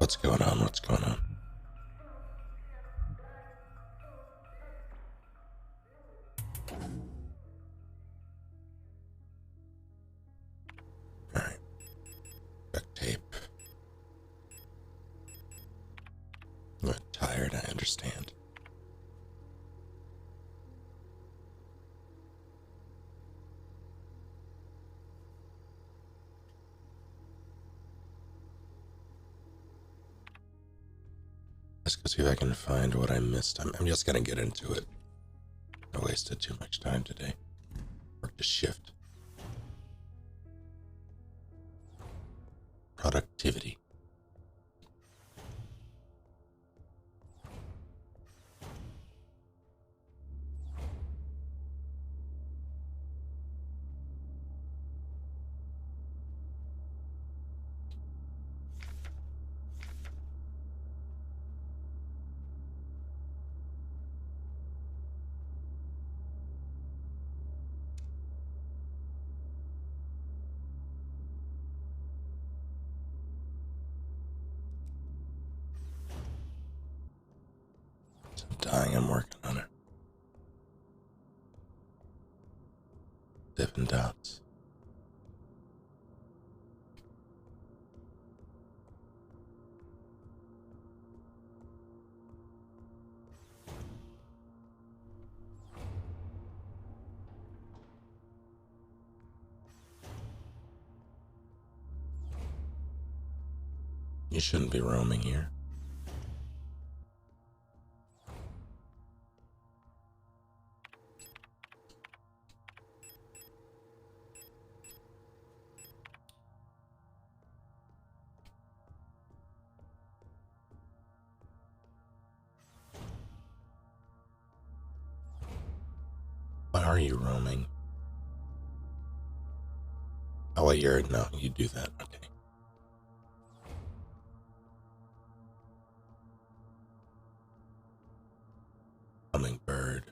What's going on? What's going on? Alright. Duct tape. I'm tired, I understand. Let's go see if I can find what I missed. I'm just gonna get into it. I wasted too much time today. Worked a shift. Productivity. Dying, I'm working on it. Dipping dots. You shouldn't be roaming here. Why are you roaming? Oh, well, no, you do that. Okay. Hummingbird.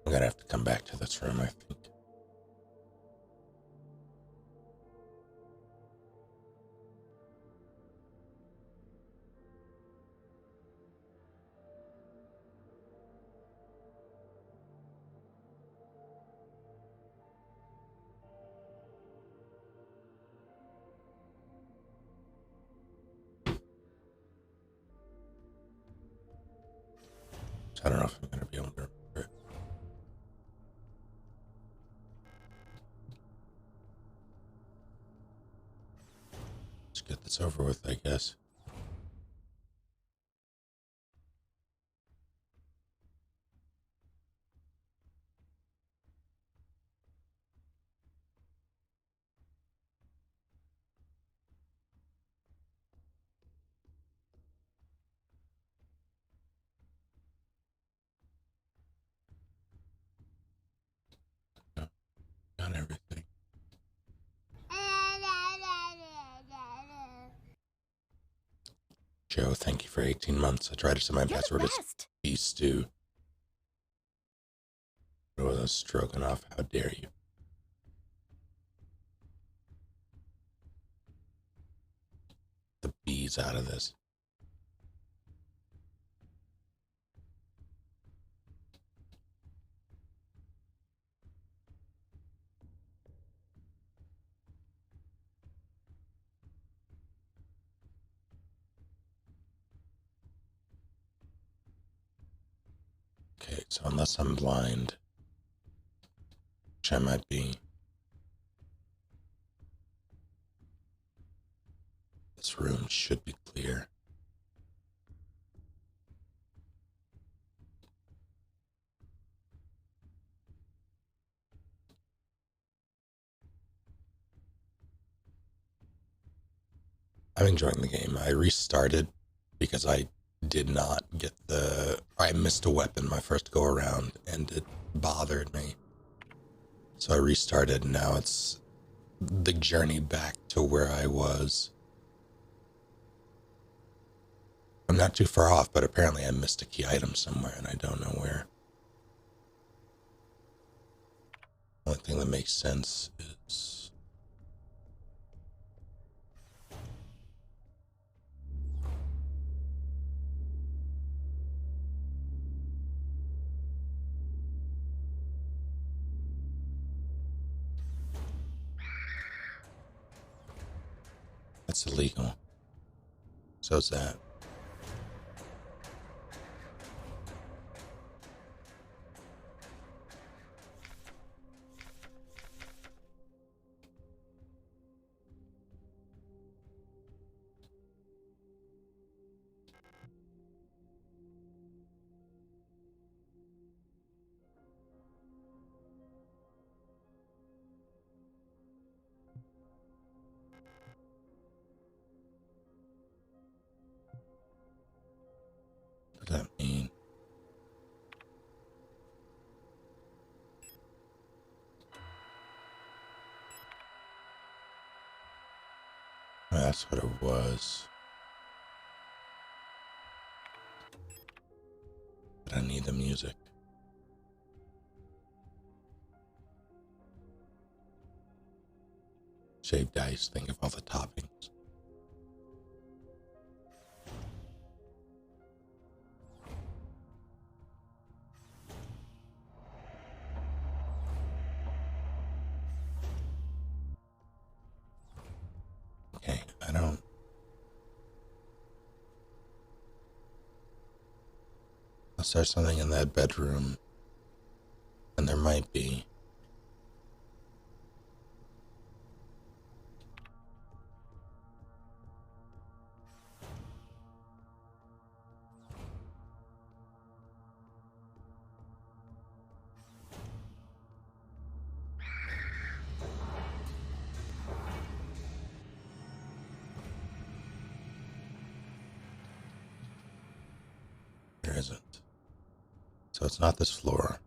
I'm gonna have to come back to this room, I think. I don't know if I'm gonna be able to remember it. Let's get this over with, I guess. No, not everything. Joe, thank you for 18 months. I tried to set my password as beef stew. It was a stroking off. How dare you? The bees out of this. Okay, so unless I'm blind, which I might be, this room should be clear. I'm enjoying the game. I restarted because I did not get I missed a weapon my first go around and it bothered me. So I restarted and now it's the journey back to where I was. I'm not too far off, but apparently I missed a key item somewhere and I don't know where. The only thing that makes sense is that's illegal. So is that. What does that mean? That's what it was. But I need the music. Shaved ice, think of all the toppings. Okay, I don't. Unless there's something in that bedroom, and there might be. There isn't. So it's not this floor.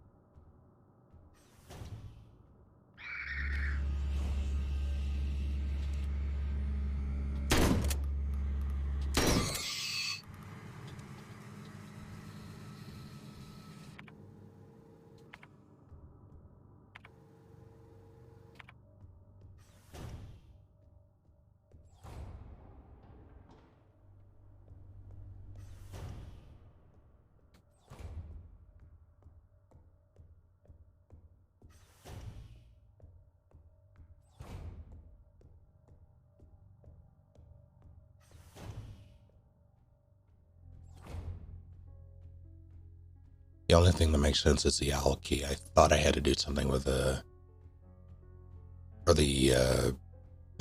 The only thing that makes sense is the owl key. I thought I had to do something with the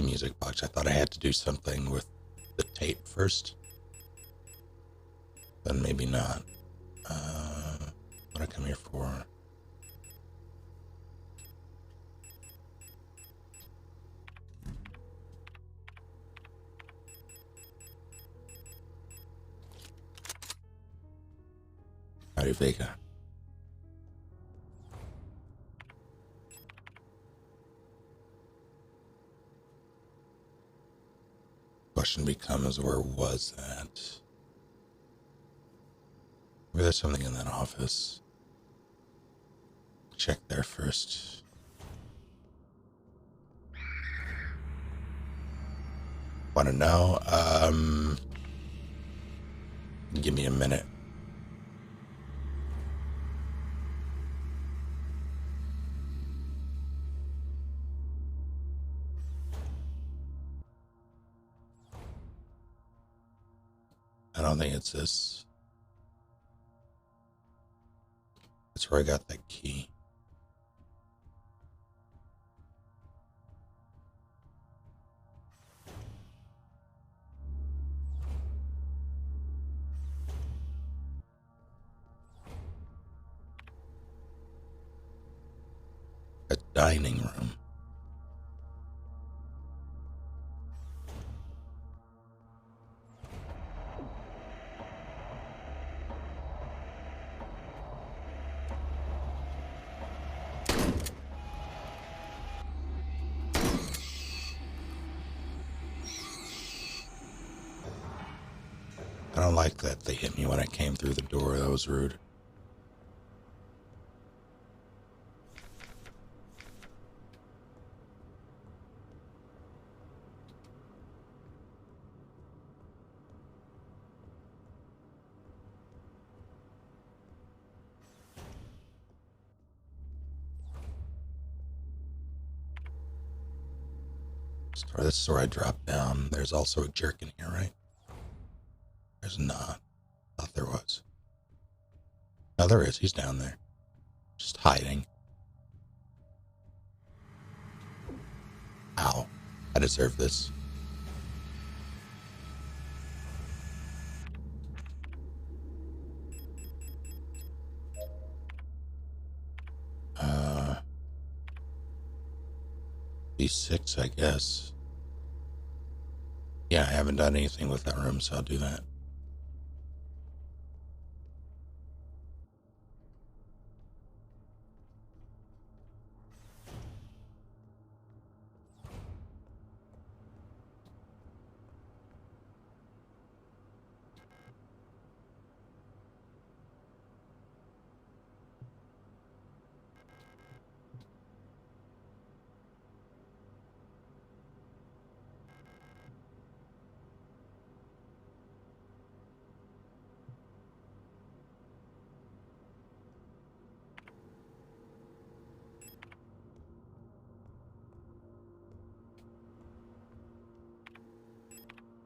music box. I thought I had to do something with the tape first. Then maybe not. What I come here for? Howdy, Vega. Question becomes, where was that? Maybe there's something in that office. Check there first. Want to know? Give me a minute. I don't think it's this. That's where I got that key. A dining room. I don't like that they hit me when I came through the door. That was rude. This is where I dropped down. There's also a jerk in here, right? There's not. Thought there was. No, there is. He's down there. Just hiding. Ow. I deserve this. B6, I guess. Yeah, I haven't done anything with that room, so I'll do that.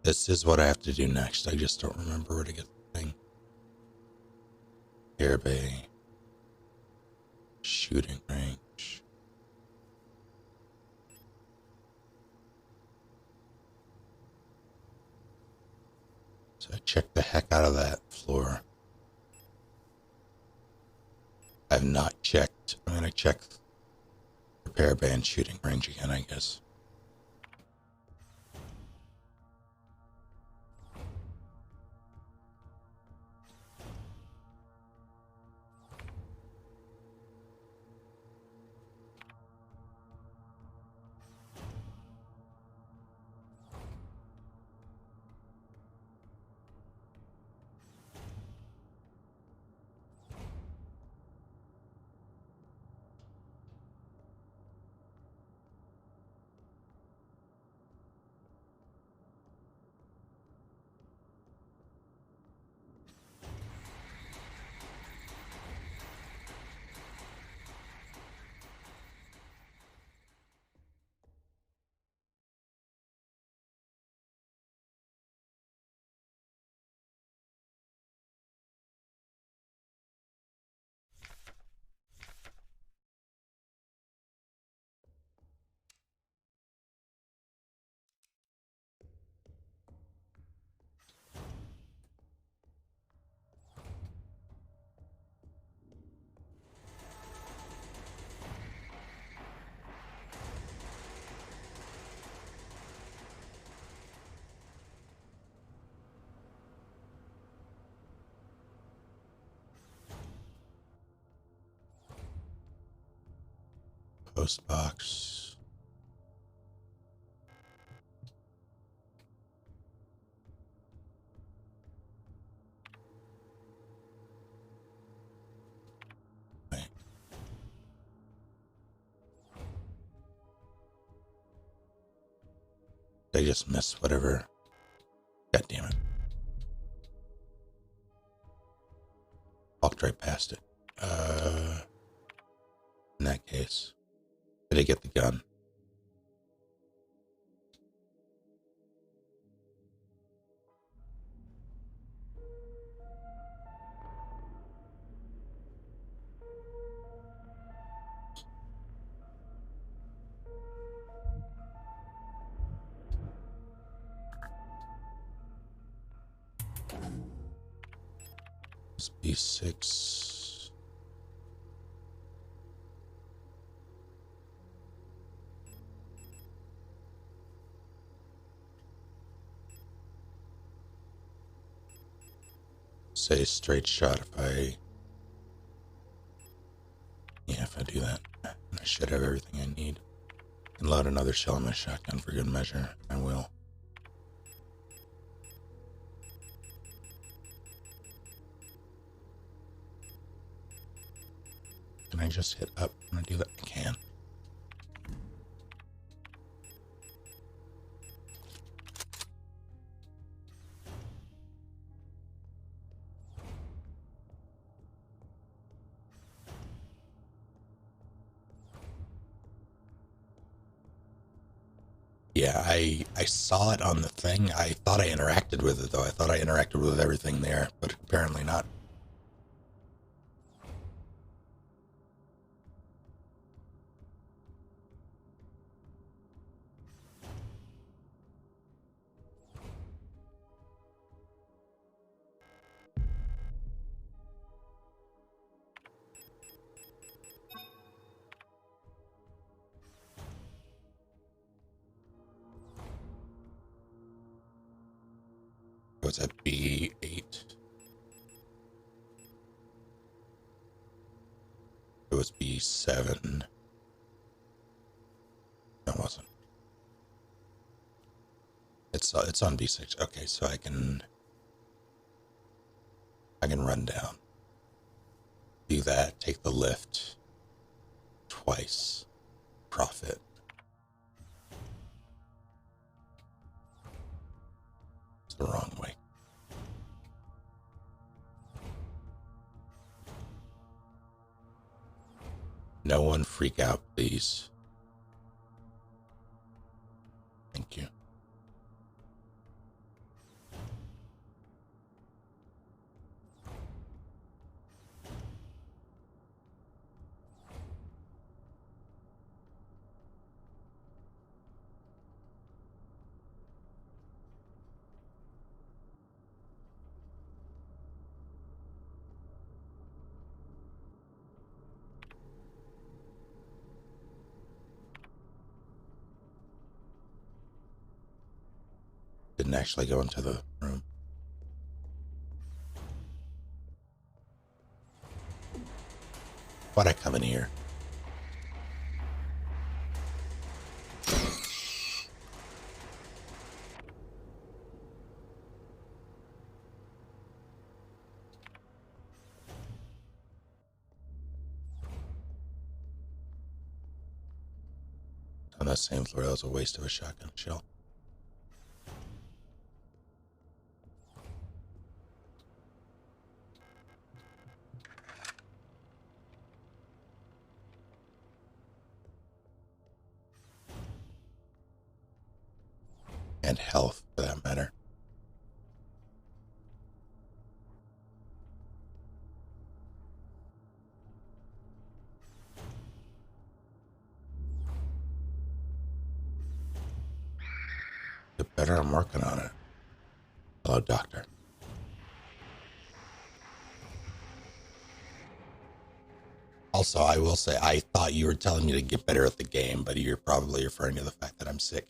This is what I have to do next. I just don't remember where to get the thing. Air bay. Shooting range. So I checked the heck out of that floor. I've not checked. I'm going to check repair bay and shooting range again, I guess. Post box. Wait. They just missed whatever. God damn it. Walked right past it. In that case. Did I get the gun? It's B6. Say straight shot if I do that. I should have everything I need. And load another shell in my shotgun for good measure. I will. Can I just hit up when I do that? I can. Yeah, I saw it on the thing. I thought I interacted with it, though. I thought I interacted with everything there, but apparently not. Was that B8? It was B7. No, it wasn't. It's on B6. Okay, so I can run down. Do that, take the lift twice. Profit. It's the wrong way. No one freak out, please. Thank you. Didn't actually go into the room. Why'd I come in here? On that same floor, that was a waste of a shotgun shell. And health, for that matter. Get better, I'm working on it. Hello, doctor. Also, I will say, I thought you were telling me to get better at the game, but you're probably referring to the fact that I'm sick.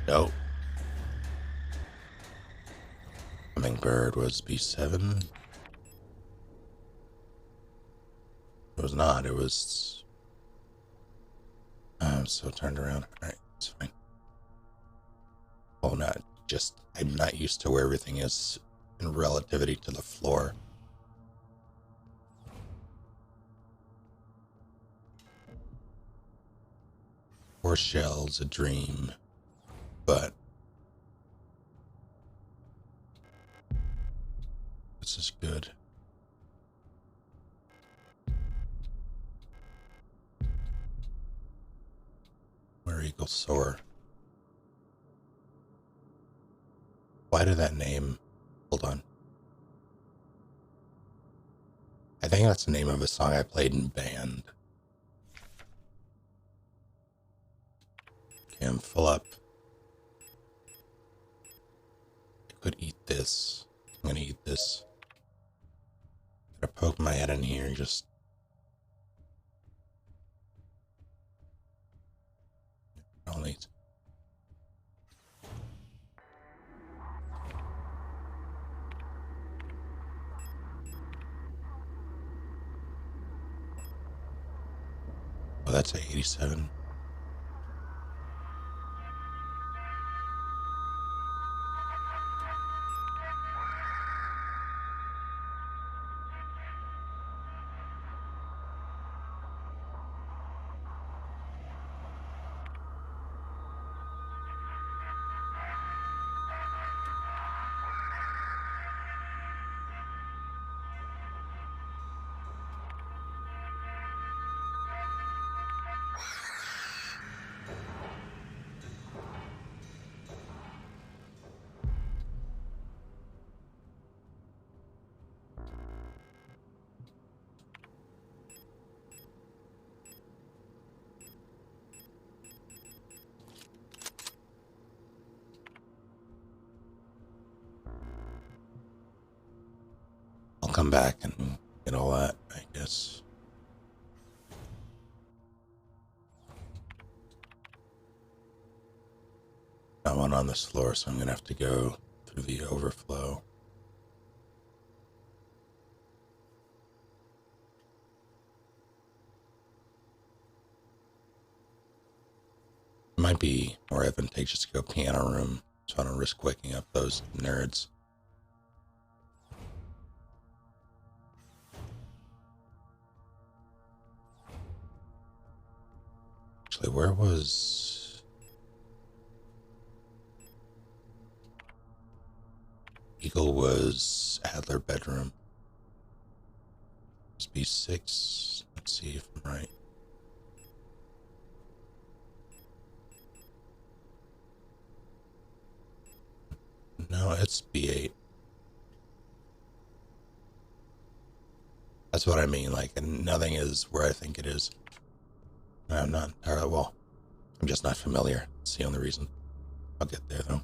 No. Hummingbird was B7. It was not. It was... so turned around. Alright, it's fine. Oh, not just... I'm not used to where everything is in relativity to the floor. Four shells, a dream. But... this is good. Where eagle soar. Why did that name... Hold on. I think that's the name of a song I played in band. Okay, I'm full up. I could eat this. I'm gonna eat this. I poke my head in here, just all these. Oh, that's a 87. I'll come back and get all that, I guess. Got one on this floor, so I'm gonna have to go through the overflow. It might be more advantageous to go piano room, so I don't risk waking up those nerds. Actually, where was... Eagle was Adler bedroom. Must be 6. Let's see if I'm right. No, it's B8. That's what I mean, like, and nothing is where I think it is. I'm not entirely, well, I'm just not familiar. That's the only reason. I'll get there, though.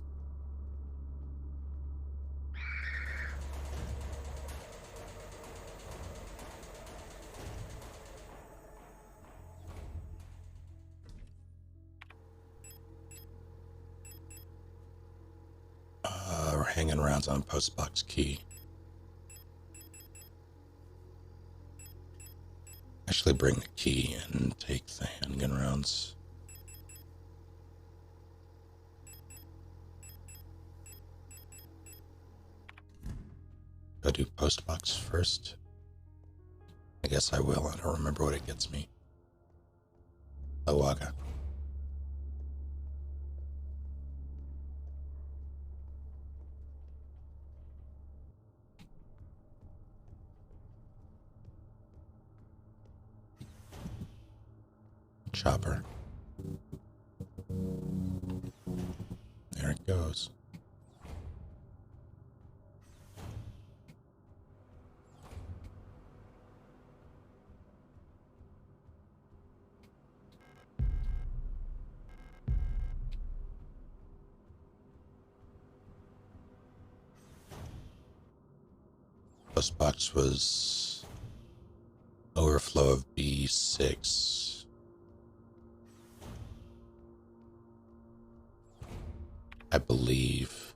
We're hanging around on postbox key. Actually bring the key and take the handgun rounds. Go do postbox first. I guess I will. I don't remember what it gets me. Awaga. Chopper. There it goes. Postbox was overflow of B6. I believe.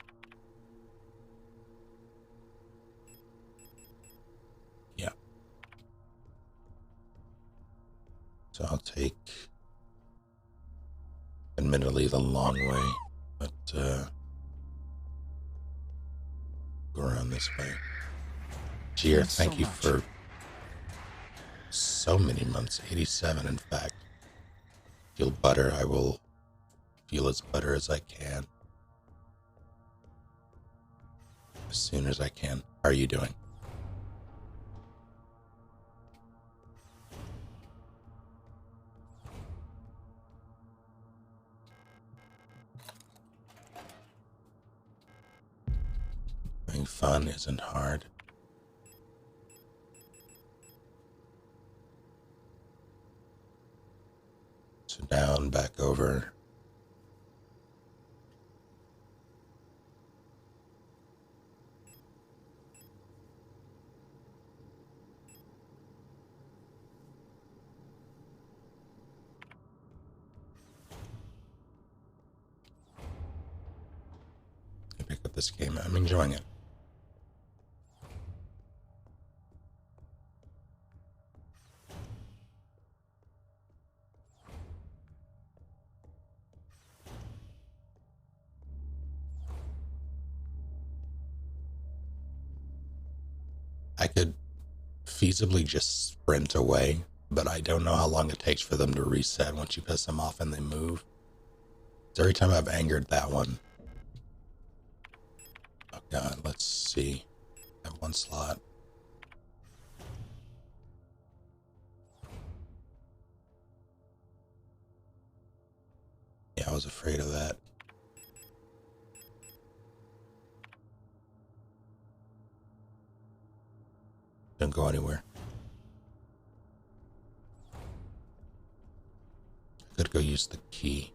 Yeah. So I'll take, admittedly, the long way, but go around this way. Cheer, thank you for so many months. 87, in fact. Feel butter. I will feel as butter as I can. As soon as I can. How are you doing? Having fun isn't hard. So down, back over. with this game. I'm enjoying it. I could feasibly just sprint away, but I don't know how long it takes for them to reset once you piss them off and they move. So every time I've angered that one. Oh god, let's see. I have one slot. Yeah, I was afraid of that. Don't go anywhere. I could go use the key.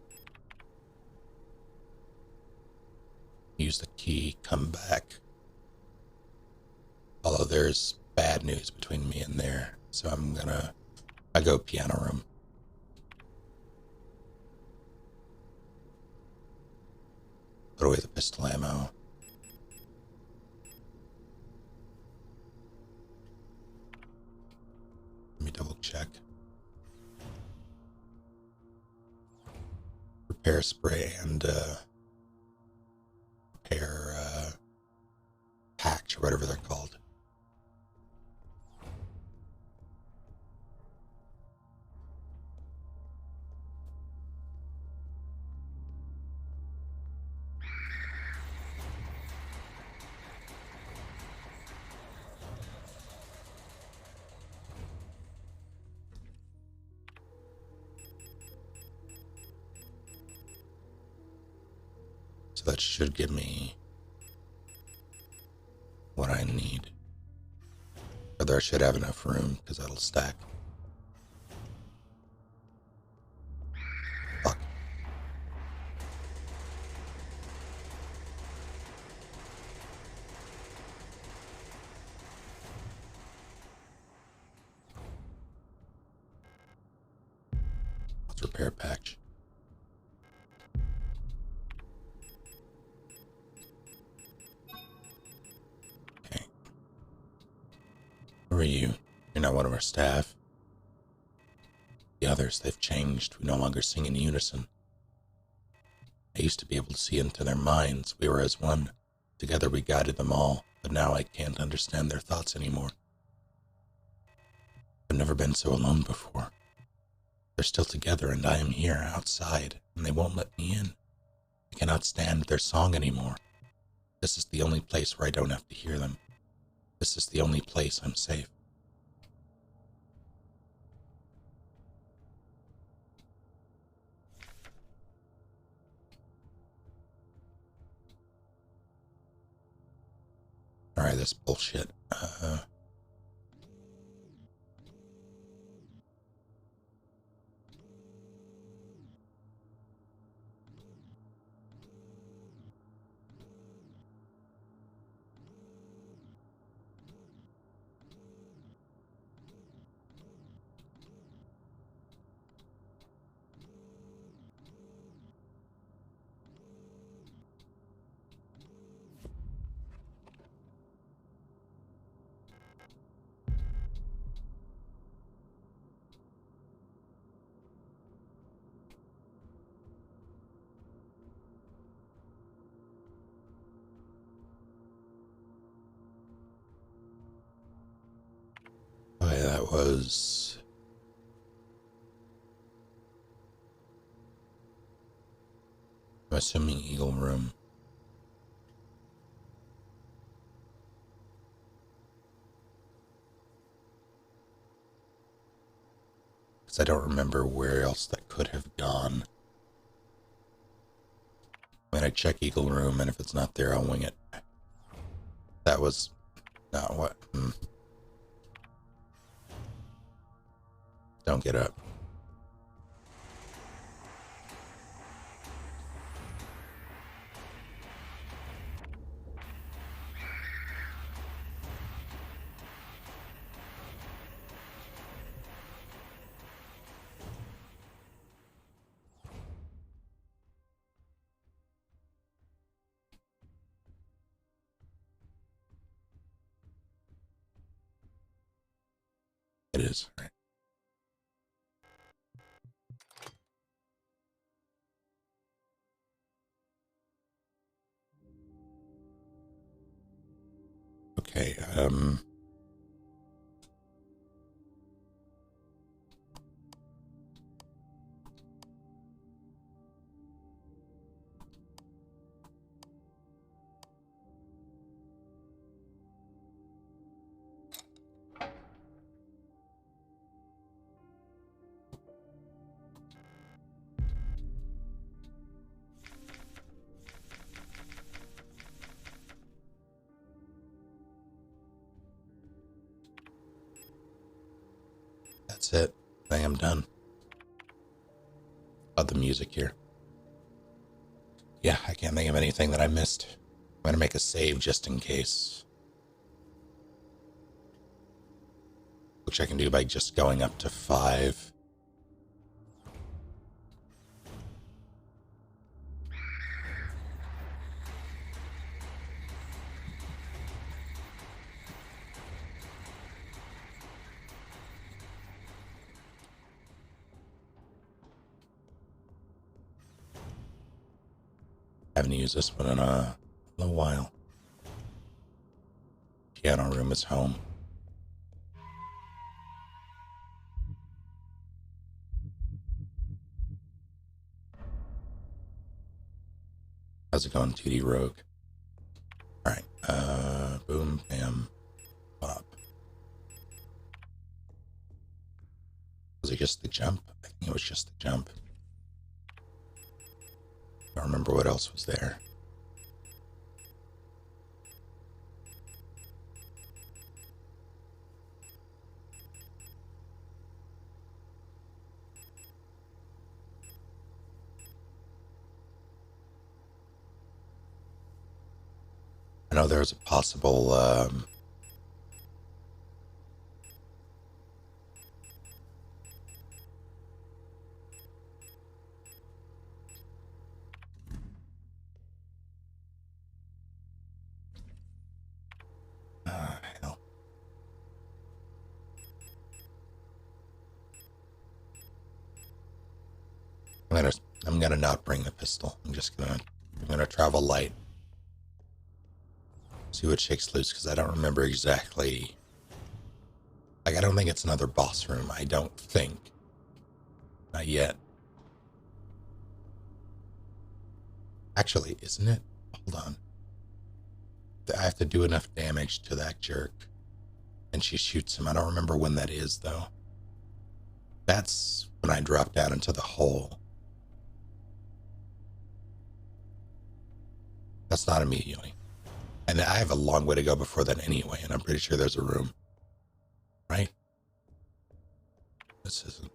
Use the key, come back. Although there's bad news between me and there. So I go piano room. Put away the pistol ammo. Let me double check. Repair spray and repair patch or whatever they're called. So that should give me what I need. Whether I should have enough room, because that'll stack. Fuck. Let's repair patch. Okay. Who are you? You're not one of our staff. The others, they've changed. We no longer sing in unison. I used to be able to see into their minds. We were as one. Together we guided them all, but now I can't understand their thoughts anymore. I've never been so alone before. They're still together and I am here, outside, and they won't let me in. I cannot stand their song anymore. This is the only place where I don't have to hear them. This is the only place I'm safe. Alright, this bullshit. Okay, that was... I'm assuming Eagle Room. Because I don't remember where else that could have gone. When I check Eagle Room, and if it's not there, I'll wing it. That was not what... Don't get up. It is. All right. Okay, that's it. I am done. About the music here. Yeah, I can't think of anything that I missed. I'm gonna make a save just in case. Which I can do by just going up to 5. I haven't used this one in a little while. Piano room is home. How's it going, 2D Rogue? Alright, boom, bam, pop. Was it just the jump? I think it was just the jump. I don't remember what else was there. I know there's a possible, hell. I'm gonna not bring the pistol. I'm gonna travel light. See what shakes loose, because I don't remember exactly. Like, I don't think it's another boss room. I don't think. Not yet. Actually, isn't it? Hold on. I have to do enough damage to that jerk. And she shoots him. I don't remember when that is, though. That's when I drop down into the hole. That's not immediately. And I have a long way to go before that anyway, and I'm pretty sure there's a room. Right? This isn't.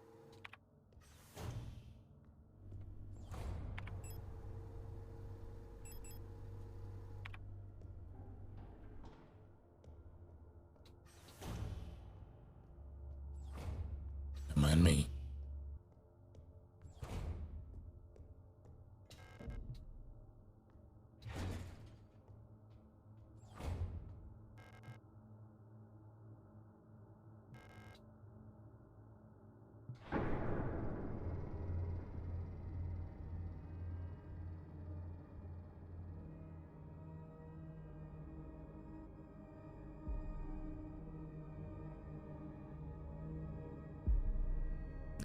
Don't mind me.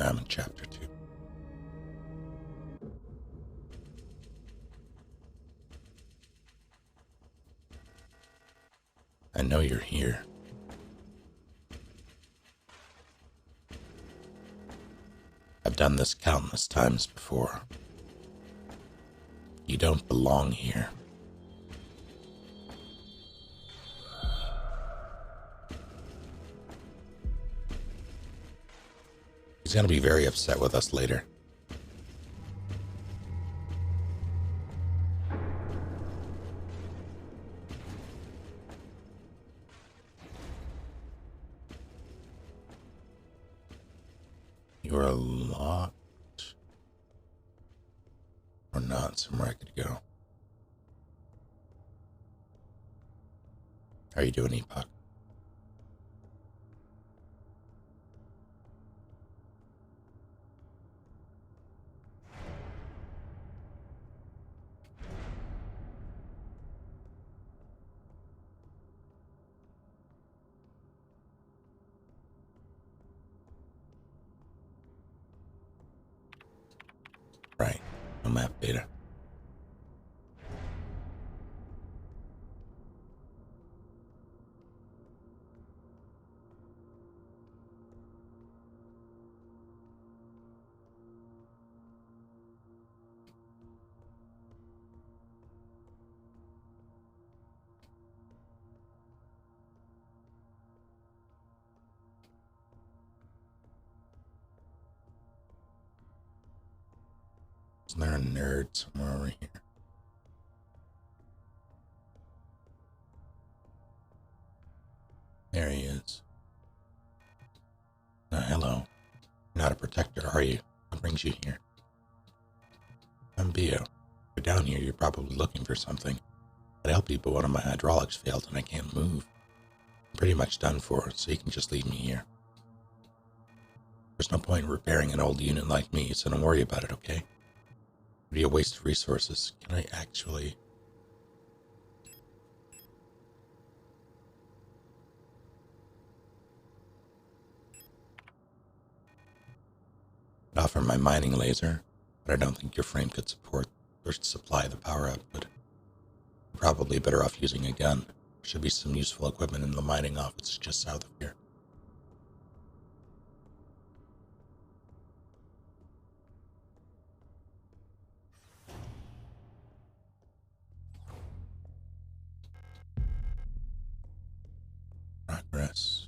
I'm in chapter 2. I know you're here. I've done this countless times before. You don't belong here. He's gonna be very upset with us later. You are locked. Or not, somewhere I could go. How are you doing, Epoch? map data. Isn't there a nerd somewhere over here? There he is. Hello. You're not a protector, are you? What brings you here? I'm Bio. You're down here, you're probably looking for something. I'd help you, but one of my hydraulics failed and I can't move. I'm pretty much done for, so you can just leave me here. There's no point in repairing an old unit like me, so don't worry about it, okay? It'd be a waste of resources. Can I actually... I'd offer my mining laser, but I don't think your frame could support or supply the power output. You're probably better off using a gun. There should be some useful equipment in the mining office just south of here. Progress.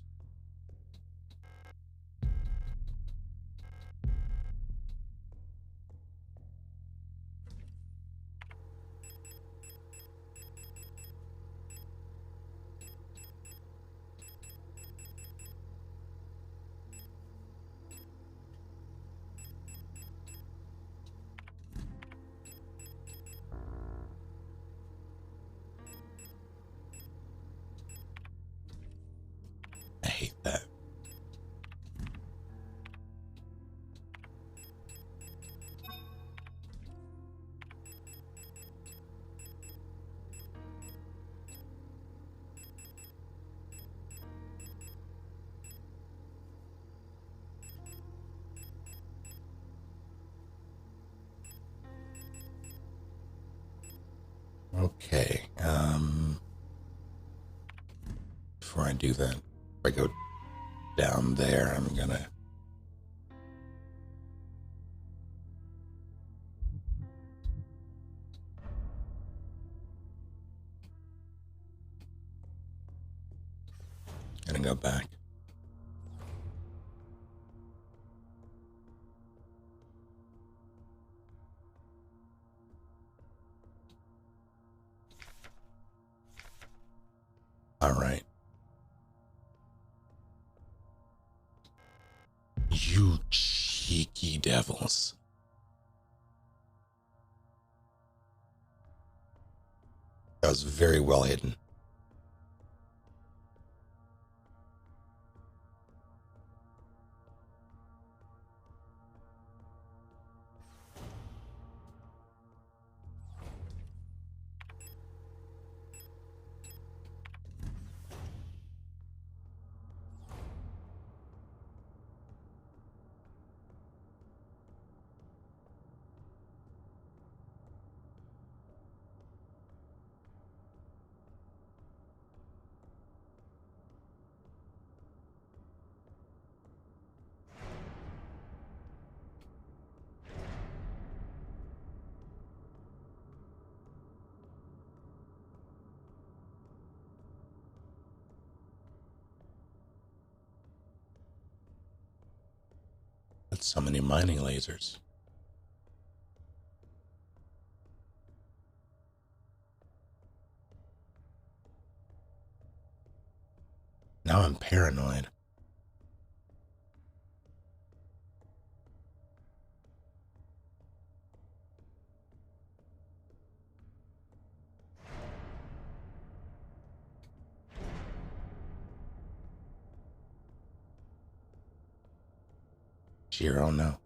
I hate that. Okay, before I do that, if I go down there, I'm gonna... go back. All right. You cheeky devils. That was very well hidden. That's so many mining lasers. Now I'm paranoid. Shiro, no.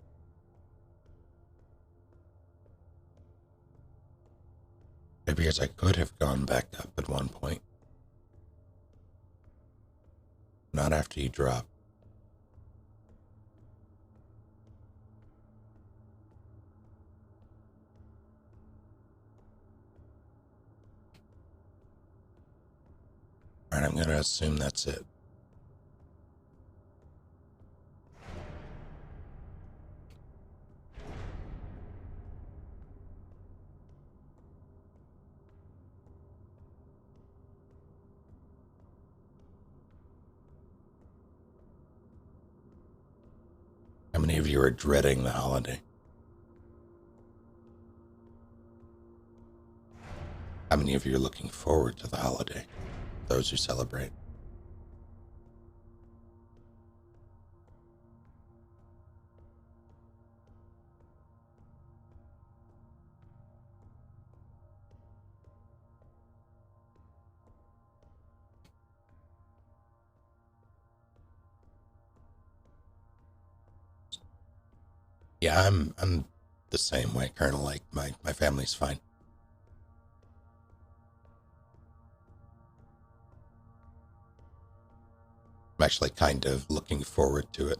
Because I could have gone back up at one point. Not after you drop. All right, I'm going to assume that's it. How many of you are dreading the holiday? How many of you are looking forward to the holiday? Those who celebrate. Yeah, I'm the same way, Colonel. Like my family's fine. I'm actually kind of looking forward to it.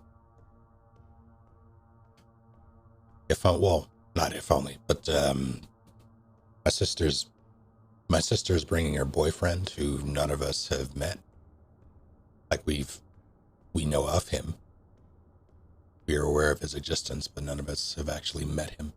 Well, not if only, but my sister's bringing her boyfriend, who none of us have met. Like we know of him. We are aware of his existence, but none of us have actually met him.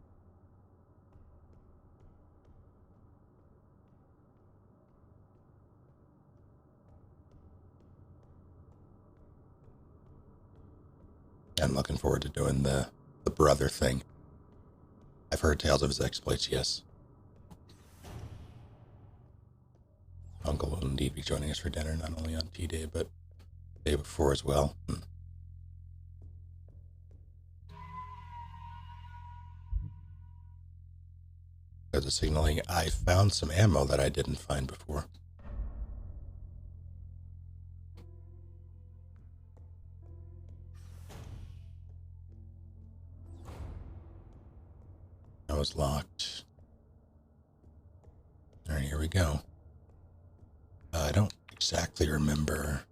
I'm looking forward to doing the brother thing. I've heard tales of his exploits, yes. Uncle will indeed be joining us for dinner, not only on tea day, but the day before as well. Because of signaling, I found some ammo that I didn't find before. That was locked. All right, here we go. I don't exactly remember.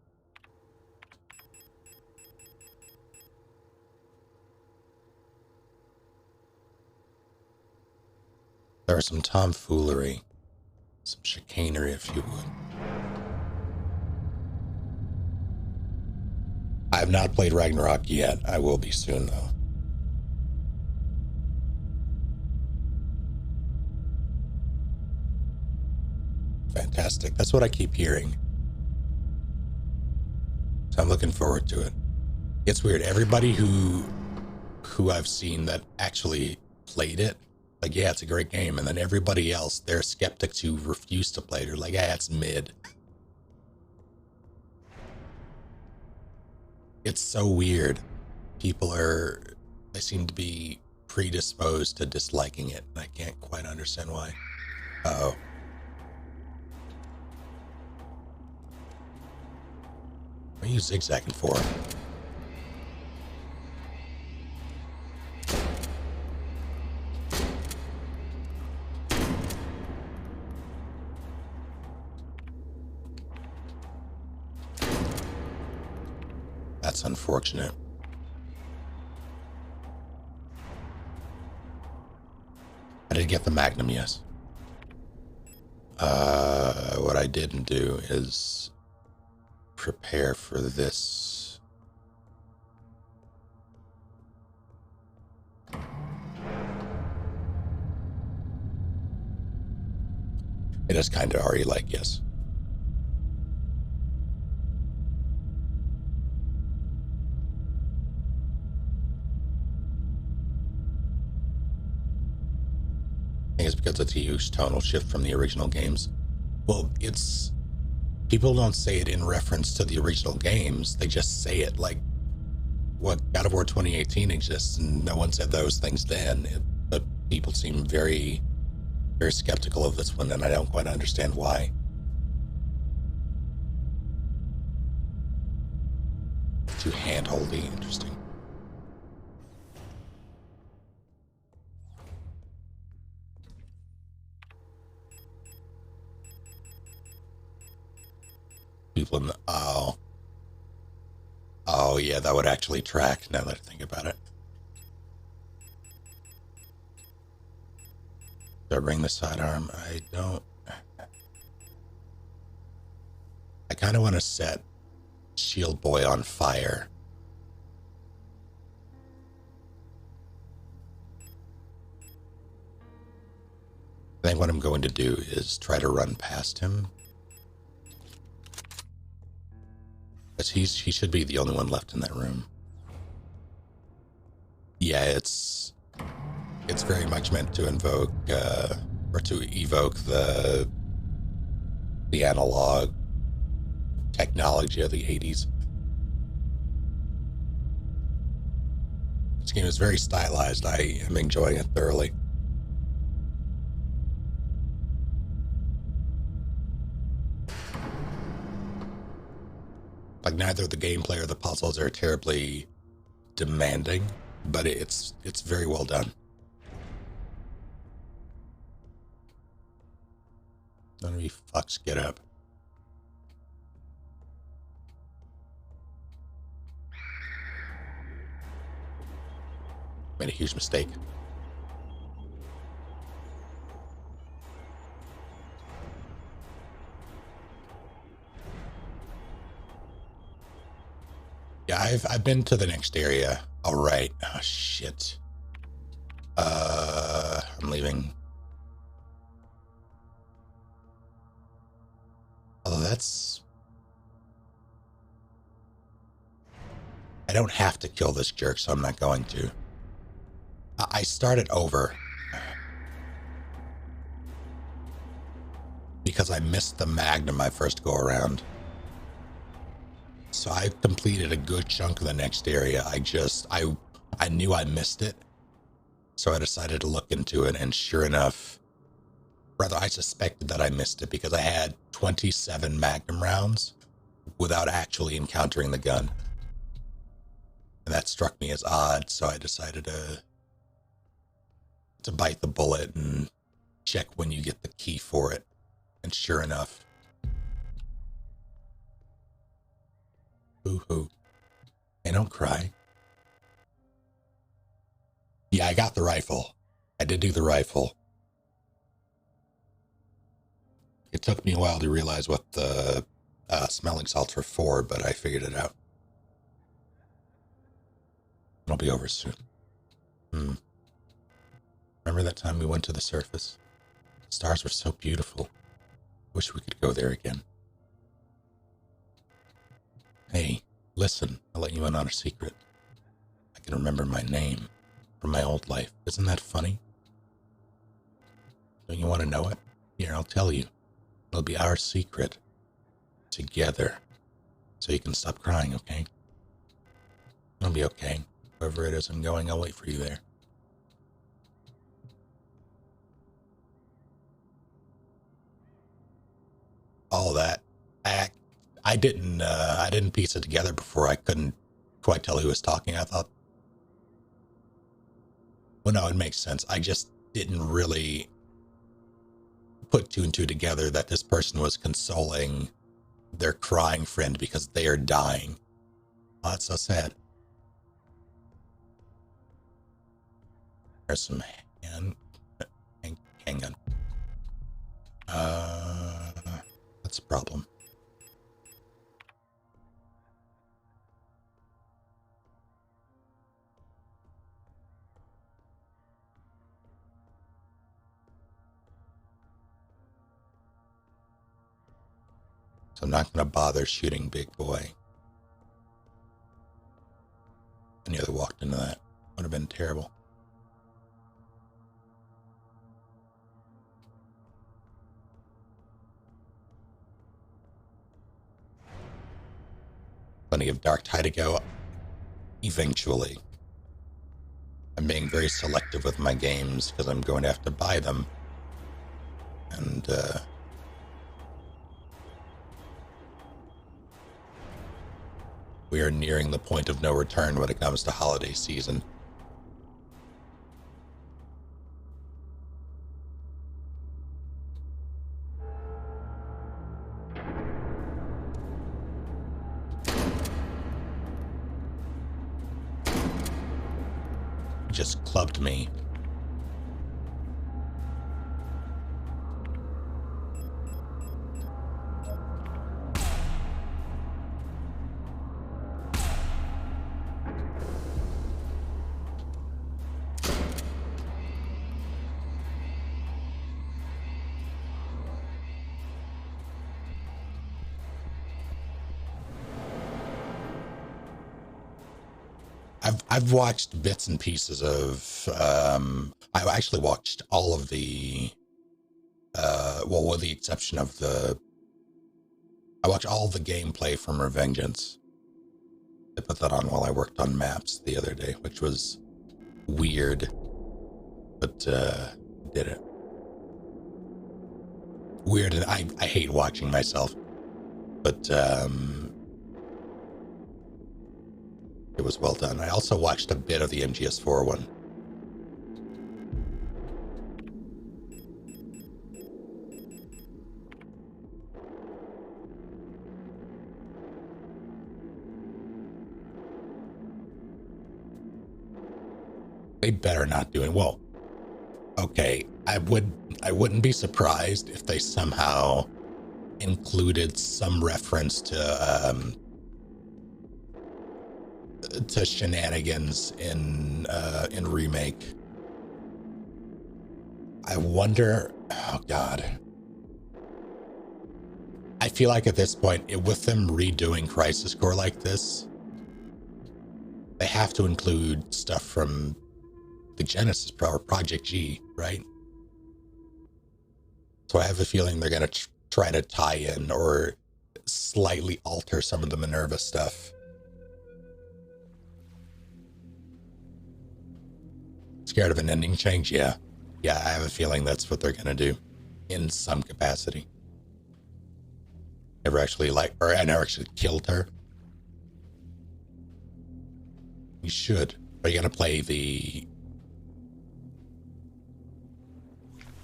There was some tomfoolery, some chicanery, if you would. I have not played Ragnarok yet. I will be soon, though. Fantastic. That's what I keep hearing. So I'm looking forward to it. It's weird. Everybody who I've seen that actually played it, like, yeah, it's a great game. And then everybody else, they're skeptics who refuse to play it. They're like, yeah, it's mid. It's so weird. They seem to be predisposed to disliking it. And I can't quite understand why. Uh-oh. What are you zigzagging for? That's unfortunate. I did get the Magnum, yes. What I didn't do is prepare for this. It is kind of already like, yes. I think it's because it's a huge tonal shift from the original games. Well, people don't say it in reference to the original games. They just say it like, what, God of War 2018 exists, and no one said those things then. But people seem very, very skeptical of this one, and I don't quite understand why. Too handholdy, interesting. People in the, oh yeah, that would actually track now that I think about it. Do I bring the sidearm? I don't. I kind of want to set Shield Boy on fire. I think what I'm going to do is try to run past him. Because he should be the only one left in that room. Yeah, it's very much meant to invoke, or to evoke the analog technology of the 80s. This game is very stylized. I am enjoying it thoroughly. Like, neither the gameplay or the puzzles are terribly demanding, but it's very well done. None of you fucks get up. Made a huge mistake. Yeah, I've been to the next area. All right. Oh shit. I'm leaving. Oh, that's... I don't have to kill this jerk, so I'm not going to. I started over because I missed the Magnum my first go around. So I completed a good chunk of the next area. I knew I missed it. So I decided to look into it, and sure enough, rather, I suspected that I missed it because I had 27 Magnum rounds without actually encountering the gun. And that struck me as odd, so I decided to bite the bullet and check when you get the key for it. And sure enough, boo-hoo. Hey, don't cry. Yeah, I got the rifle. I did do the rifle. It took me a while to realize what the smelling salts were for, but I figured it out. It'll be over soon. Remember that time we went to the surface? The stars were so beautiful. Wish we could go there again. Hey, listen, I'll let you in on a secret. I can remember my name from my old life. Isn't that funny? Don't you want to know it? Here, I'll tell you. It'll be our secret. Together. So you can stop crying, okay? It'll be okay. Wherever it is I'm going, I'll wait for you there. All that. I didn't piece it together before. I couldn't quite tell who was talking. I thought, well, no, it makes sense. I just didn't really put two and two together that this person was consoling their crying friend because they are dying. Oh, that's so sad. There's some handgun. That's a problem. So I'm not going to bother shooting Big Boy. I nearly walked into that. Would have been terrible. Plenty of Dark Tide to go. Eventually. I'm being very selective with my games because I'm going to have to buy them. And, we are nearing the point of no return when it comes to holiday season. Just clubbed me. I've watched bits and pieces of. I actually watched all of the. Well, with the exception of the. I watched all the gameplay from Revengeance. I put that on while I worked on maps the other day, which was weird, but did it. Weird, and I hate watching myself, but it was well done. I also watched a bit of the MGS4 one. They better not do it. Well, okay, I wouldn't be surprised if they somehow included some reference to shenanigans in remake. I wonder. Oh God. I feel like at this point, with them redoing Crisis Core like this, they have to include stuff from the Genesis or Project G, right? So I have a feeling they're going to try to tie in or slightly alter some of the Minerva stuff. Scared of an ending change? Yeah. Yeah, I have a feeling that's what they're going to do in some capacity. I never actually killed her. You should. Are you going to play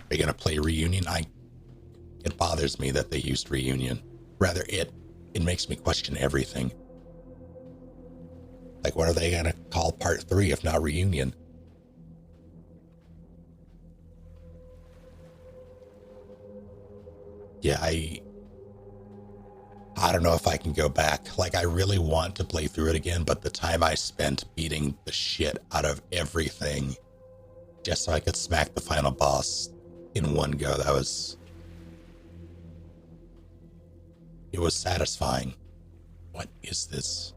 Are you going to play Reunion? It bothers me that they used Reunion. Rather, it makes me question everything. Like, what are they going to call part 3 if not Reunion? Yeah, I don't know if I can go back. Like, I really want to play through it again, but the time I spent beating the shit out of everything just so I could smack the final boss in one go, it was satisfying. What is this?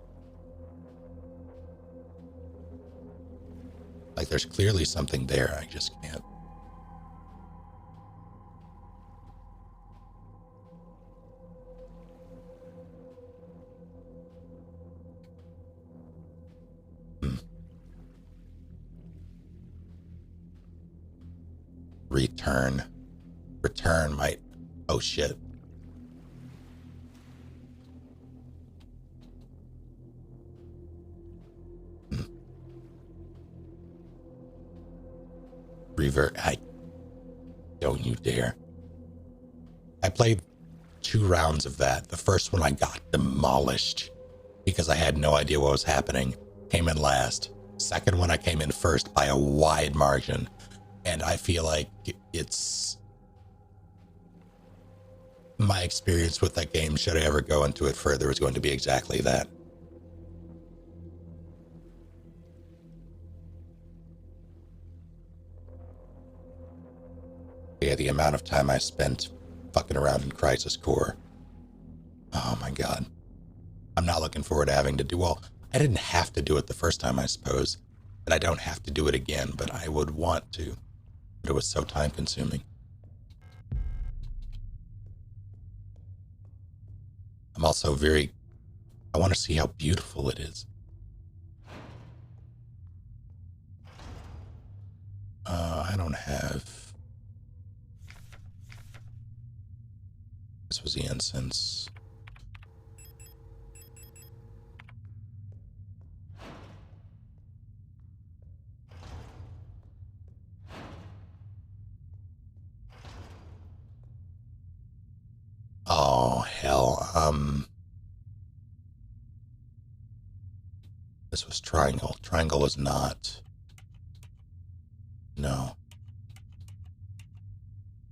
Like, there's clearly something there, I just can't. Return might. Oh shit. Revert. Don't you dare. I played 2 rounds of that. The first one I got demolished because I had no idea what was happening. Came in last. Second one I came in first by a wide margin. And I feel like it's my experience with that game, should I ever go into it further, is going to be exactly that. Yeah, the amount of time I spent fucking around in Crisis Core. Oh my God. I'm not looking forward to having to do, well, I didn't have to do it the first time, I suppose, and I don't have to do it again, but I would want to. But it was so time consuming. I'm also I want to see how beautiful it is. I don't have. This was the incense. Oh, hell. This was triangle. Triangle is not. No.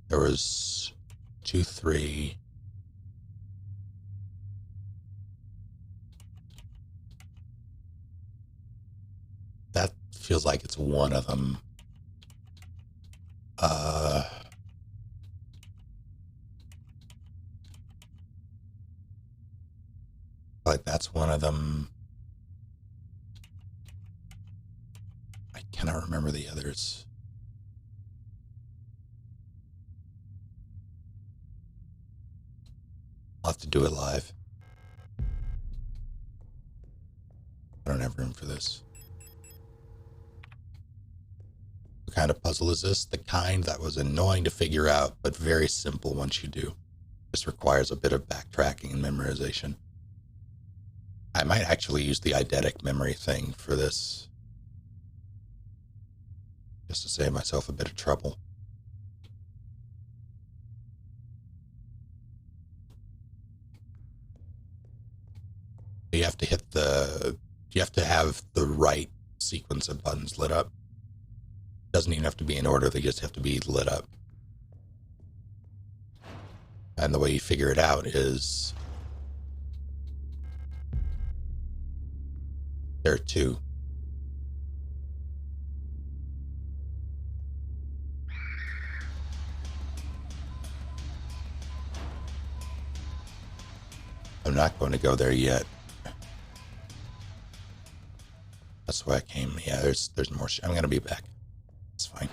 There was 2, 3. That feels like it's one of them. Like that's one of them. cannot remember the others. I'll have to do it live. I don't have room for this. What kind of puzzle is this? The kind that was annoying to figure out, but very simple once you do. This requires a bit of backtracking and memorization. I might actually use the eidetic memory thing for this, just to save myself a bit of trouble. You have to you have to have the right sequence of buttons lit up. Doesn't even have to be in order, they just have to be lit up. And the way you figure it out is there are two. I'm not going to go there yet. That's why I came. Yeah, there's more shit. I'm going to be back. It's fine.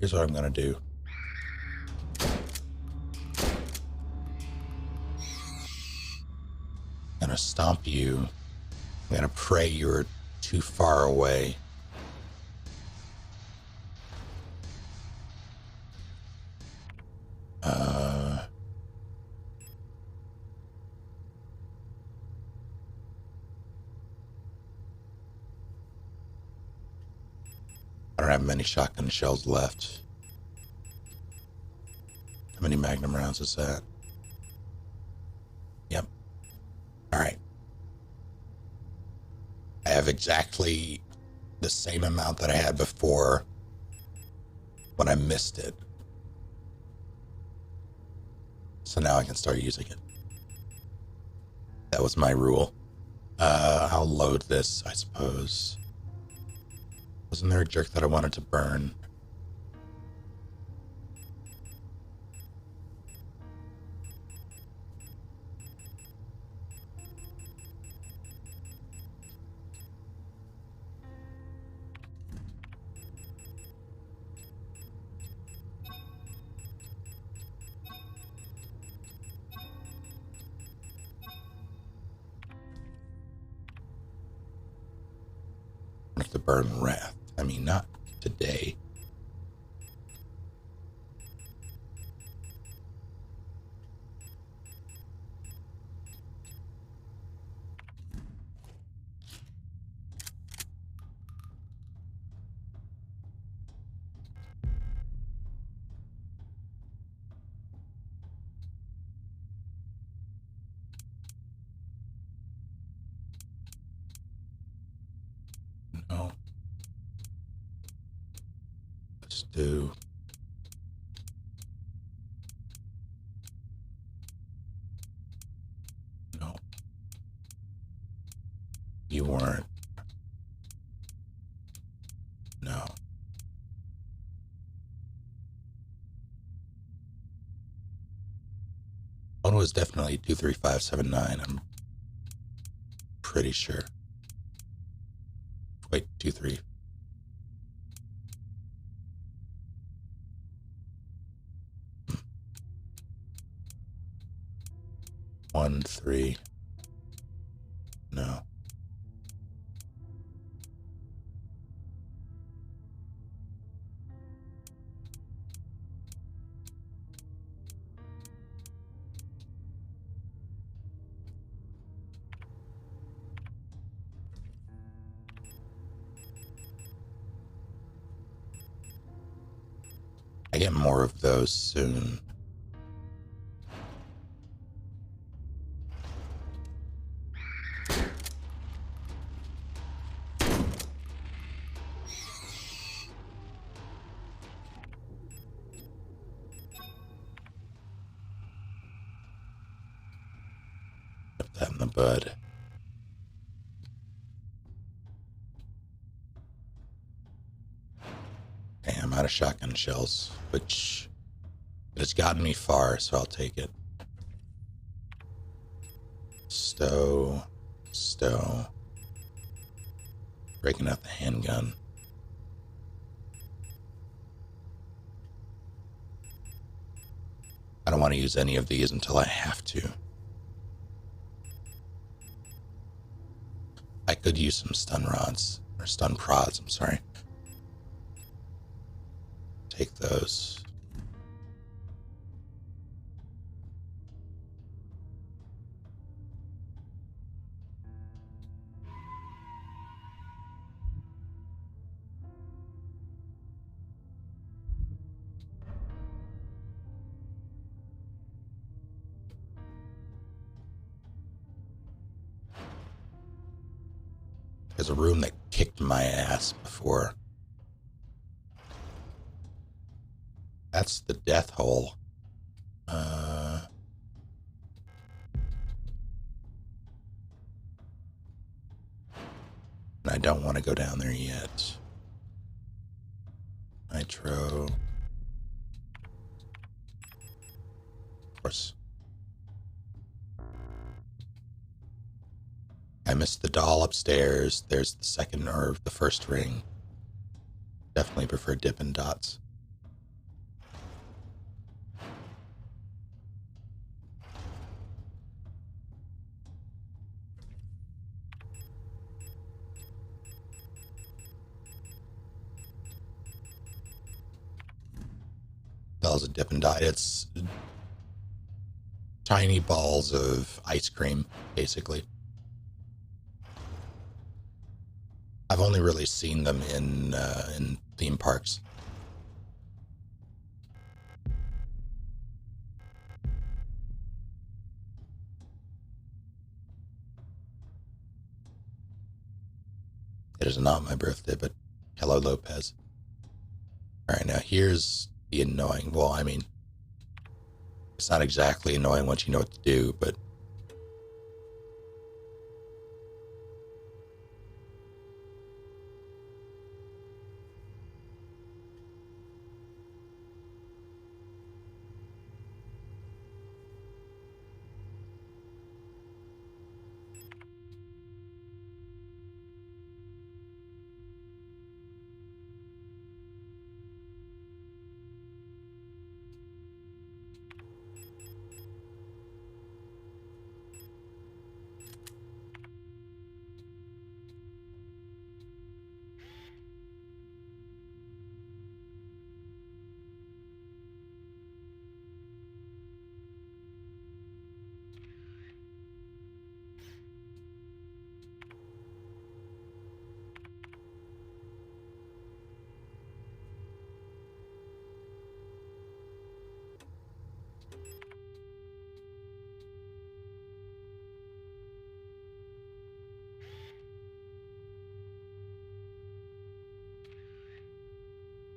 Here's what I'm going to do. I'm going to stomp you. I'm going to pray you're too far away. I don't have many shotgun shells left. How many magnum rounds is that? Yep. All right. I have exactly the same amount that I had before when I missed it. So now I can start using it. That was my rule. I'll load this, I suppose. Wasn't there a jerk that I wanted to burn? I have to burn Wrath. I mean, not today. No. Let's do... No. You weren't. No. One was definitely 23579. I'm pretty sure. Wait, 23. One, 3. No. I get more of those soon. bud. Okay, I'm out of shotgun shells, which has gotten me far, so I'll take it. Stow. Breaking out the handgun. I don't want to use any of these until I have to. I could use some stun rods, or stun prods, I'm sorry. Take those. There's a room that kicked my ass before. That's the death hole. And I don't want to go down there yet. Nitro. Of course. I missed the doll upstairs. There's the second or the first ring. Definitely prefer Dippin' Dots. Balls of Dippin' Dot. It's tiny balls of ice cream, basically. I've only really seen them in theme parks. It is not my birthday, but hello, Lopez. All right, now here's the annoying. Well, I mean, it's not exactly annoying once you know what to do, but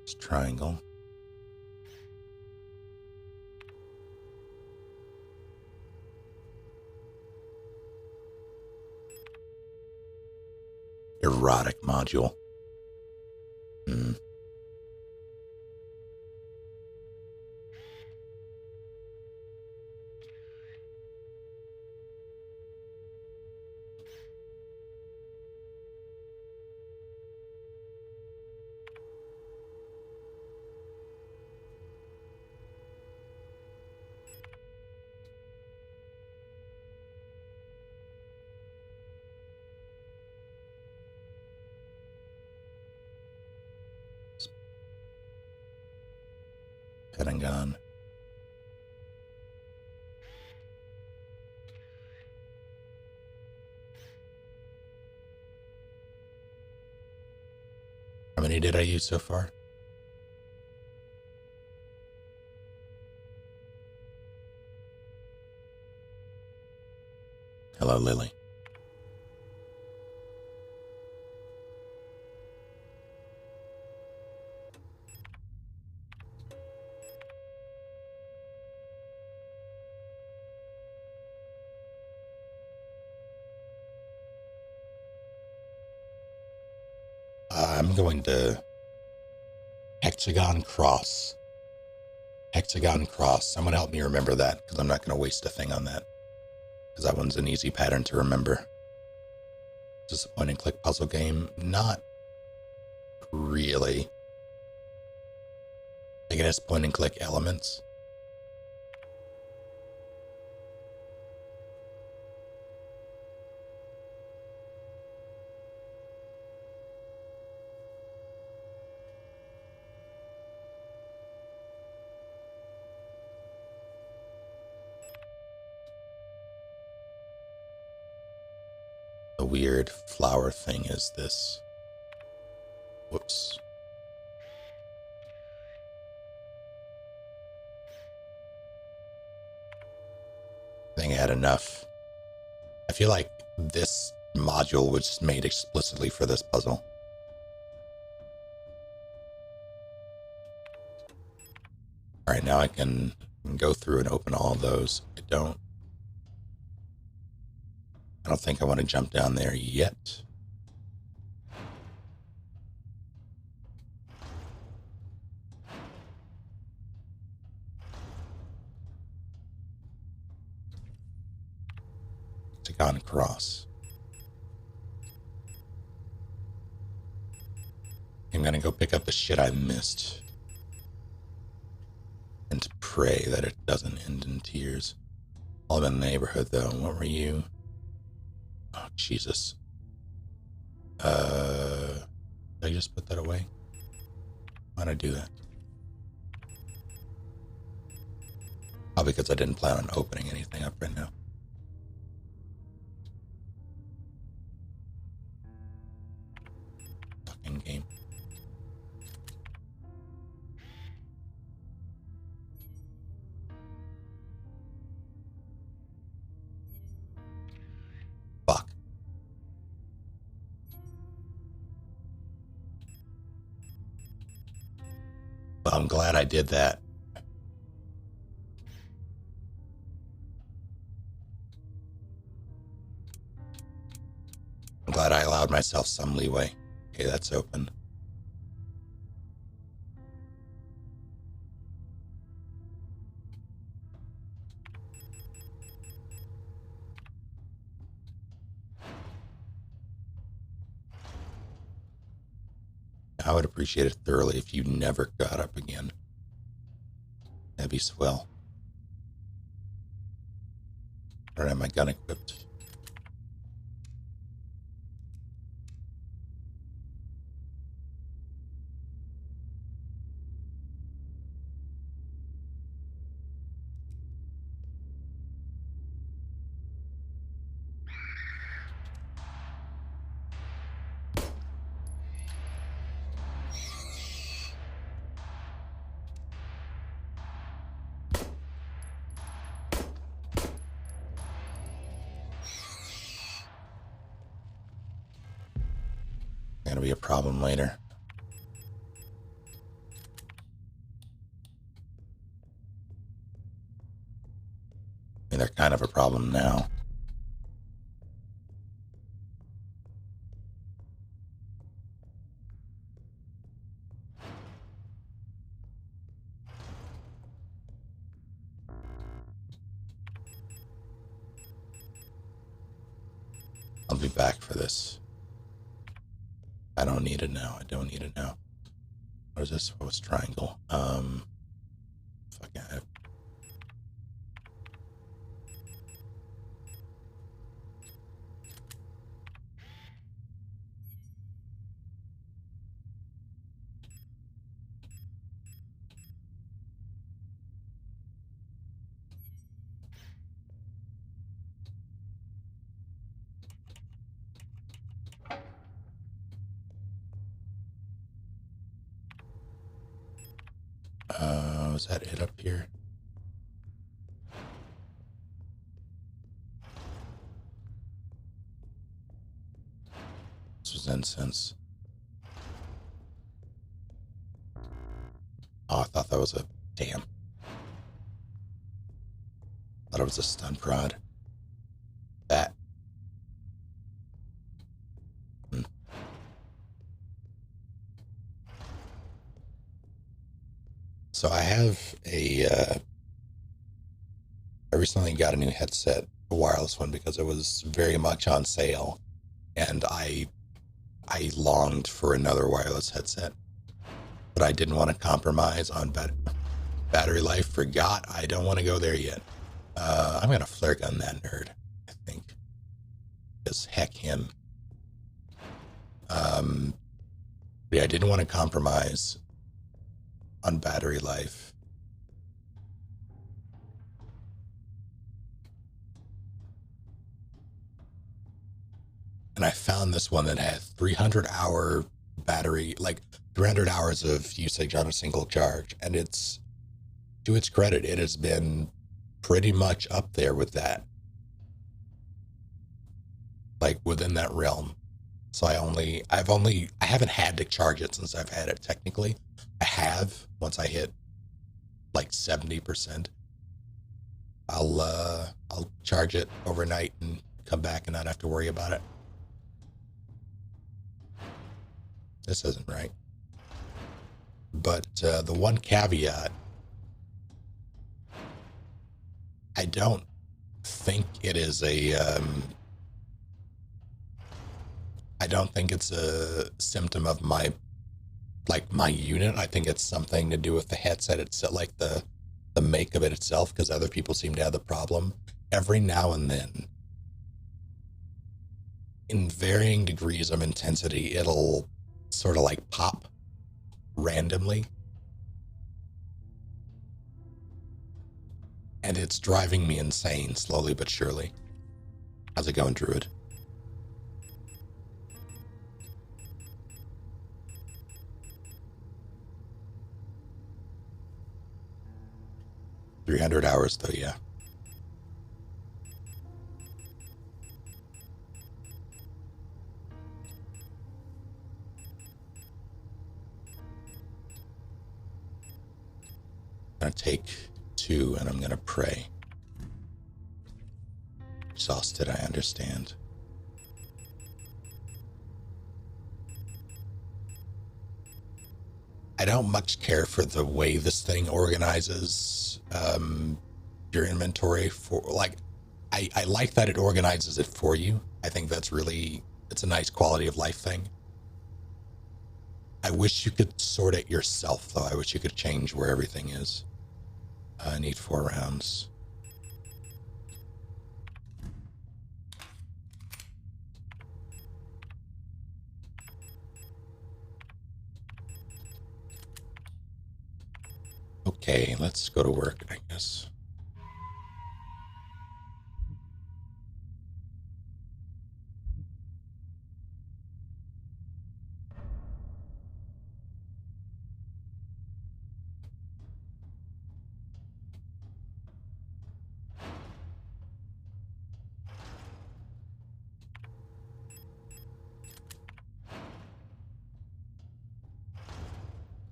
it's triangle. Erotic module. Pentagon. How many did I use so far? Hello, Lily. I'm going to hexagon cross. Hexagon cross. Someone help me remember that, because I'm not going to waste a thing on that. Because that one's an easy pattern to remember. Just a point and click puzzle game? Not really. I guess point and click elements. The weird flower thing is this. Whoops. I think I had enough. I feel like this module was made explicitly for this puzzle. Alright, now I can go through and open all of those. I don't think I want to jump down there yet. Hexagon cross. I'm gonna go pick up the shit I missed. And to pray that it doesn't end in tears. All in the neighborhood, though. What were you? Oh, Jesus. Did I just put that away? Why'd I do that? Probably because I didn't plan on opening anything up right now. Fucking game. Fuck. Well, I'm glad I did that. I'm glad I allowed myself some leeway. Okay, that's open. I would appreciate it thoroughly if you never got up again. That'd be swell. I don't have my gun equipped. Gonna be a problem later. I mean, they're kind of a problem now. I'll be back for this. I don't need it now. I don't need it now. What is this? What was triangle? Fuck yeah. Was that it up here? This was incense. Oh, I thought that was a... Damn. Thought it was a stun prod. That. So I have I recently got a new headset, a wireless one, because it was very much on sale, and I longed for another wireless headset, but I didn't want to compromise on battery life. Forgot I don't want to go there yet. I'm gonna flare gun that nerd, I think, because heck him. Yeah, I didn't want to compromise on battery life. And I found this one that had 300-hour battery, like 300 hours of usage on a single charge. And it's, to its credit, it has been pretty much up there with that, like within that realm. So I haven't had to charge it since I've had it technically. I have, once I hit like 70%, I'll charge it overnight and come back and not have to worry about it. This isn't right. But the one caveat, I don't think it is I don't think it's a symptom of my unit. I think it's something to do with the headset itself, like the make of it itself, because other people seem to have the problem. Every now and then, in varying degrees of intensity, it'll sort of like pop randomly. And it's driving me insane, slowly but surely. How's it going, Druid? $300 though, yeah. I'm gonna take 2 and I'm gonna pray. Exhausted, I understand. I don't much care for the way this thing organizes your inventory for, like, I like that it organizes it for you. I think that's really, it's a nice quality of life thing. I wish you could sort it yourself, though. I wish you could change where everything is. I need 4 rounds. Okay, let's go to work, I guess.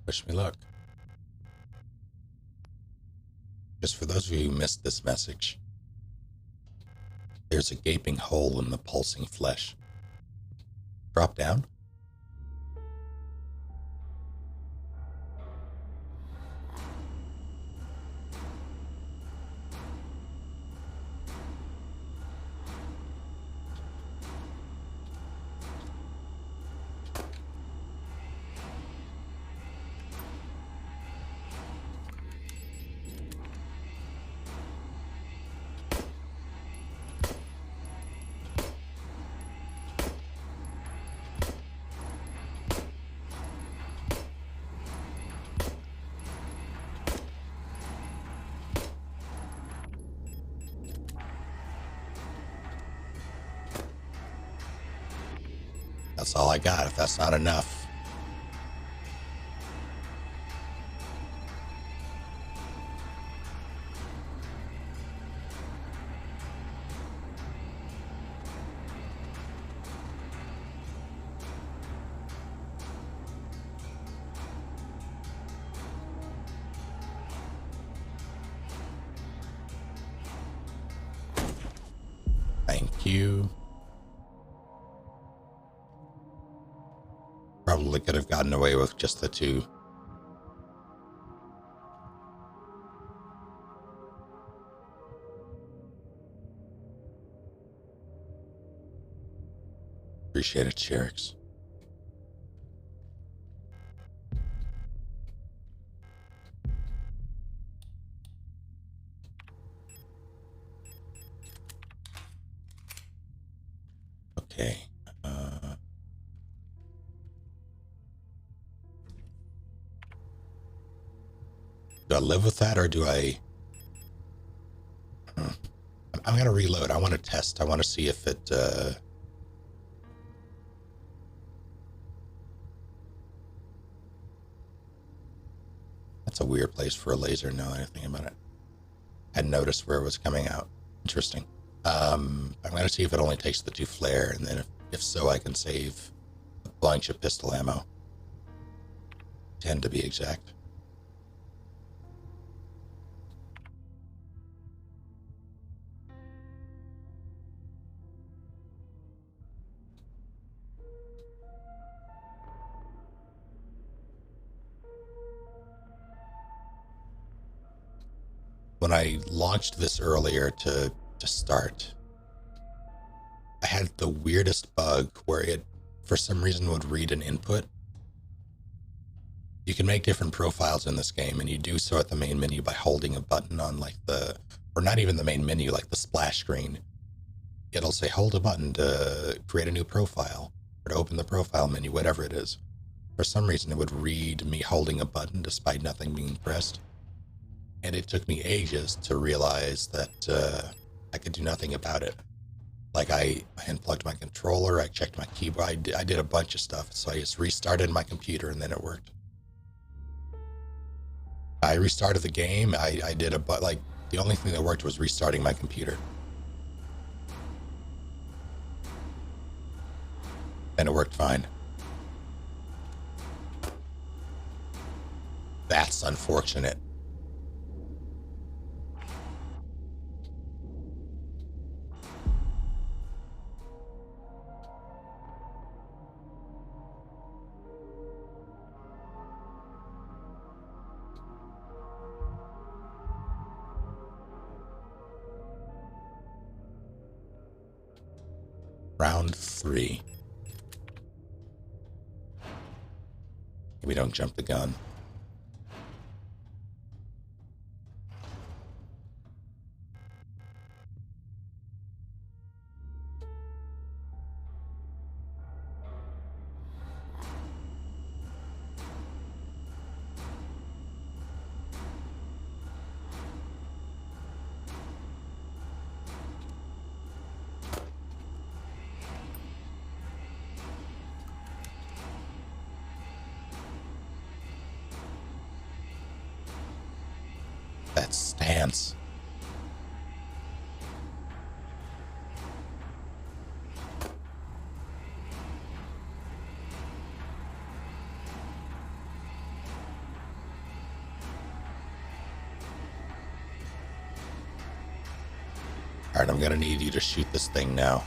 Wish me luck. Just for those of you who missed this message, there's a gaping hole in the pulsing flesh. Drop down. That's all I got, if that's not enough. Thank you. Probably could have gotten away with just the 2. Appreciate it, Cherix. Okay. Do I live with that, or do I... I'm going to reload. I want to test. I want to see if it... That's a weird place for a laser, now that I think about it. I hadn't noticed where it was coming out. Interesting. I'm going to see if it only takes the 2 flare, and then if so, I can save a bunch of pistol ammo. 10 to be exact. When I launched this earlier to start, I had the weirdest bug where it, for some reason, would read an input. You can make different profiles in this game, and you do so at the main menu by holding a button on like the, or not even the main menu, like the splash screen. It'll say hold a button to create a new profile, or to open the profile menu, whatever it is. For some reason, it would read me holding a button despite nothing being pressed. And it took me ages to realize that I could do nothing about it. Like I unplugged my controller, I checked my keyboard, I did a bunch of stuff. So I just restarted my computer and then it worked. I restarted the game, I did like the only thing that worked was restarting my computer. And it worked fine. That's unfortunate. Round 3. Maybe don't jump the gun. That stance. All right, I'm gonna need you to shoot this thing now.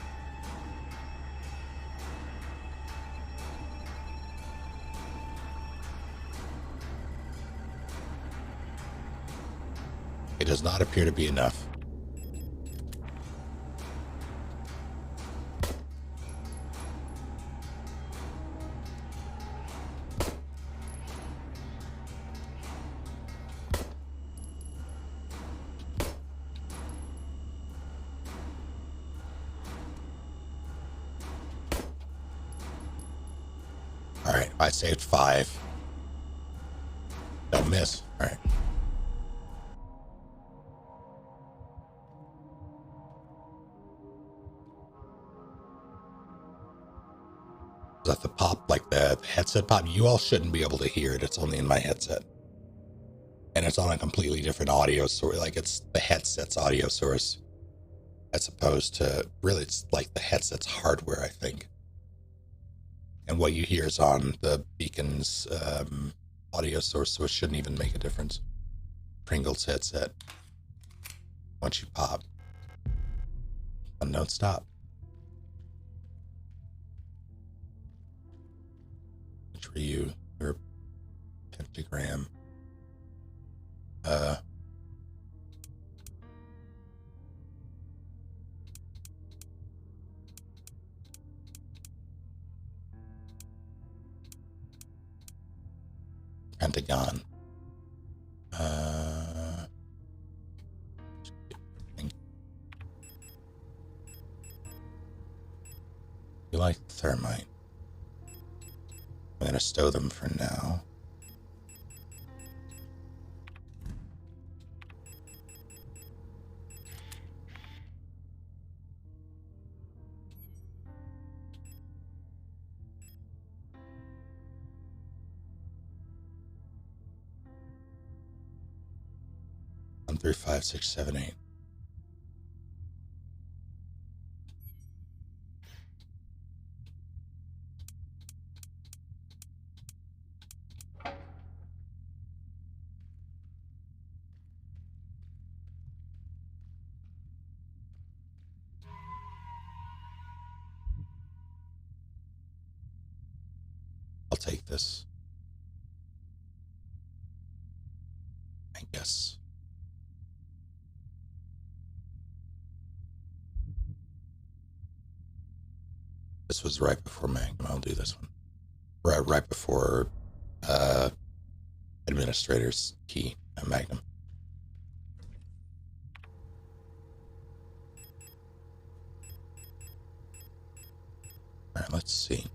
It does not appear to be enough. All right, I saved 5. Don't miss. All right. Is that the pop, like the headset pop? You all shouldn't be able to hear it. It's only in my headset. And it's on a completely different audio source. Like it's the headset's audio source. As opposed to, really, it's like the headset's hardware, I think. And what you hear is on the beacon's audio source, so it shouldn't even make a difference. Pringle's headset. Once you pop. And don't stop. Which were you? Your pentagram. Pentagon. You like thermite. I'm gonna stow them for now. One, three, five, six, seven, eight. I'll take this. I guess. This was right before Magnum. I'll do this one. Right before Administrator's Key at Magnum. All right, let's see.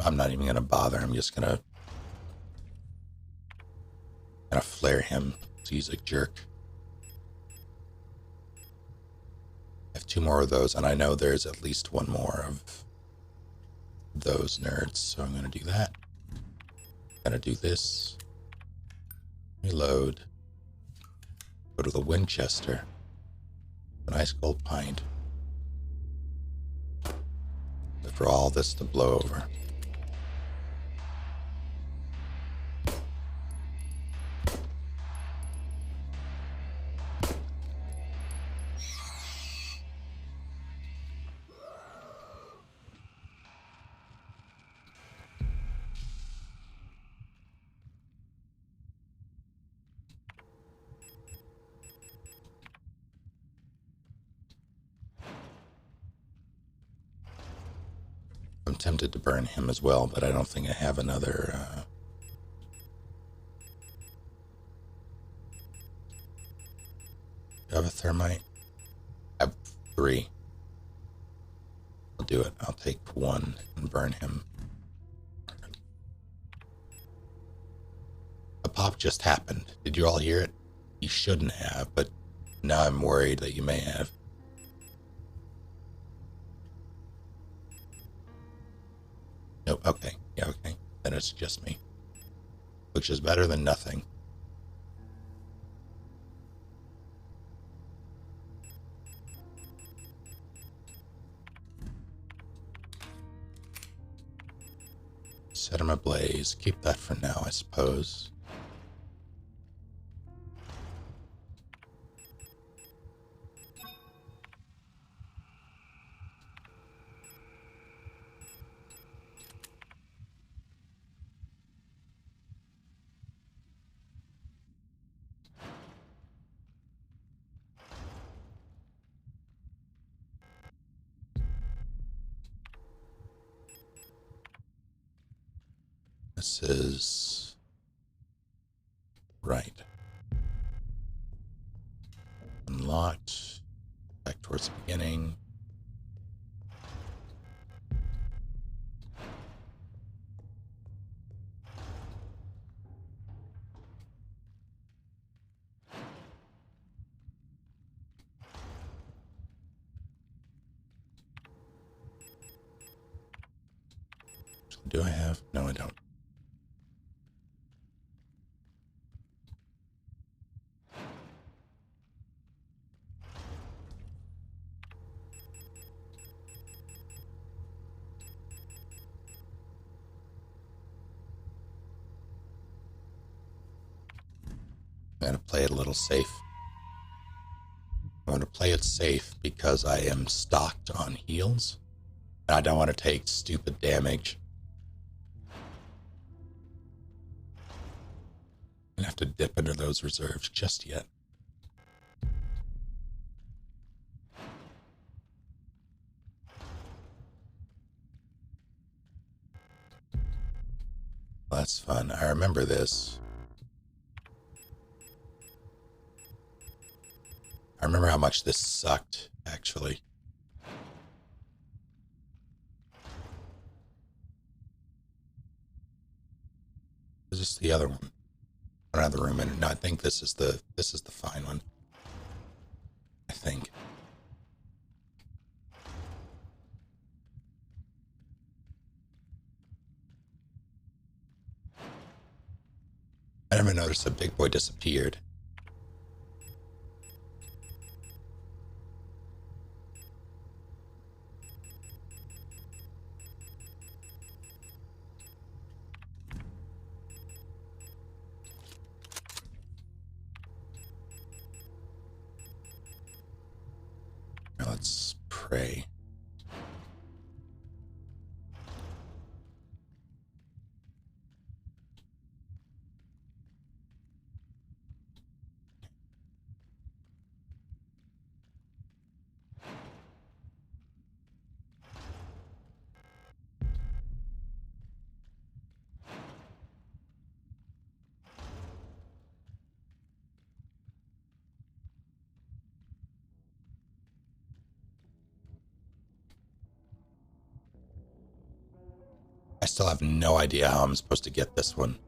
I'm not even gonna bother. I'm just gonna flare him. So he's a jerk. I have 2 more of those, and I know there's at least 1 more of those nerds. So I'm gonna do that. Gonna do this. Reload. Go to the Winchester. A nice gold pint. For all this to blow over. I'm tempted to burn him as well, but I don't think I have another. Do I have a thermite? I have 3. I'll do it. I'll take 1 and burn him. A pop just happened. Did you all hear it? You shouldn't have, but now I'm worried that you may have. Nope, okay. Yeah, okay. Then it's just me. Which is better than nothing. Set him ablaze. Keep that for now, I suppose. This is right. Unlocked. Back towards the beginning. Do I have? No, I don't. I'm going to play it a little safe. I want to play it safe because I am stocked on heals. And I don't want to take stupid damage. Gonna have to dip into those reserves just yet. Well, that's fun. I remember this. I remember how much this sucked, actually. Is this the other one? Another room in it. No, I think this is the fine one. I think. I never noticed a big boy disappeared. Now let's pray. I still have no idea how I'm supposed to get this one.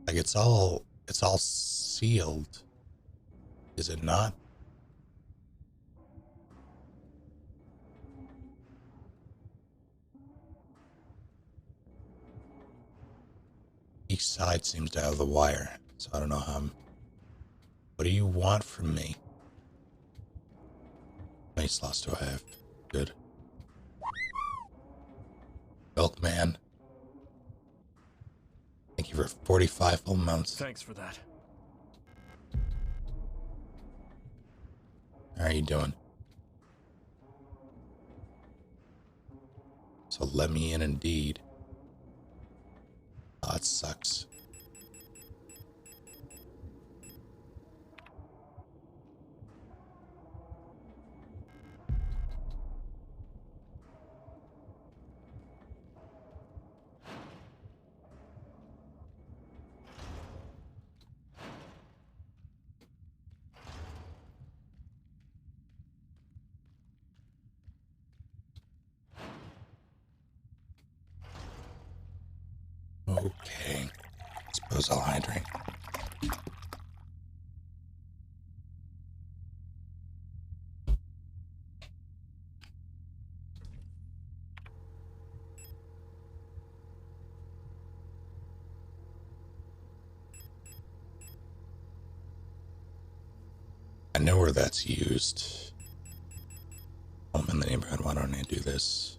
Like it's all sealed. Is it not? Each side seems to have the wire, so I don't know how I'm... What do you want from me? How many slots do I have? Good. Milkman. Thank you for 45 full months. Thanks for that. How are you doing? So let me in indeed. Oh, it sucks. Okay. Suppose I'll hydrate. I know where that's used. I'm in the neighborhood. Why don't I do this?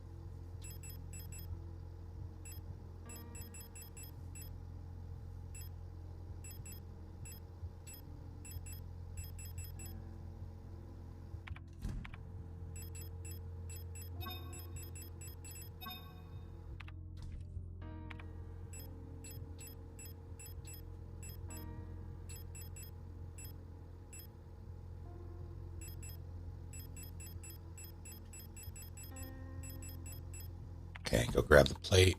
Okay, go grab the plate.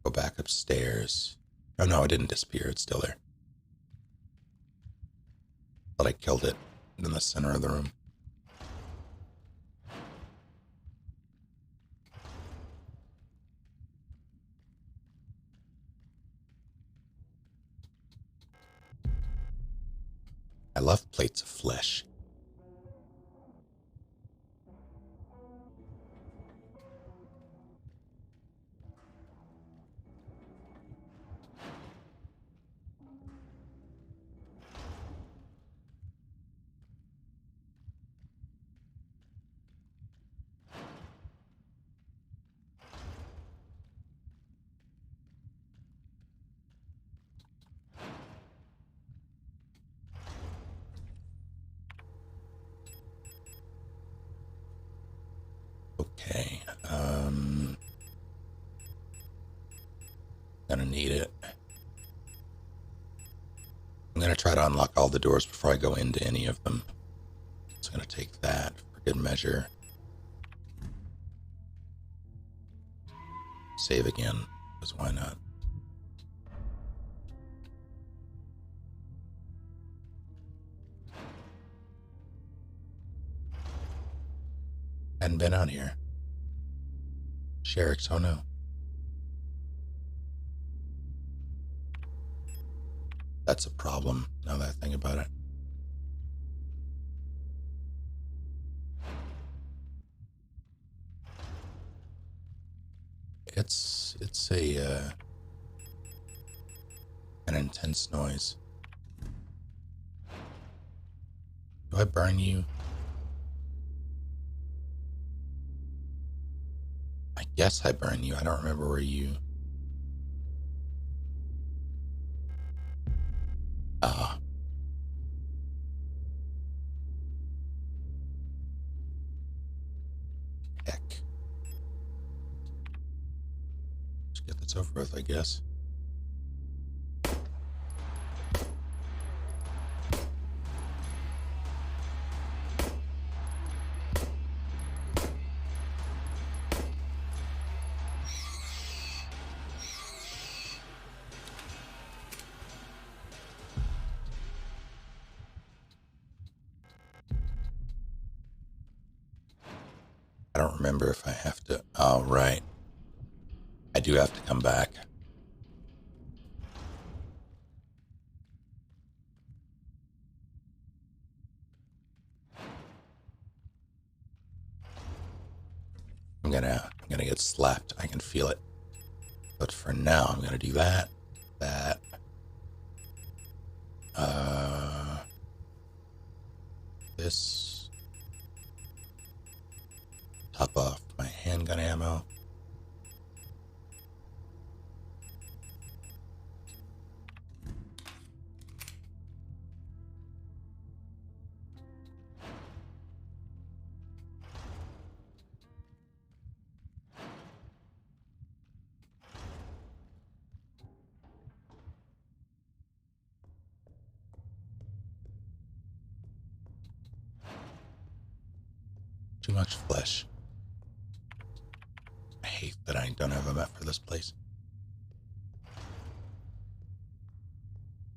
Go back upstairs. Oh no, it didn't disappear. It's still there. But I killed it in the center of the room. I love plates of flesh. try to unlock all the doors before I go into any of them. So I'm going to take that for good measure. Save again, because why not? Hadn't been out here. Sherrick's, oh no. That's a problem, now that I think about it. It's a an intense noise. Do I burn you? I guess I burn you. I don't remember where you... Ah. Heck. Let's get this over with, I guess. I don't remember if I have to... Oh, right. I do have to come back. I'm gonna get slapped. I can feel it. But for now, I'm gonna do that. This. Top off my handgun ammo. Too much flesh. I hate that I don't have a map for this place.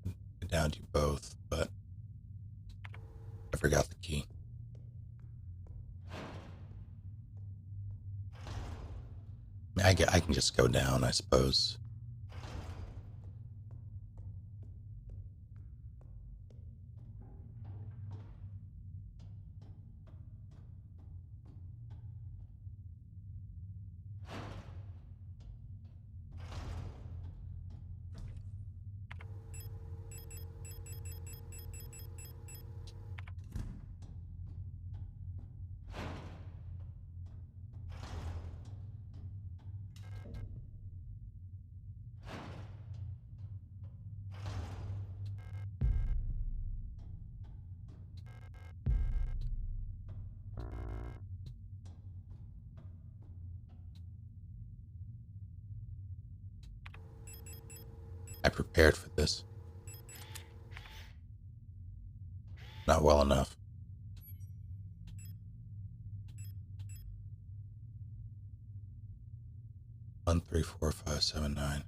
I downed you both, but I forgot the key. I can just go down, I suppose. I prepared for this. Not well enough. 1, 3, 4, 5, 7, 9.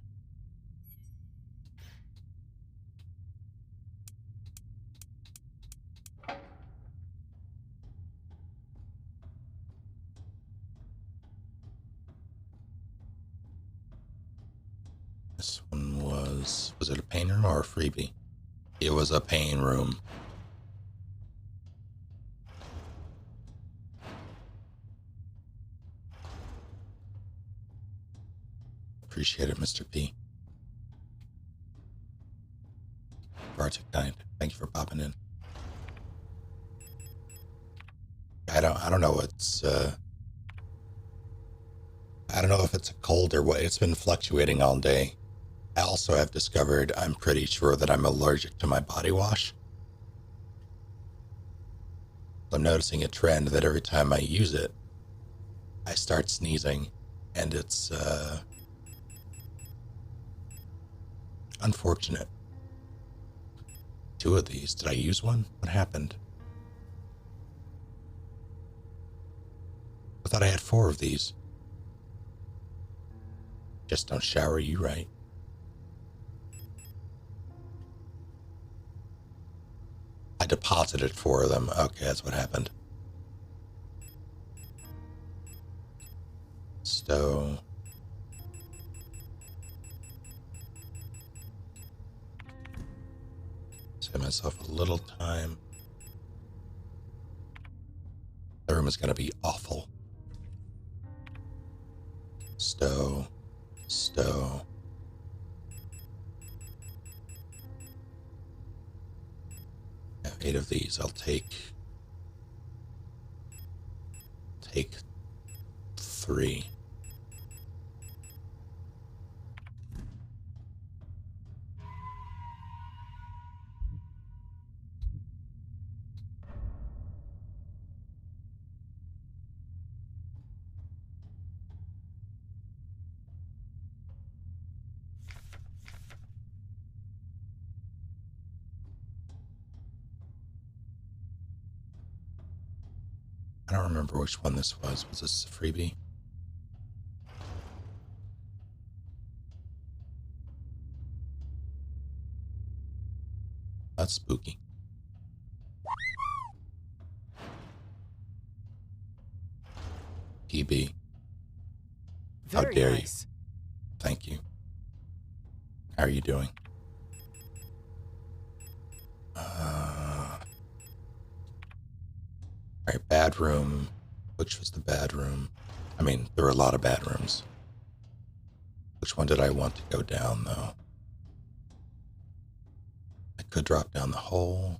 This one was it a pain room or a freebie? It was a pain room. Appreciate it, Mr. P. Arctic Knight, thank you for popping in. I don't know what's I don't know if it's a cold or what. It's been fluctuating all day. I also have discovered I'm pretty sure that I'm allergic to my body wash. I'm noticing a trend that every time I use it, I start sneezing, and it's unfortunate. 2 of these. Did I use one? What happened? I thought I had 4 of these. Just don't shower you right. I deposited 4 of them. Okay, that's what happened. Stow. Save myself a little time. The room is going to be awful. Stow. Stow. I have 8 of these. I'll take 3. I don't remember which one this was. Was this a freebie? That's spooky. PB. How dare you? Thank you. How are you doing? All right, bad room. Which was the bad room? I mean, there were a lot of bad rooms. Which one did I want to go down, though? I could drop down the hole.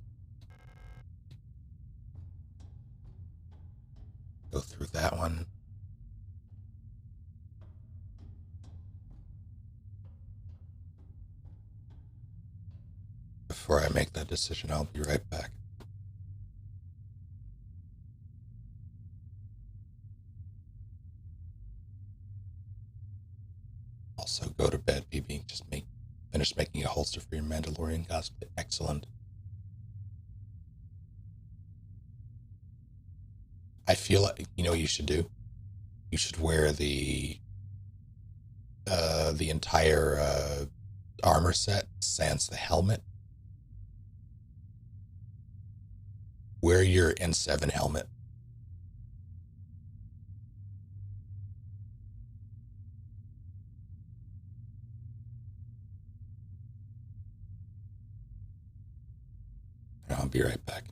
Go through that one. Before I make that decision, I'll be right back. Also, go to bed, PB. Just finish making a holster for your Mandalorian cosplay. Excellent. I feel like, you know what you should do? You should wear the entire armor set, sans the helmet. Wear your N7 helmet. I'll be right back.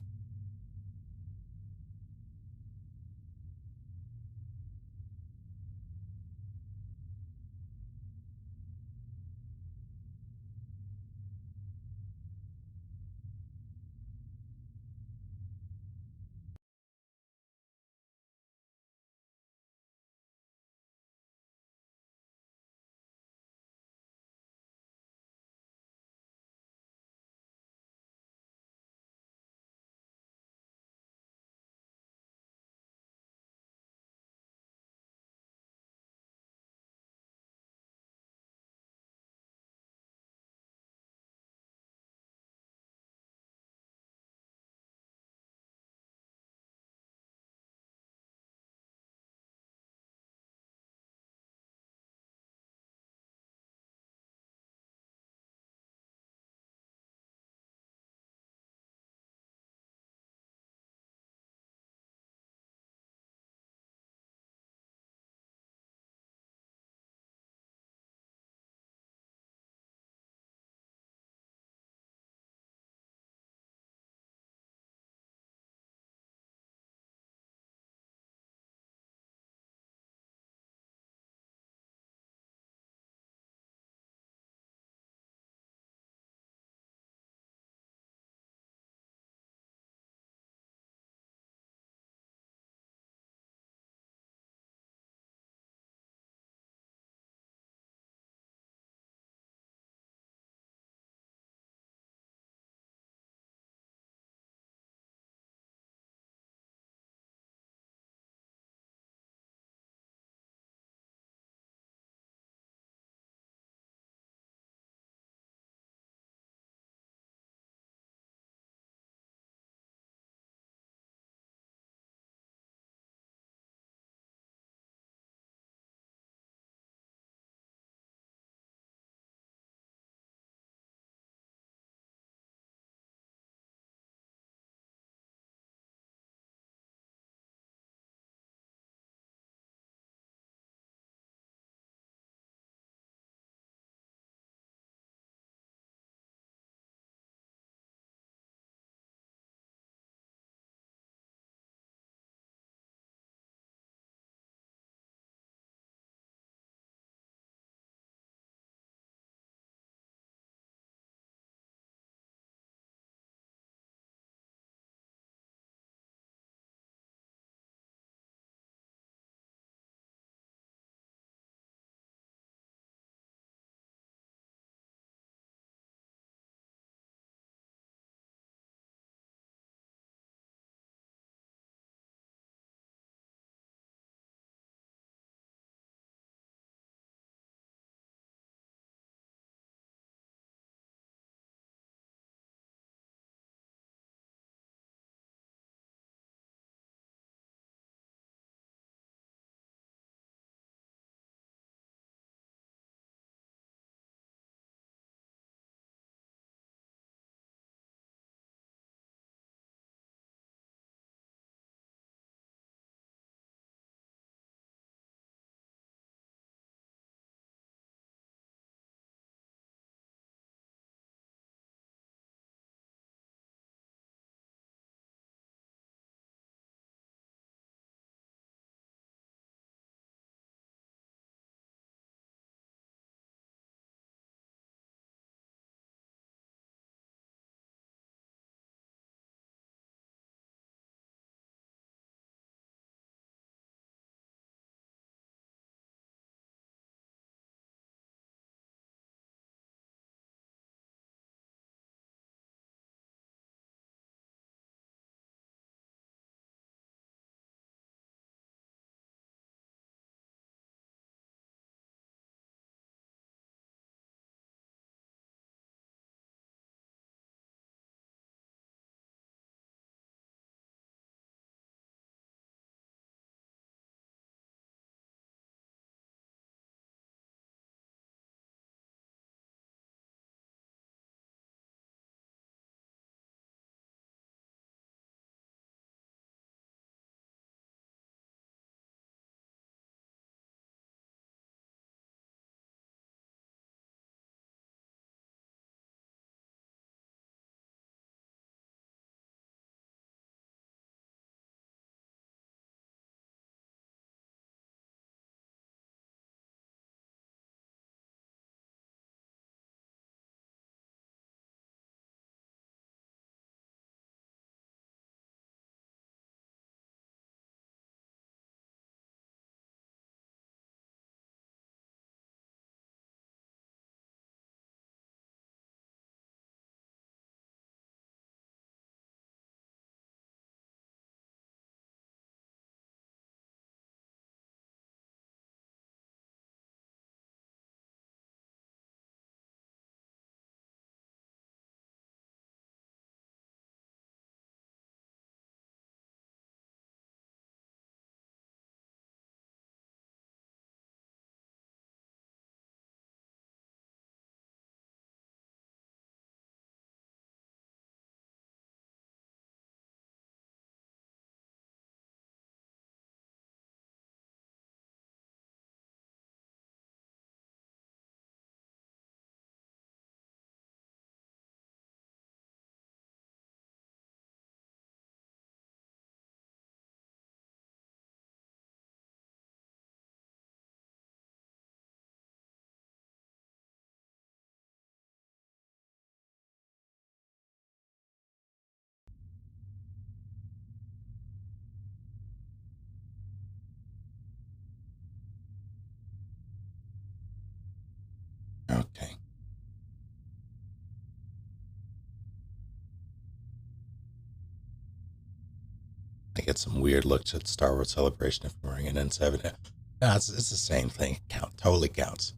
get some weird looks at Star Wars Celebration if I'm wearing an N7. No, it's the same thing. It totally counts.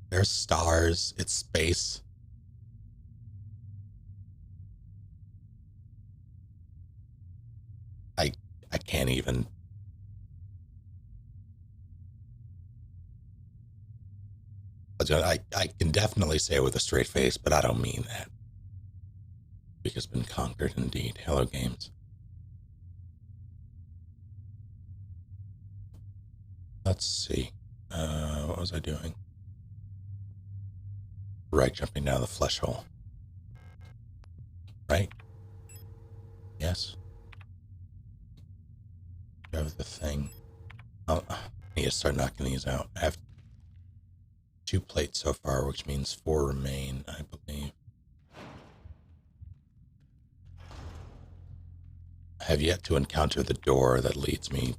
There's stars. It's space. I can't even. I can definitely say it with a straight face, but I don't mean that. Week has been conquered indeed. Hello, games. Let's see. What was I doing? Right, jumping down the flesh hole. Right? Yes. You have the thing. I need to start knocking these out. I have 2 plates so far, which means 4 remain, I believe. I have yet to encounter the door that leads me.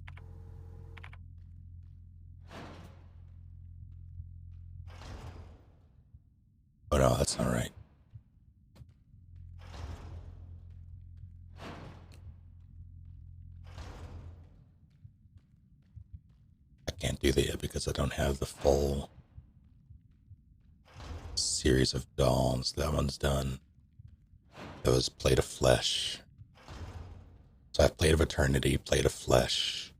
Oh no, that's not right. I can't do that yet because I don't have the full series of dolls. That one's done. That was Plate of Flesh. So I have Plate of Eternity, Plate of Flesh.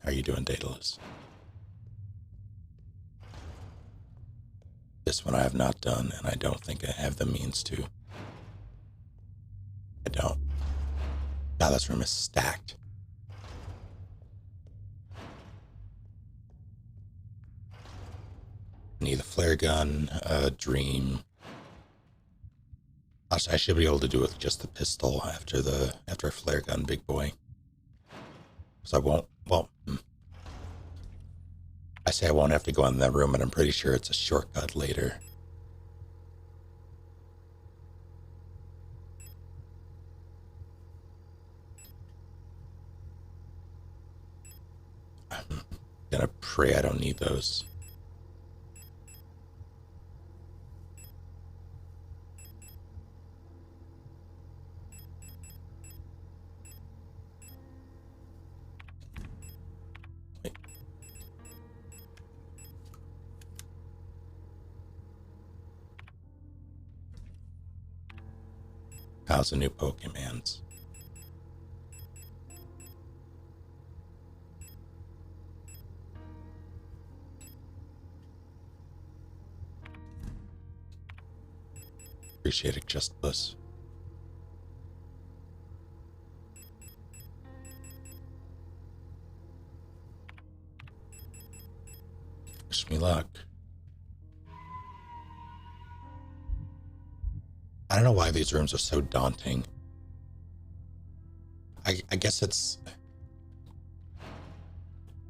How are you doing, Daedalus? This one I have not done, and I don't think I have the means to. I don't. God, this room is stacked. Need a flare gun, a dream. I should be able to do it with just the pistol after a flare gun, big boy. So I won't. Well, I say I won't have to go in that room, and I'm pretty sure it's a shortcut later. I'm gonna pray I don't need those. How's the new Pokemons? Appreciate it, Just Bliss. Wish me luck. I don't know why these rooms are so daunting. I guess it's...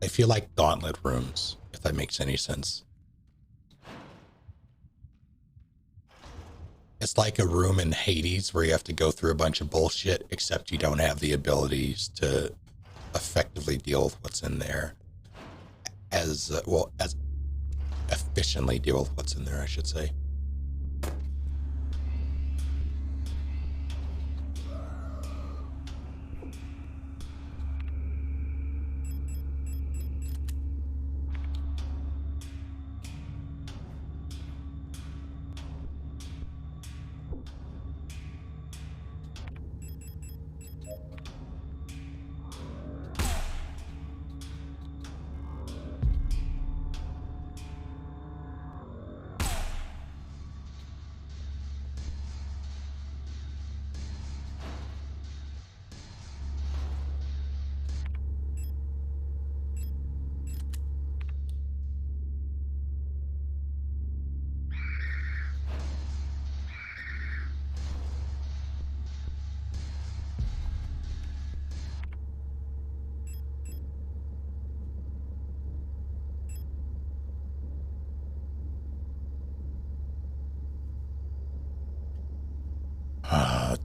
I feel like gauntlet rooms, if that makes any sense. It's like a room in Hades where you have to go through a bunch of bullshit, except you don't have the abilities to effectively deal with what's in there. As efficiently deal with what's in there, I should say.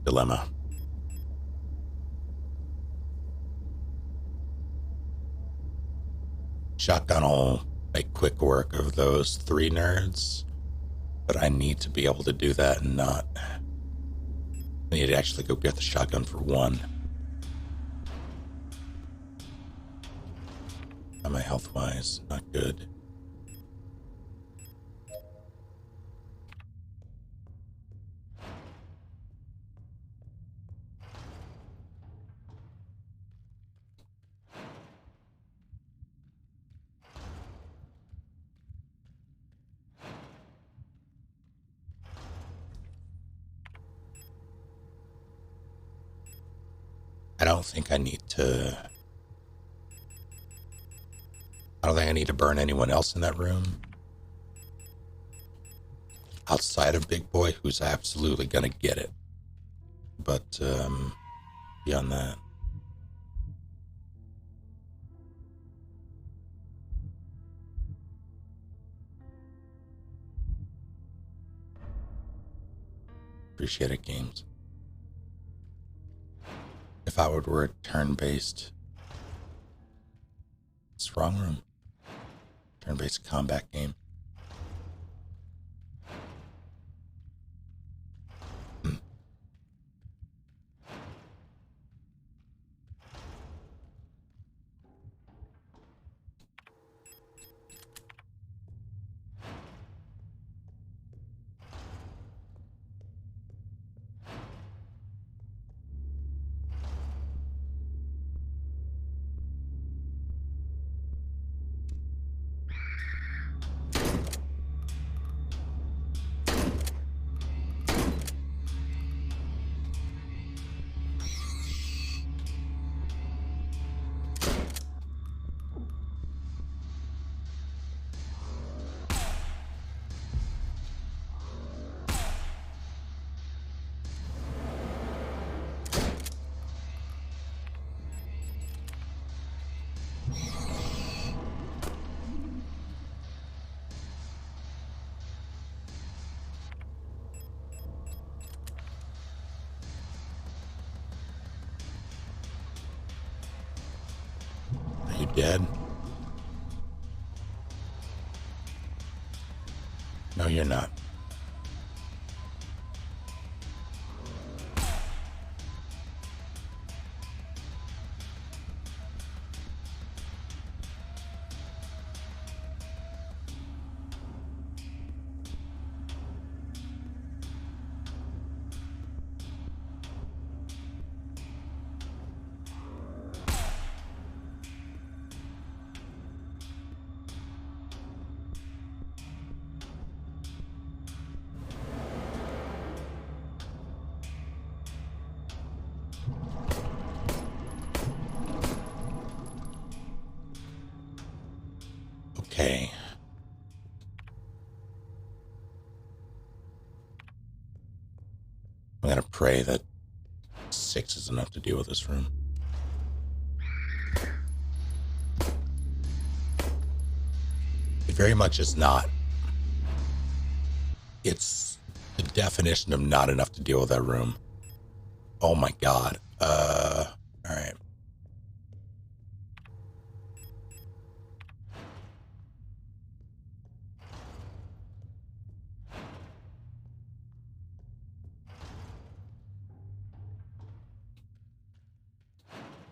Dilemma. Shotgun will make quick work of those 3 nerds. But I need to be able to do that and not... I need to actually go get the shotgun for one. My health-wise, not good. I don't think I need to... I don't think I need to burn anyone else in that room. Outside of Big Boy, who's absolutely gonna get it. But, beyond that... Appreciate it, games. If I were a turn-based... It's wrong room. Turn-based combat game. Are you dead? No, you're not. Okay. I'm gonna pray that 6 is enough to deal with this room. It very much is not. It's the definition of not enough to deal with that room. Oh my god. Alright.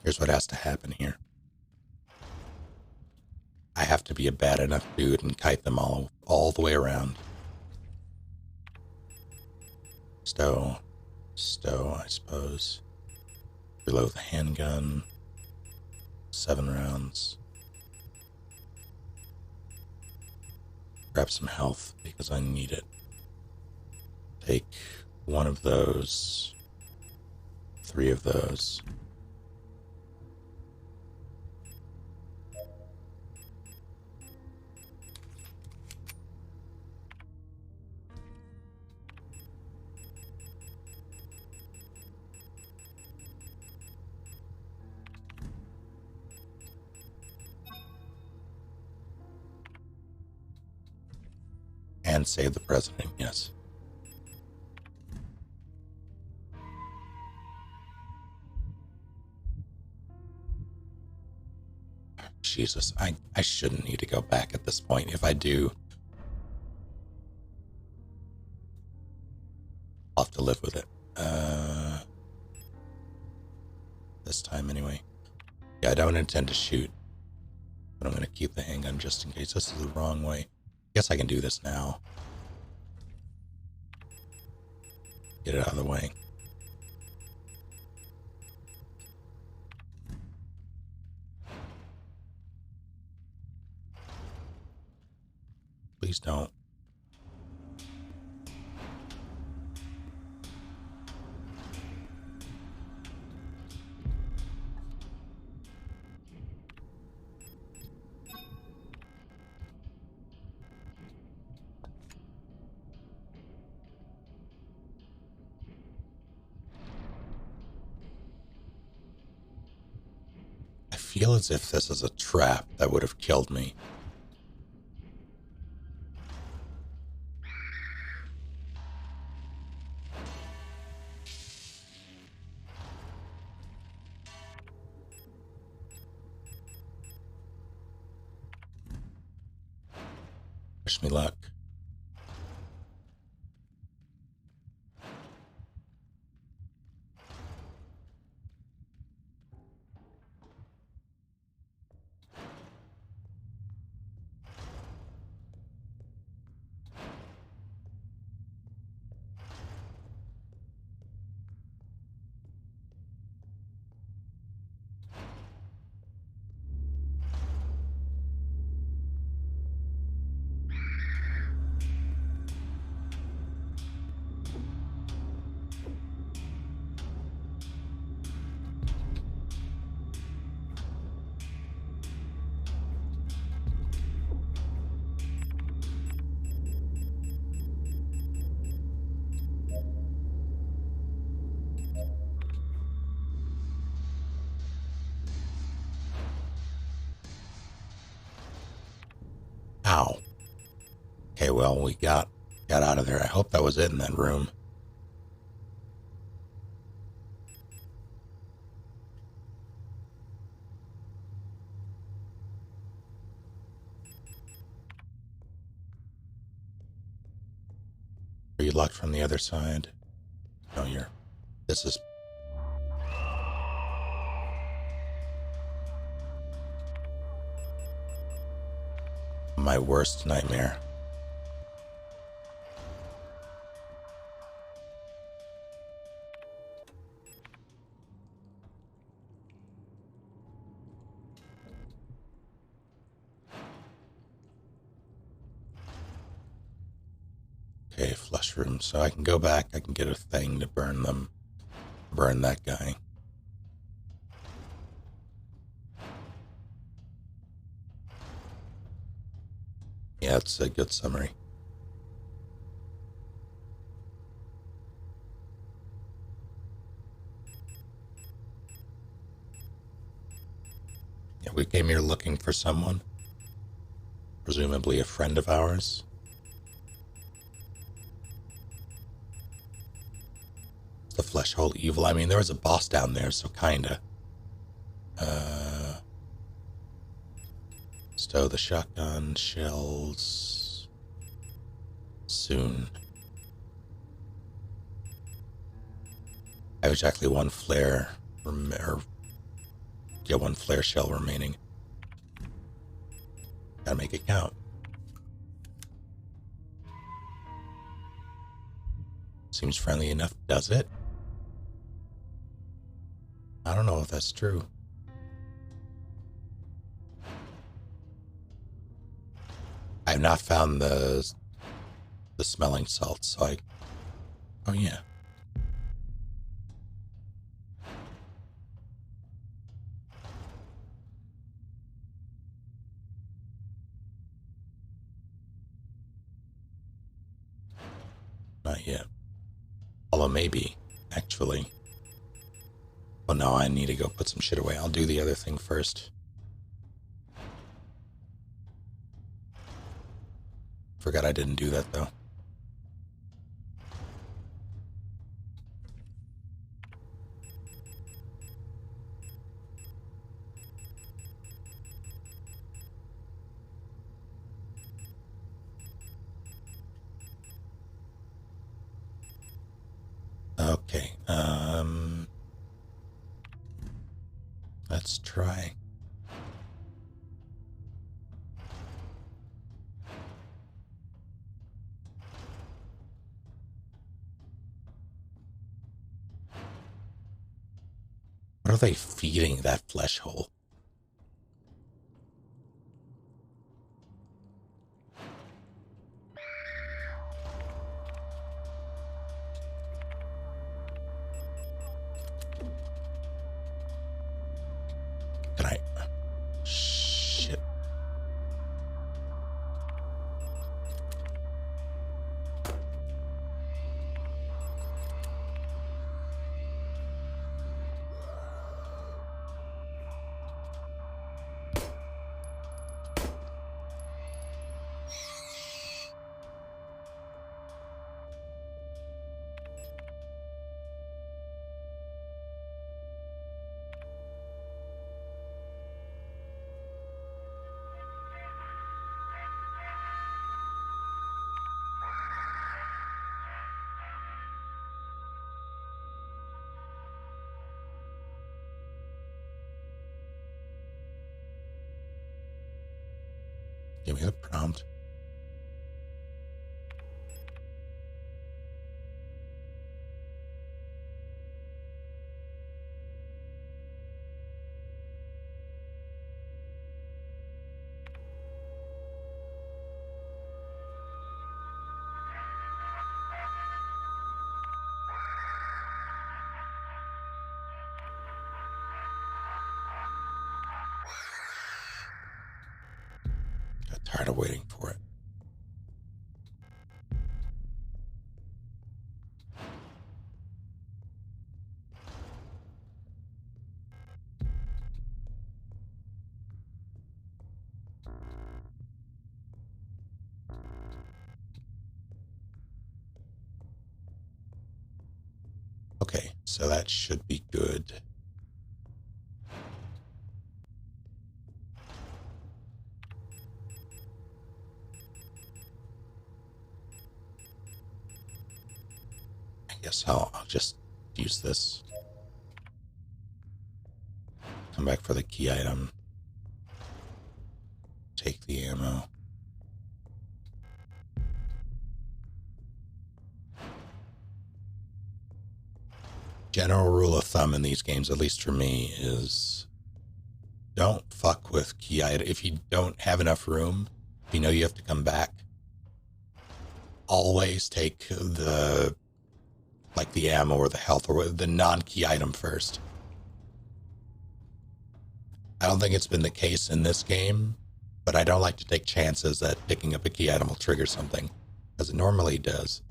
Here's what has to happen here. I have to be a bad enough dude and kite them all the way around. Stow, I suppose. Reload the handgun. 7 rounds. Grab some health because I need it. Take 1 of those. 3 of those. And save the president, yes. Jesus, I shouldn't need to go back at this point. If I do, to live with it. This time anyway. Yeah, I don't intend to shoot, but I'm going to keep the handgun just in case. This is the wrong way. Guess I can do this now. Get it out of the way. Please don't. I feel as if this is a trap that would have killed me. Wish me luck. Ow. Okay, well, we got out of there. I hope that was it in that room. Are you locked from the other side? No, you're... This is... my worst nightmare. Okay, flush room. So I can go back. I can get a thing to burn them. Burn that guy. Yeah, it's a good summary. Yeah, we came here looking for someone. Presumably a friend of ours. It's the flesh hole evil. I mean, there was a boss down there, so kinda. Stow the shotgun shells soon. I have exactly one flare, one flare shell remaining. Gotta make it count. Seems friendly enough, does it? I don't know if that's true. I have not found the smelling salts, so I... Oh, yeah. Not yet. Although maybe, actually. Oh no, I need to go put some shit away. I'll do the other thing first. Forgot I didn't do that, though. Okay, let's try. What are they feeding that flesh hole? Can I? Shit. Give me the prompt. Got tired of waiting for it. Okay, so that should be good. I guess I'll just use this. Come back for the key item. Take the ammo. General rule of thumb in these games, at least for me, is don't fuck with key item. If you don't have enough room, if you know you have to come back, always take the ammo or the health or the non-key item first. I don't think it's been the case in this game, but I don't like to take chances that picking up a key item will trigger something, as it normally does.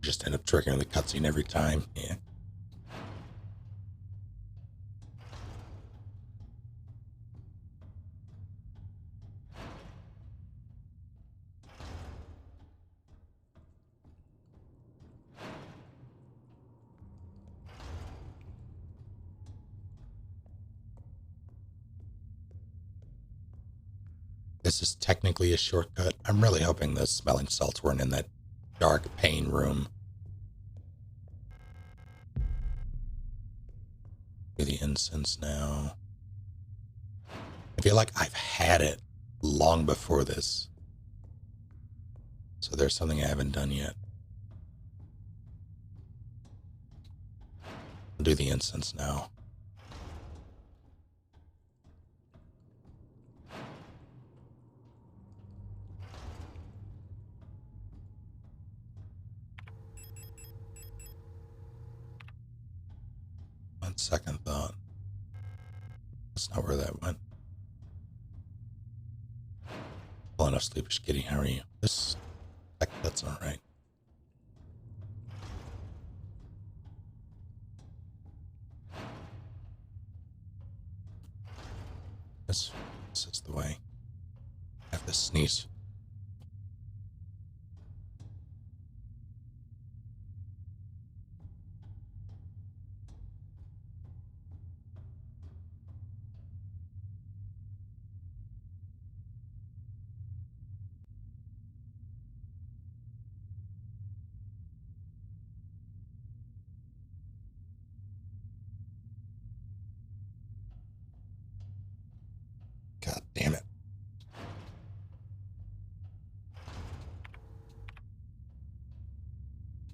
Just end up triggering the cutscene every time. Yeah. This is technically a shortcut. I'm really hoping the smelling salts weren't in that dark pain room. Do the incense now. I feel like I've had it long before this. So there's something I haven't done yet. I'll do the incense now. On second thought, that's not where that went. Full enough, sleepish kitty. How are you? That's all right. This is the way. I have to sneeze. God damn it.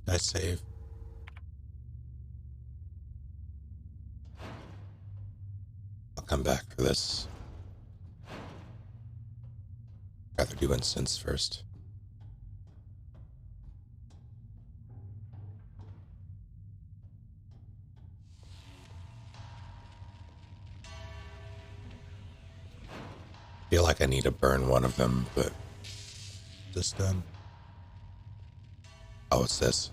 Did I save? I'll come back for this. Rather do instance first. Feel like I need to burn one of them, but this done. Oh, it's this.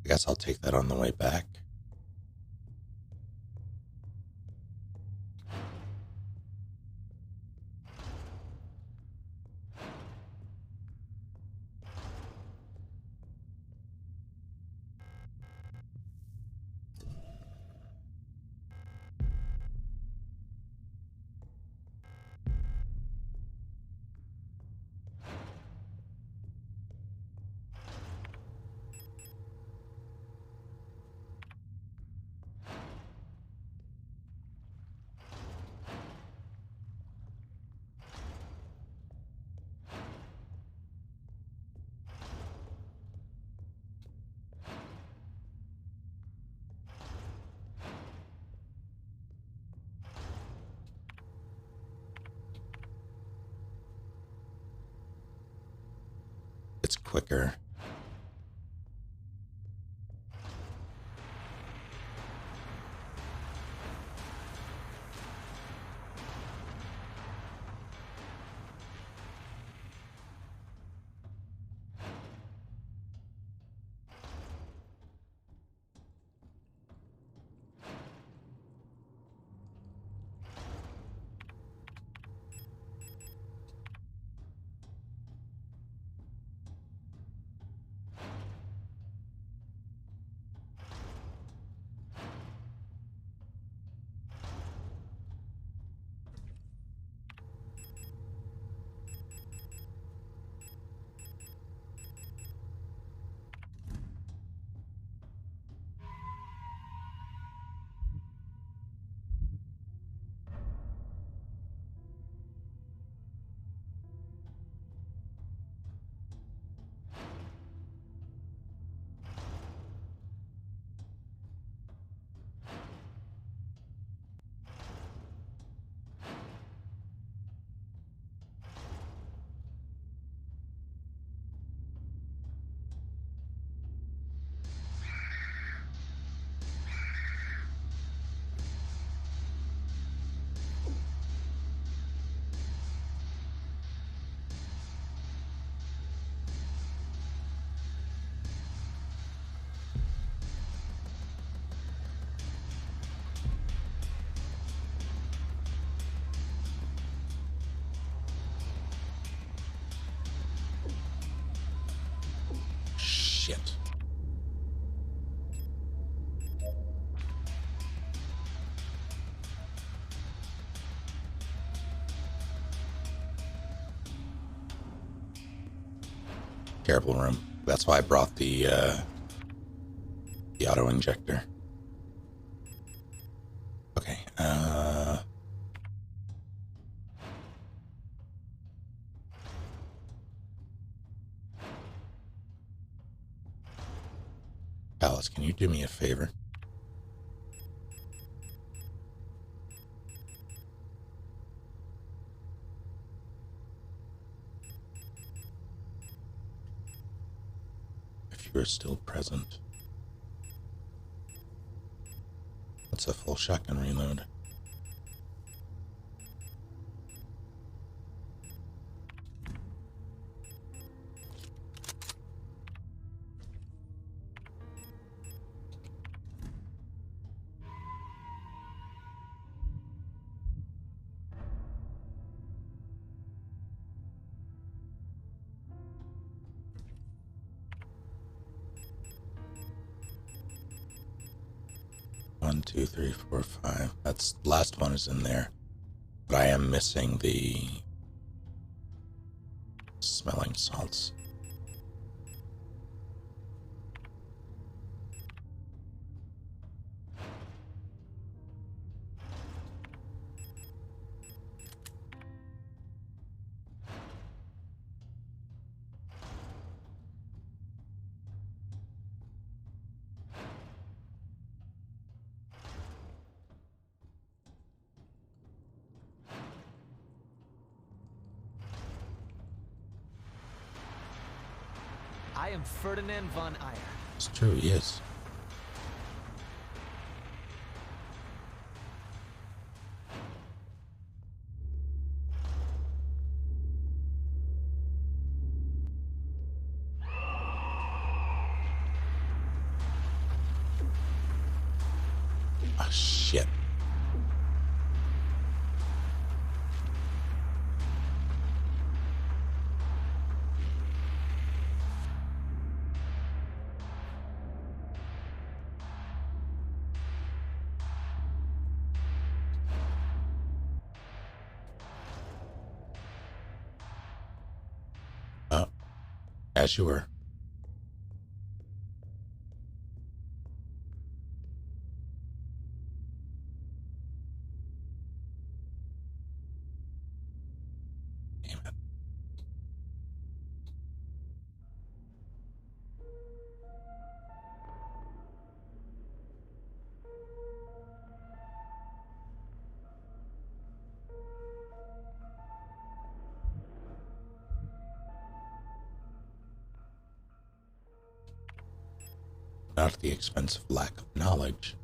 I guess I'll take that on the way back. It's quicker. Shit. Terrible room. That's why I brought the auto injector. Okay. Alice, can you do me a favor? If you are still present. What's a full shotgun reload? 1, 2, 3, 4, 5. That's the last one is in there. But I am missing the smelling salts. I am Ferdinand von Eyre. It's true, he is. Oh, shit. Oh, as you were. Damn it. Not at the expense of lack of knowledge.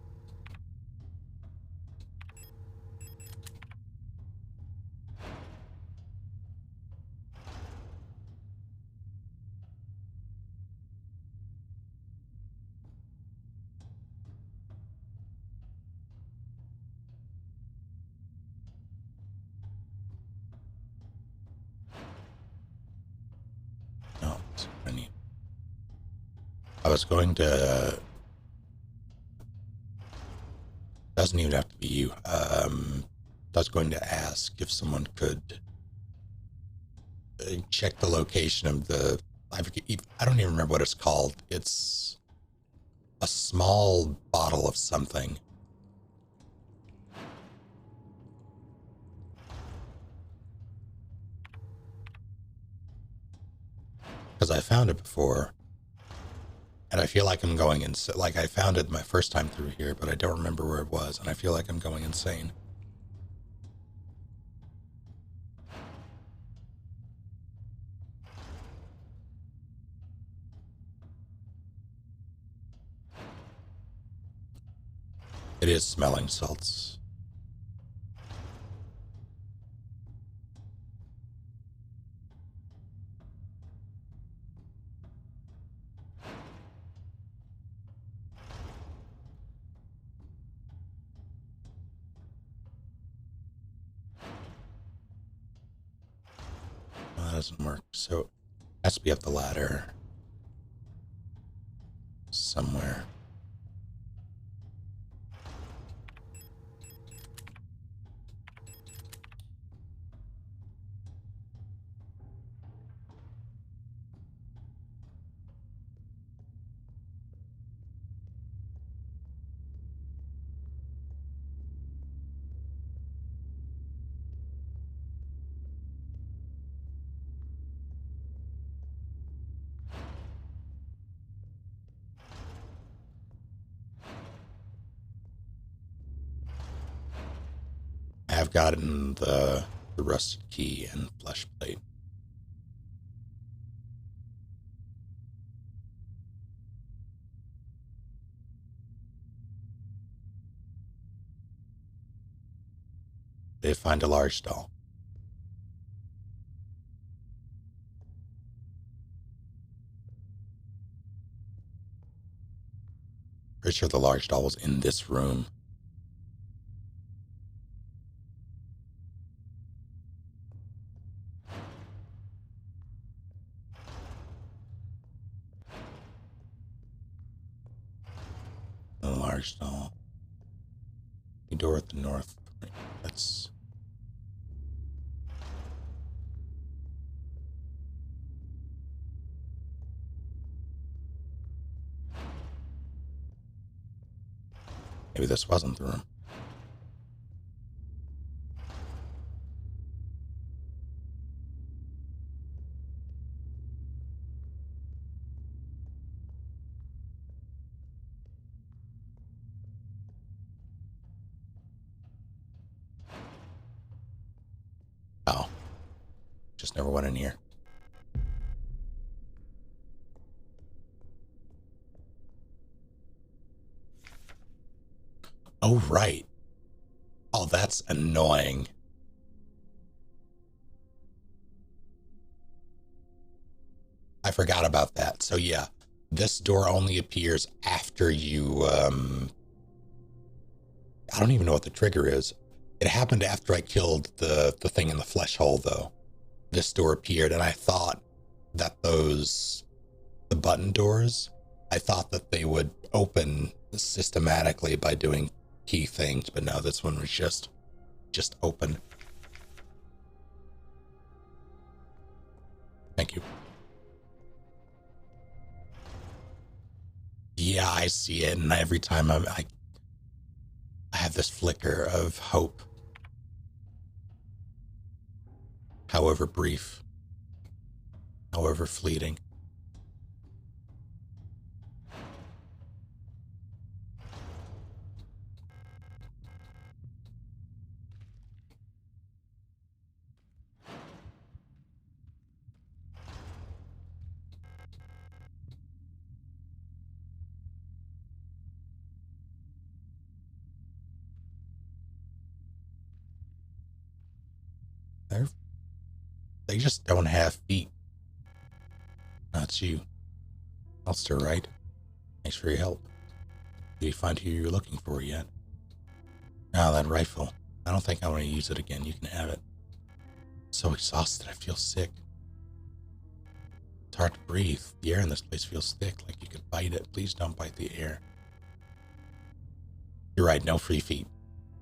No, it's what I need. I was going to... Doesn't even have to be you. I was going to ask if someone could check the location of the... I don't even remember what it's called. It's a small bottle of something. Because I found it before. And I feel like I'm going insane. Like I found it my first time through here, but I don't remember where it was. And I feel like I'm going insane. It is smelling salts. Well, that doesn't work. So it has to be up the ladder somewhere. I have gotten the rusted key and flesh plate. They find a large doll. Pretty sure the large doll was in this room. The large doll. A door at the north. That's... Maybe this wasn't the room. Oh. Just never went in here. Oh, right. Oh, that's annoying. I forgot about that. So yeah, this door only appears after you, I don't even know what the trigger is. It happened after I killed the thing in the flesh hole, though. This door appeared, and I thought that the button doors, I thought that they would open systematically by doing key things, but no, this one was just open. Thank you. Yeah, I see it, and every time I have this flicker of hope, however brief, however fleeting. They just don't have feet. That's you. Elster, right? Thanks for your help. Did you find who you're looking for yet? Ah, that rifle. I don't think I want to use it again. You can have it. I'm so exhausted, I feel sick. It's hard to breathe. The air in this place feels thick, like you could bite it. Please don't bite the air. You're right, no free feet.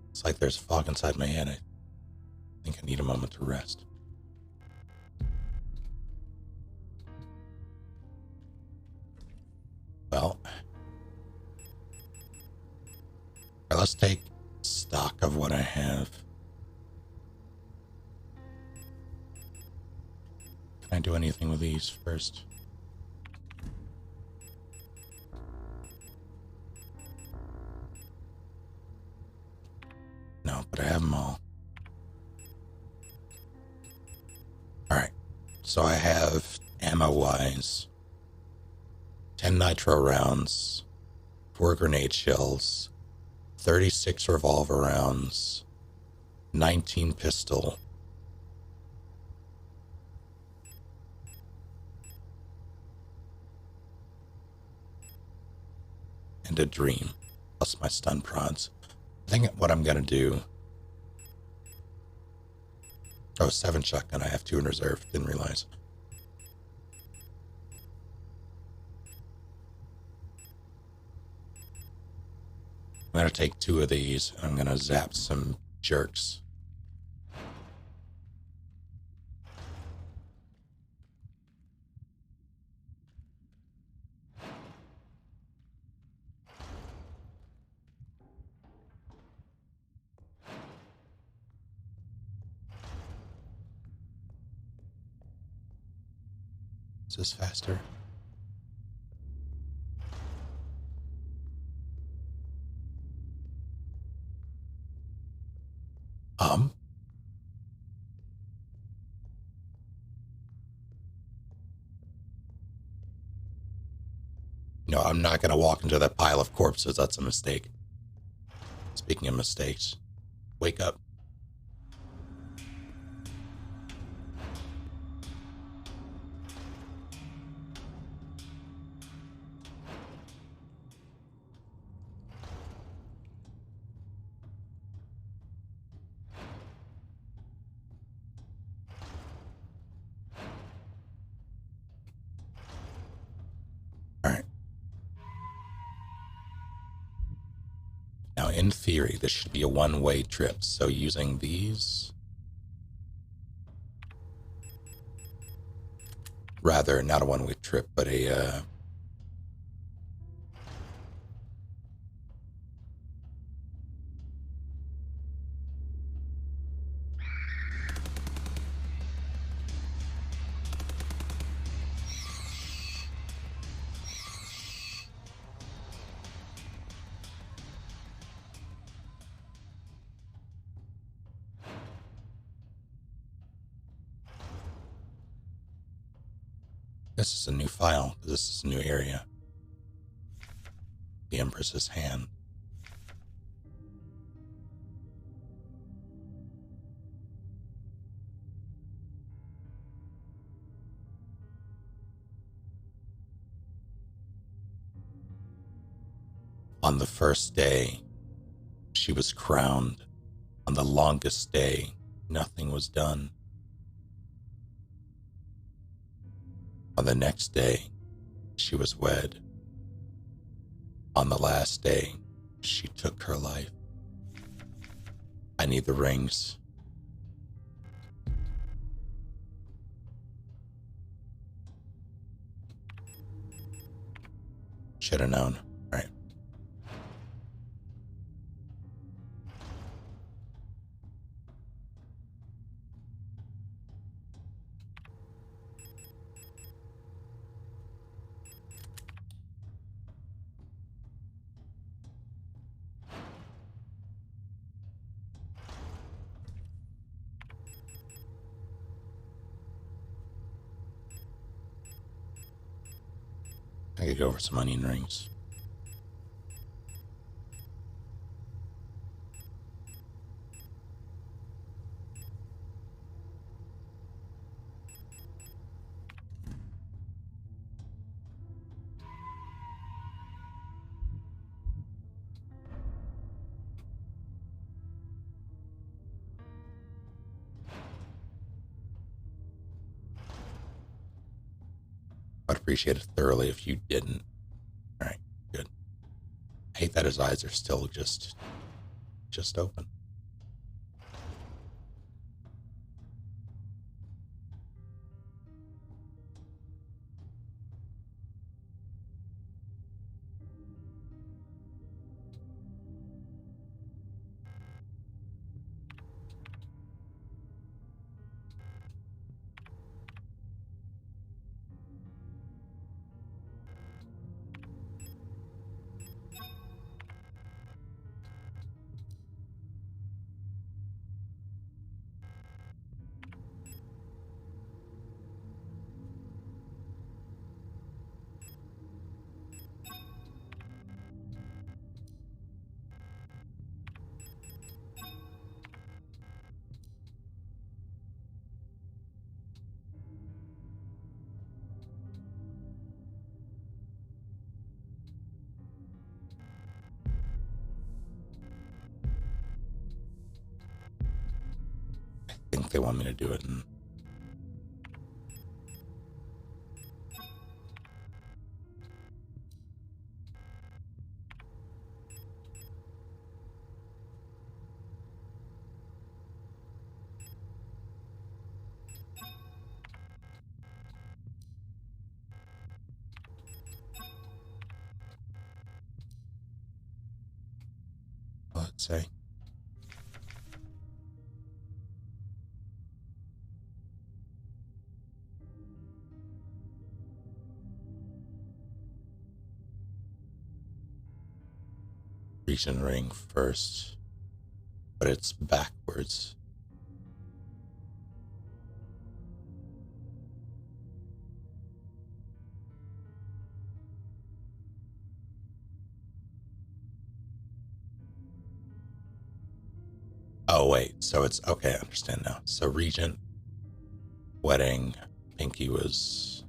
It's like there's a fog inside my head. I think I need a moment to rest. Well, let's take stock of what I have. Can I do anything with these first? No, but I have them all. Alright, so I have ammo-wise 10 nitro rounds, 4 grenade shells, 36 revolver rounds, 19 pistol, and a dream, plus my stun prods. I think what I'm gonna do... Oh, 7 shotgun, I have 2 in reserve, didn't realize. I'm gonna take 2 of these, and I'm gonna zap some jerks. Is this faster? No, I'm not gonna walk into that pile of corpses. That's a mistake. Speaking of mistakes, wake up. Now, in theory, this should be a one-way trip. So using these... Rather, not a one-way trip, but a... This is a new file. This is a new area. The Empress's Hand. On the first day, she was crowned. On the longest day, nothing was done. On the next day, she was wed. On the last day, she took her life. I need the rings. Should have known. All right. I could go over some onion rings. I'd appreciate it thoroughly if you didn't. All right, good. I hate that his eyes are still just open. I think they want me to do it in... Let's say. Region ring first, but it's backwards. Oh, wait. So it's okay. I understand now. So Regent, wedding, Pinky was...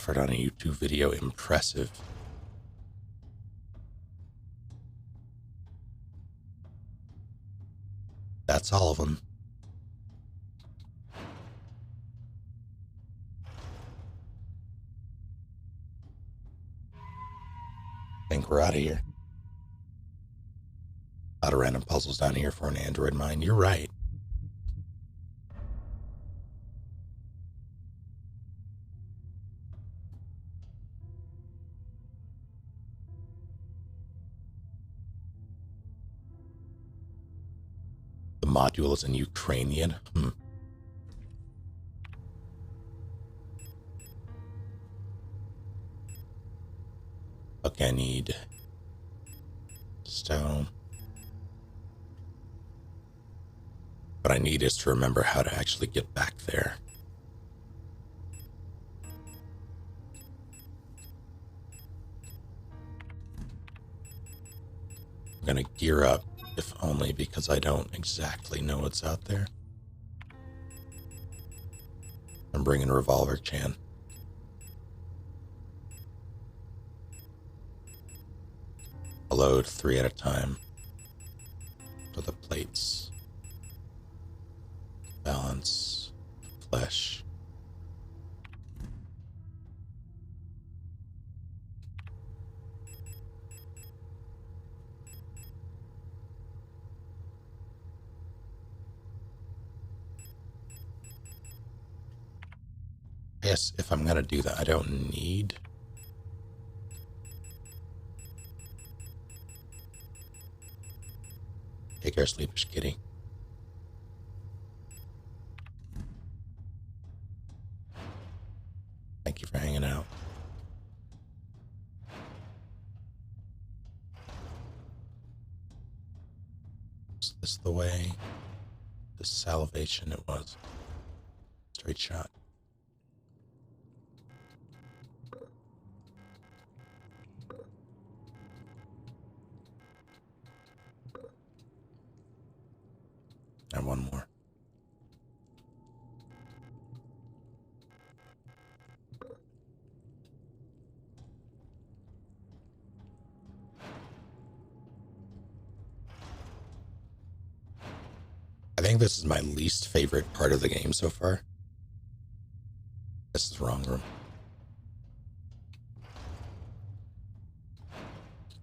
buffered on a YouTube video. Impressive. That's all of them. I think we're out of here. A lot of random puzzles down here for an Android mind. You're right. The module is in Ukrainian. Okay, I need stone. What I need is to remember how to actually get back there. I'm gonna gear up, if only because I don't exactly know what's out there. I'm bringing Revolver Chan. I'll load 3 at a time for the plates. Balance, flesh. I guess if I'm gonna do that, I don't need. Take care, sleepish kitty. Thank you for hanging out. Is this the way? The salvation it was. Straight shot. And one more. I think this is my least favorite part of the game so far. This is the wrong room.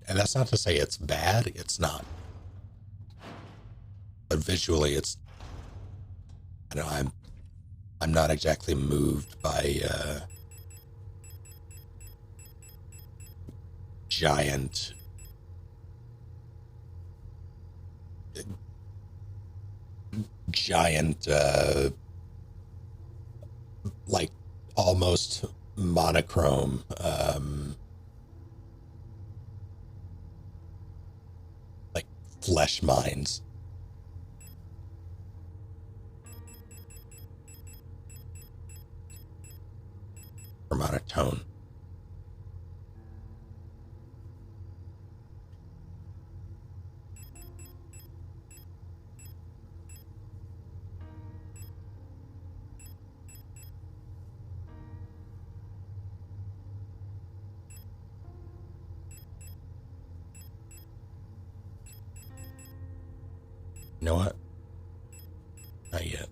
And that's not to say it's bad, it's not. But visually it's, I know I'm not exactly moved by giant like almost monochrome like flesh mines. Or monotone. You know what? Not yet.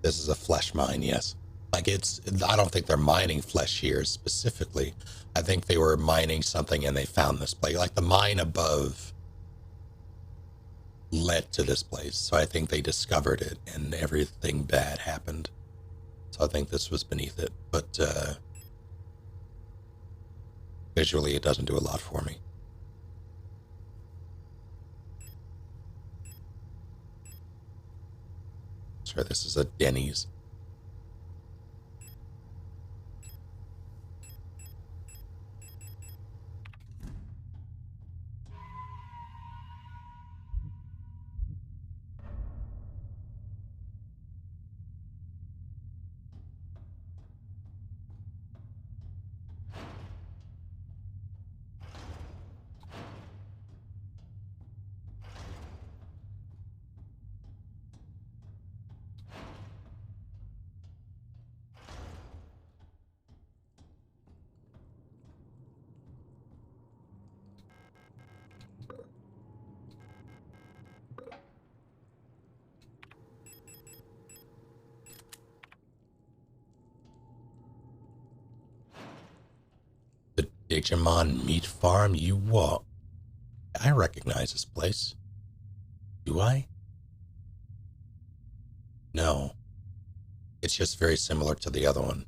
This is a flesh mine, yes. Like I don't think they're mining flesh here specifically. I think they were mining something and they found this place. Like the mine above led to this place. So I think they discovered it and everything bad happened. So I think this was beneath it. But visually, it doesn't do a lot for me. Sure, this is a Denny's. Digimon Meat Farm? You what? I recognize this place. Do I? No. It's just very similar to the other one.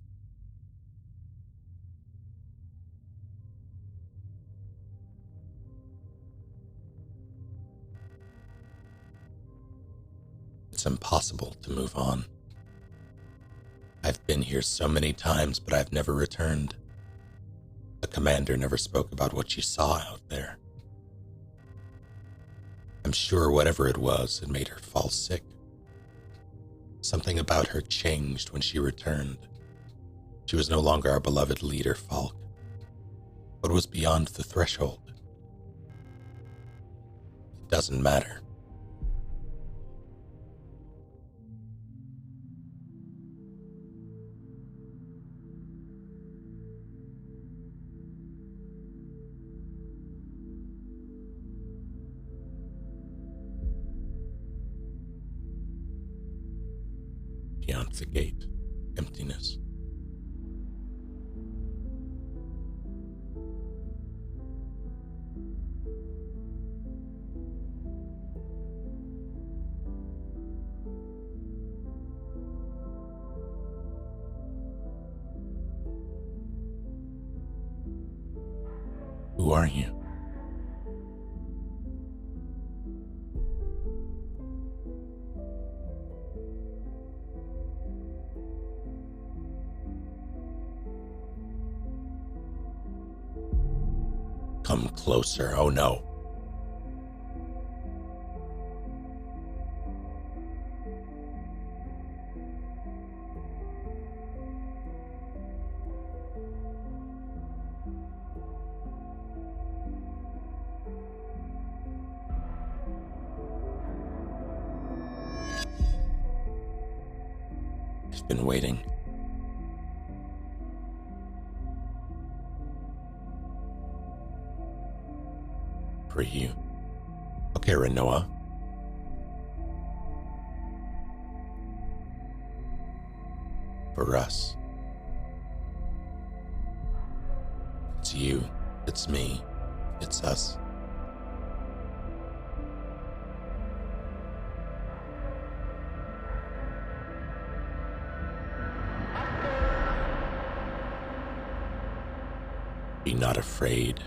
It's impossible to move on. I've been here so many times, but I've never returned. The commander never spoke about what she saw out there. I'm sure whatever it was, it made her fall sick. Something about her changed when she returned. She was no longer our beloved leader, Falk. What was beyond the threshold? It doesn't matter. Beyond the gate, emptiness. Who are you? Come closer, oh no. I've been waiting. For you. Okay, Renoa. For us. It's you. It's me. It's us. Be not afraid.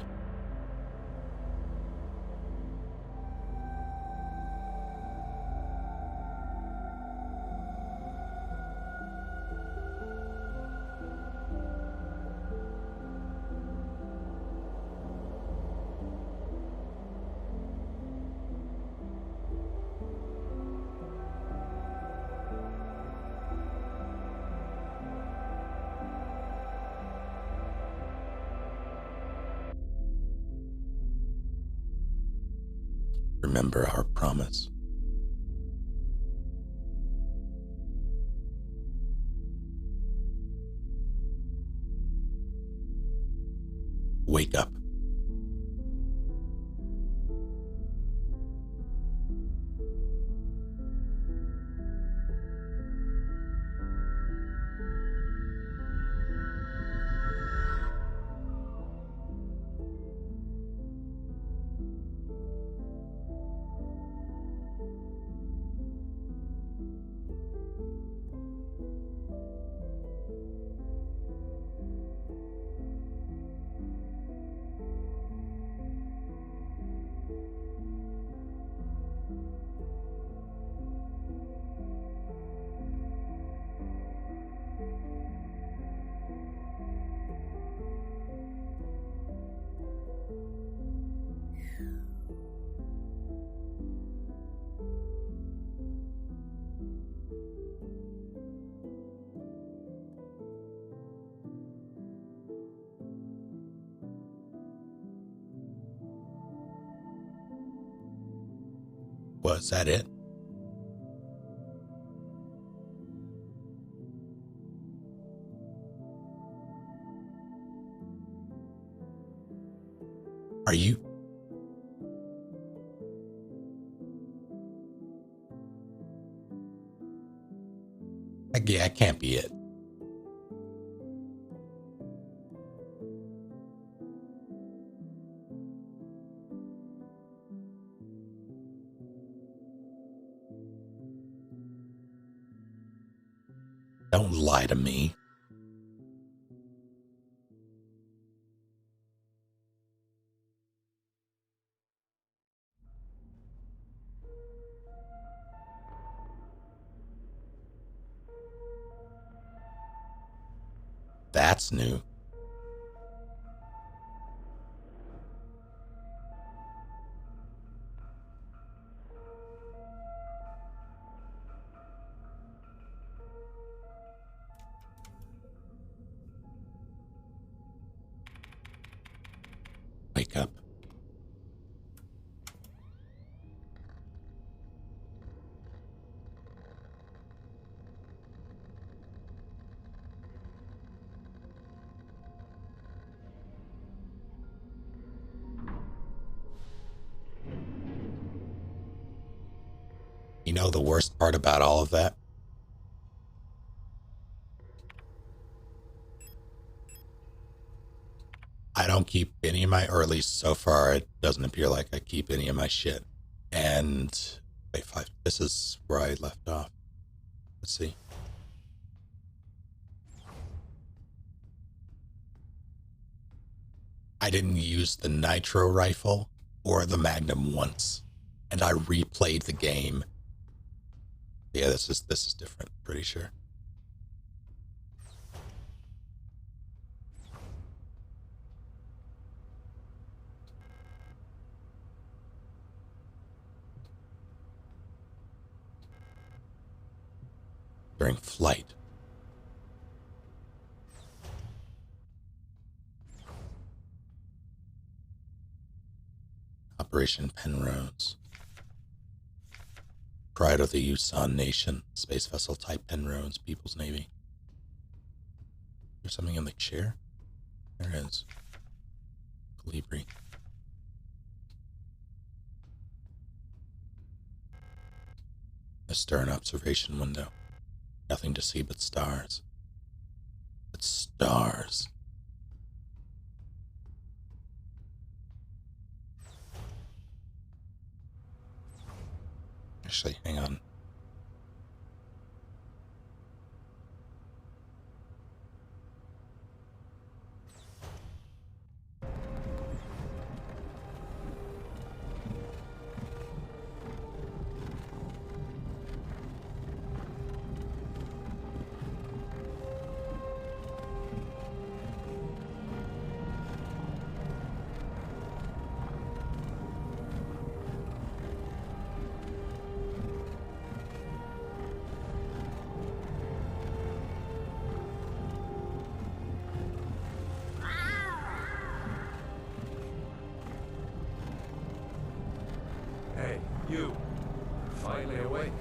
Remember our promise. Wake up. Was that it? Are you? Yeah, it can't be it. Don't lie to me. That's new. Wake up. You know the worst part about all of that? I don't keep any of my, or at least so far, it doesn't appear like I keep any of my shit. And wait, this is where I left off. Let's see. I didn't use the nitro rifle or the magnum once, and I replayed the game. Yeah, this is different, pretty sure. During flight. Operation Penrose. Pride of the Yusan Nation. Space vessel type Penrose, People's Navy. There's something in the chair? There is. Calibri. A stern observation window. Nothing to see but stars. But stars. Actually, hang on. You, finally awake.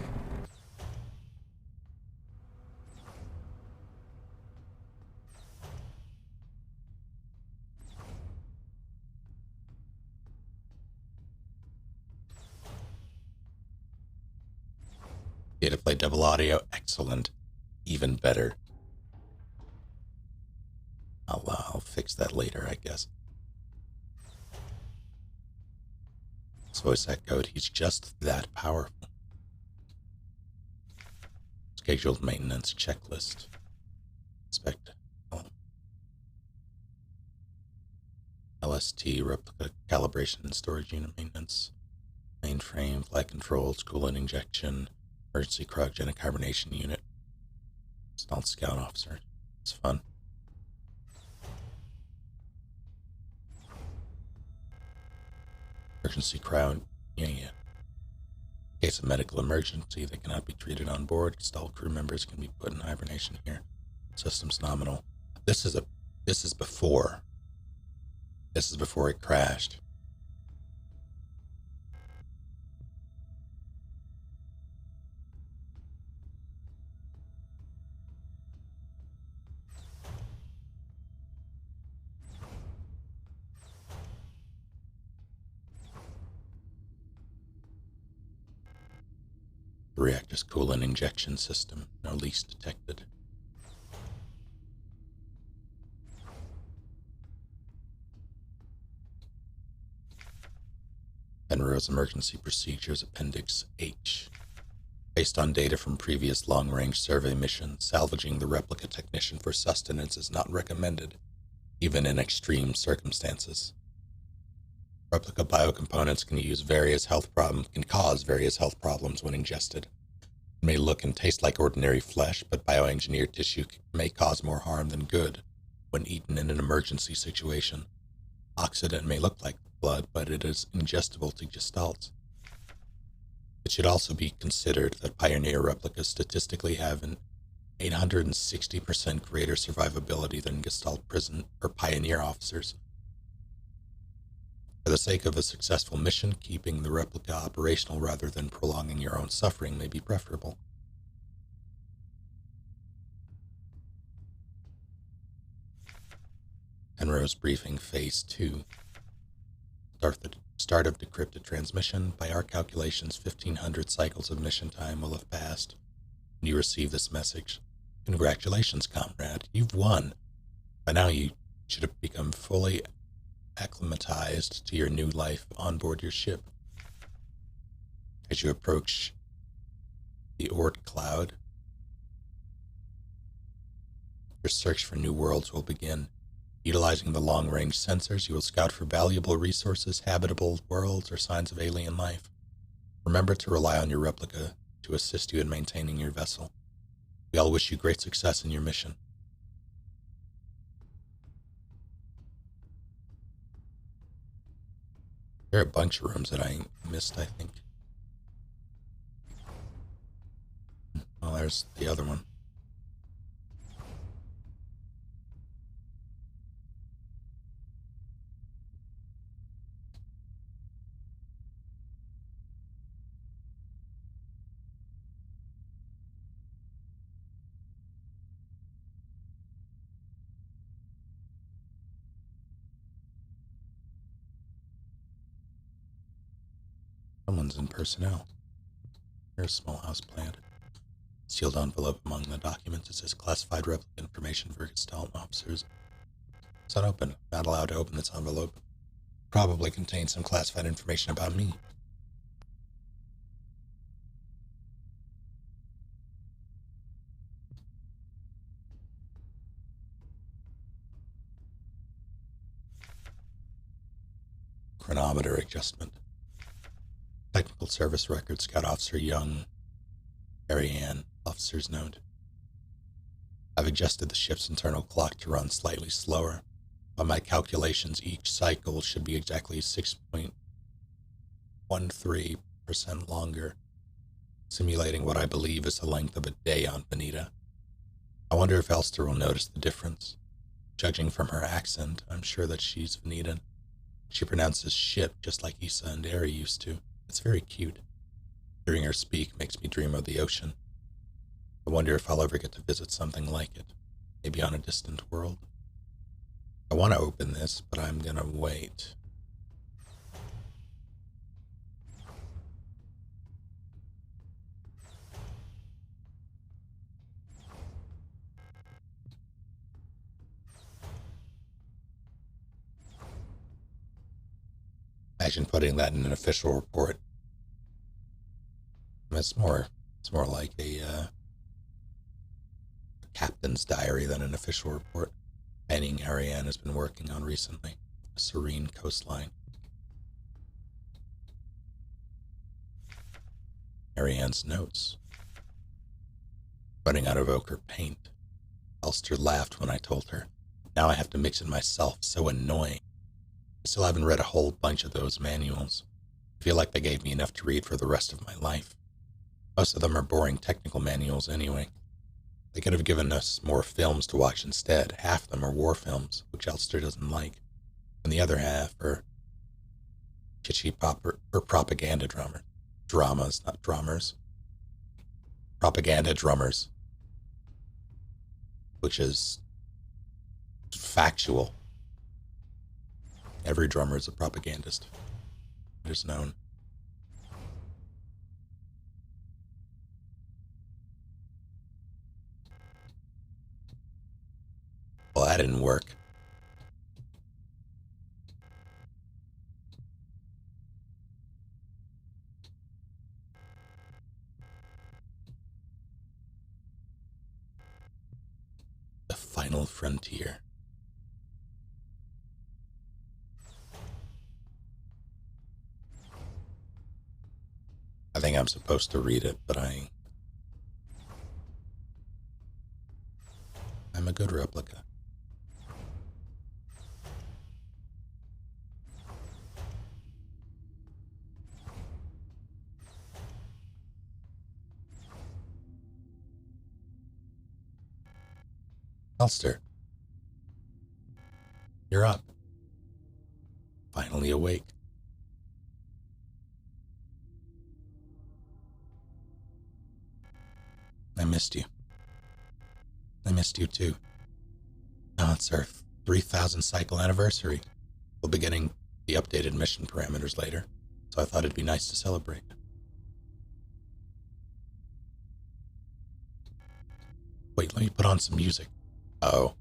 Data play double audio, excellent. Even better. I'll fix that later, I guess. His voice echoed, he's just that powerful. Scheduled maintenance checklist. Inspect. LST, replica calibration and storage unit maintenance. Mainframe, flight control, coolant injection, emergency cryogenic hibernation unit. Installed scout officer. It's fun. Emergency crowd. Yeah. In case of medical emergency that cannot be treated on board, installed crew members can be put in hibernation here. Systems nominal. This is before it crashed. The reactor's coolant injection system. No leaks detected. Penrose Emergency Procedures Appendix H. Based on data from previous long-range survey missions, salvaging the replica technician for sustenance is not recommended, even in extreme circumstances. Replica biocomponents can cause various health problems when ingested. It may look and taste like ordinary flesh, but bioengineered tissue may cause more harm than good when eaten in an emergency situation. Oxidant may look like blood, but it is ingestible to gestalts. It should also be considered that Pioneer replicas statistically have an 860% greater survivability than Gestalt prison or Pioneer officers. For the sake of a successful mission, keeping the replica operational rather than prolonging your own suffering may be preferable. Penrose briefing phase 2. Start of decrypted transmission. By our calculations, 1,500 cycles of mission time will have passed when you receive this message. Congratulations, comrade. You've won. By now you should have become fully acclimatized to your new life on board your ship. As you approach the Oort cloud, your search for new worlds will begin. Utilizing the long-range sensors, you will scout for valuable resources, habitable worlds, or signs of alien life. Remember to rely on your replica to assist you in maintaining your vessel. We all wish you great success in your mission. There are a bunch of rooms that I missed, I think. Well, there's the other one. Someone's in personnel. Here's a small house plant. Sealed envelope among the documents. It says classified replica information for Gestalt officers. It's unopened. Not allowed to open this envelope. Probably contains some classified information about me. Chronometer adjustment. Technical service record. Scout Officer Young. Ariane. Officer's note. I've adjusted the ship's internal clock to run slightly slower. By my calculations, each cycle should be exactly 6.13% longer, simulating what I believe is the length of a day on Benita. I wonder if Elster will notice the difference. Judging from her accent, I'm sure that she's Venitan. She pronounces ship just like Issa and Eri used to. It's very cute. Hearing her speak makes me dream of the ocean. I wonder if I'll ever get to visit something like it, maybe on a distant world. I want to open this, but I'm gonna wait. Imagine putting that in an official report. It's more like a captain's diary than an official report. Painting Ariane has been working on recently. A serene coastline. Ariane's notes. Running out of ochre paint. Elster laughed when I told her. Now I have to mix it myself. So annoying. I still haven't read a whole bunch of those manuals. I feel like they gave me enough to read for the rest of my life. Most of them are boring technical manuals anyway. They could have given us more films to watch instead. Half of them are war films, which Elster doesn't like. And the other half are kitschy pop or propaganda dramas, not drummers. Propaganda drummers. Which is factual. Every drummer is a propagandist. It is known. Well, that didn't work. final frontier. I think I'm supposed to read it, but I'm a good replica. Elster, you're up. Finally awake. I missed you. I missed you too. Now it's our 3,000 cycle anniversary. We'll be getting the updated mission parameters later, so I thought it'd be nice to celebrate. Wait, let me put on some music. Oh.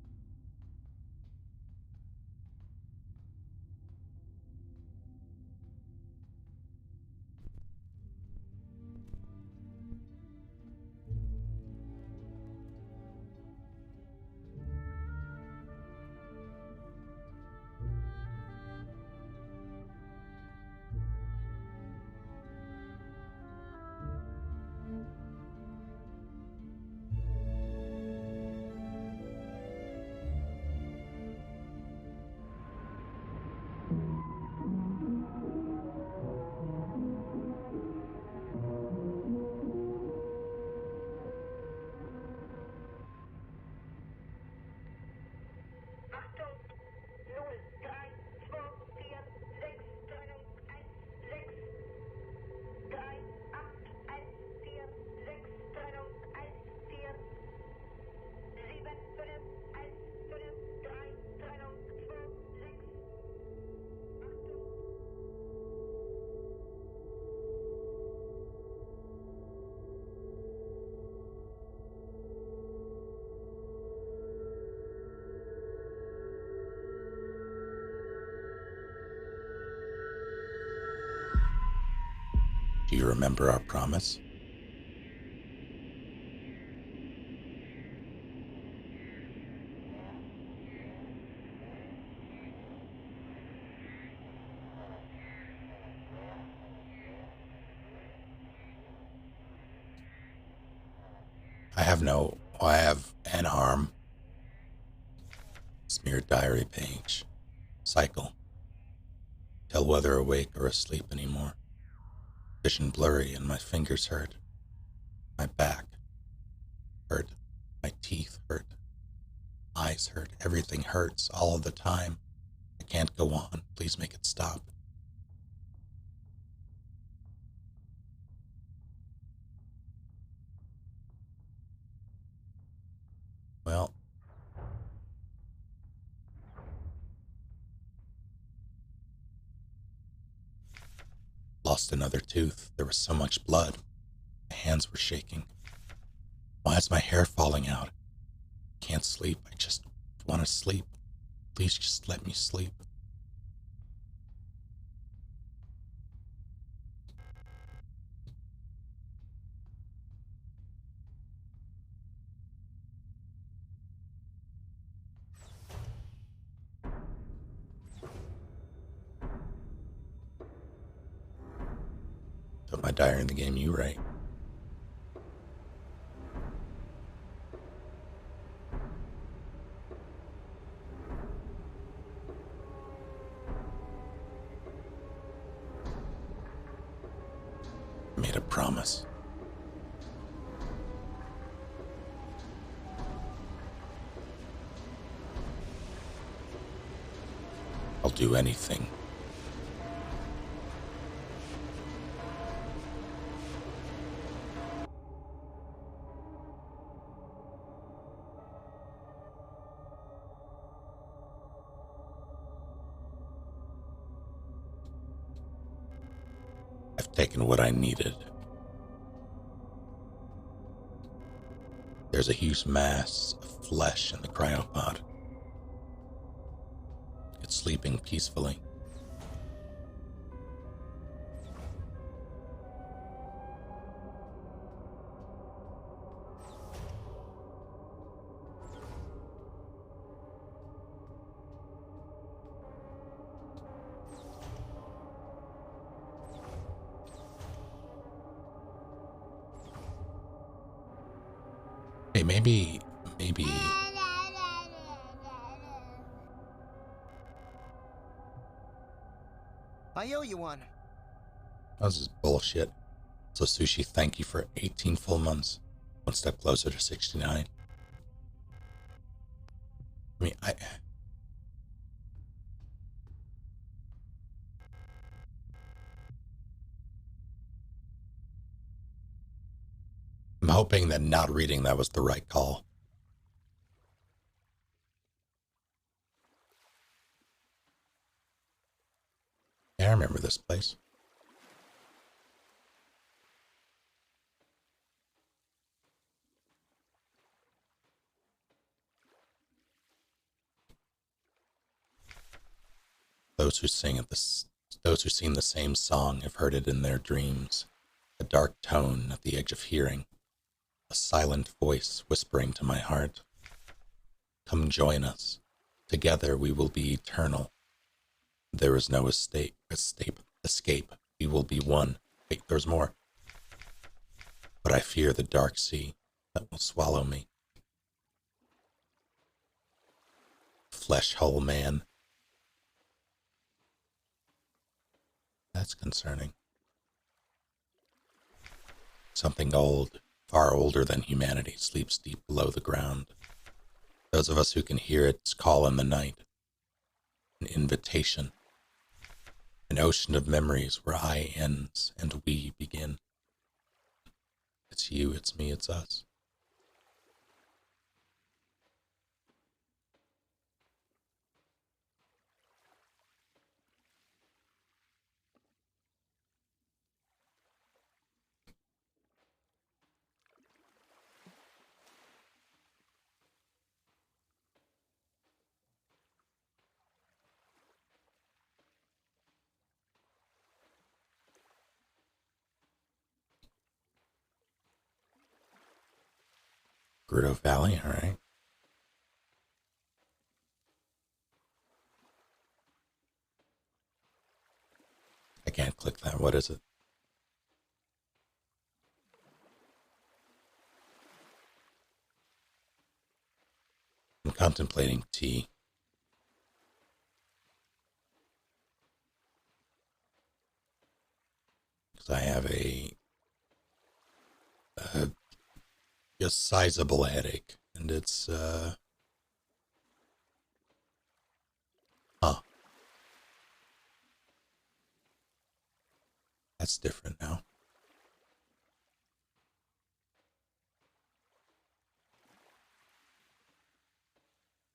Do you remember our promise? I have an arm. Smeared diary page. Cycle. Tell whether awake or asleep anymore. Vision blurry and my fingers hurt. My back hurt. My teeth hurt. Eyes hurt. Everything hurts all of the time. I can't go on. Please make it stop. Well, lost another tooth. There was so much blood. My hands were shaking. Why is my hair falling out? Can't sleep. I just want to sleep. Please just let me sleep. Put my diary in the game you write. I made a promise. I'll do anything. I've taken what I needed. There's a huge mass of flesh in the cryopod. It's sleeping peacefully. maybe I owe you one. this is bullshit. So Sushi, thank you for 18 full months. One step closer to 69. I mean, I'm hoping that not reading that was the right call. Yeah, I remember this place. Those who sing the same song have heard it in their dreams. A dark tone at the edge of hearing. A silent voice whispering to my heart. Come join us. Together we will be eternal. There is no escape. We will be one. Wait, there's more. But I fear the dark sea that will swallow me. Flesh whole man. That's concerning. Something old, far older than humanity, sleeps deep below the ground. Those of us who can hear its call in the night. An invitation. An ocean of memories where I ends and we begin. It's you, it's me, it's us. Grotto Valley, all right. I can't click that. What is it? I'm contemplating tea. Because I have a sizable headache. And it's, that's different now.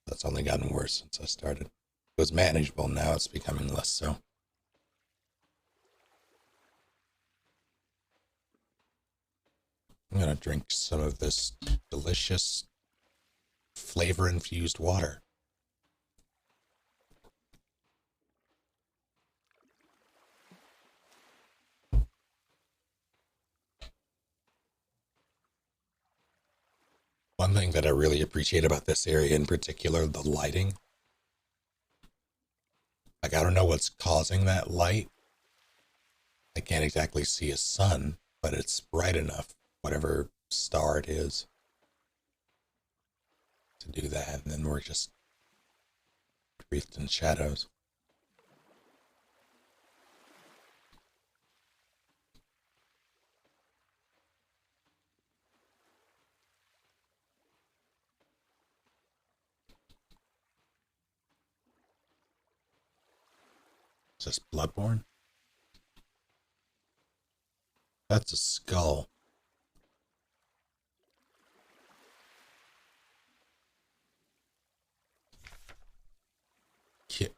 That's only gotten worse since I started. It was manageable, now it's becoming less so. I'm gonna drink some of this delicious flavor-infused water. One thing that I really appreciate about this area in particular, the lighting. Like, I don't know what's causing that light. I can't exactly see a sun, but it's bright enough, whatever star it is, to do that. And then we're just wreathed in shadows. Is this Bloodborne? That's a skull. Yeah.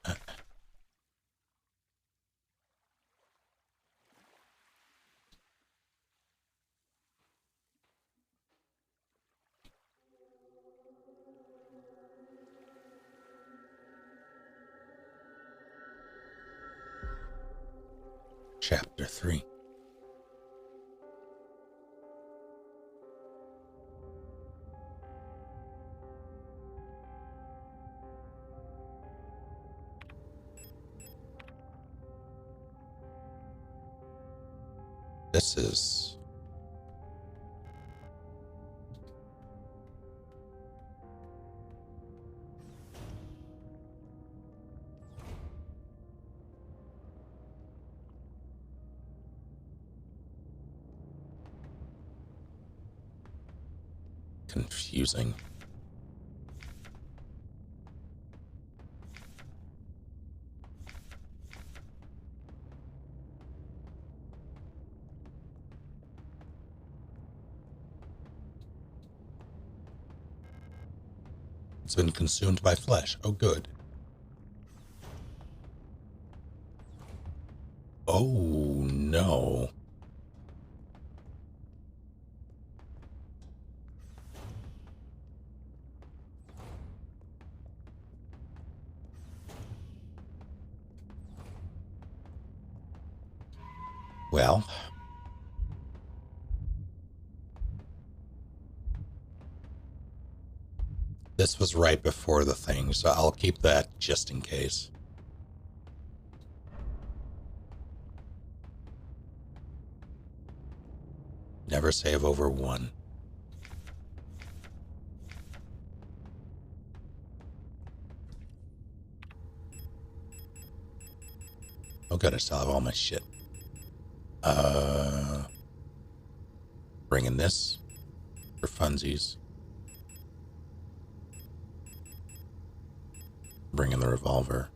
Chapter 3. This is confusing. It's been consumed by flesh. Oh, good. Oh, no. Well, this was right before the thing, so I'll keep that just in case. Never save over 1. Oh good, I still have all my shit. Bringing this for funsies. Bringing the revolver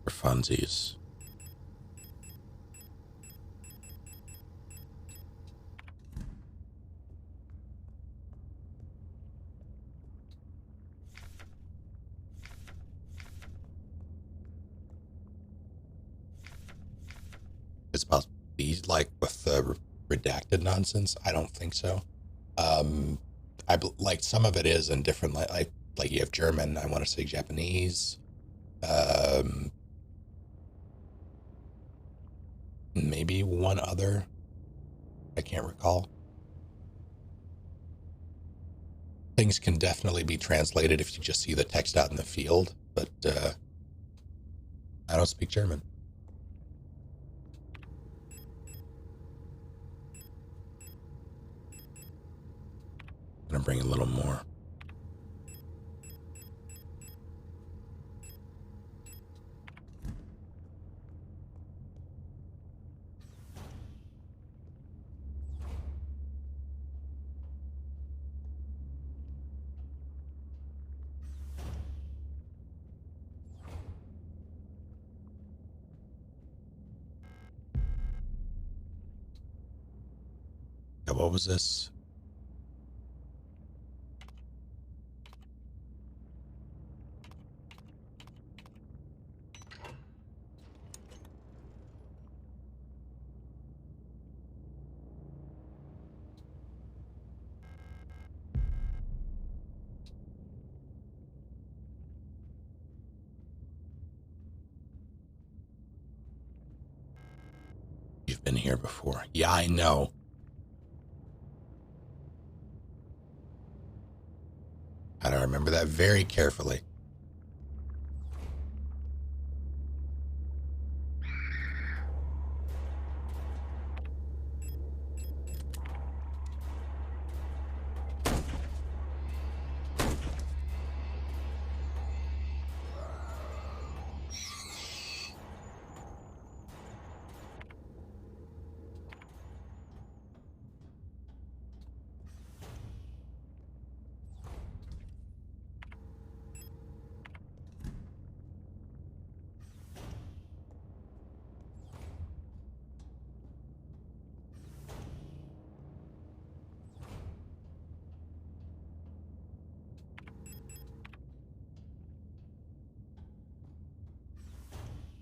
for funsies. It's about to be like with the redacted nonsense. I don't think so. Like some of it is in different like you have German. I want to say Japanese. Maybe one other. I can't recall. Things can definitely be translated if you just see the text out in the field, but I don't speak German. I'm gonna bring a little more. Yeah, what was this? You've been here before. Yeah, I know. I don't remember that very carefully.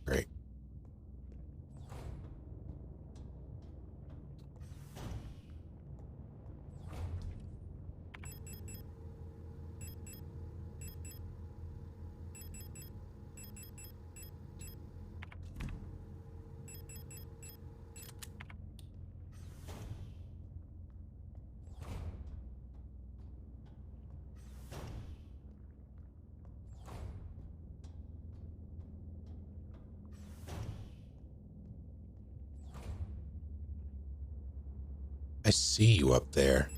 Great. I see you up there.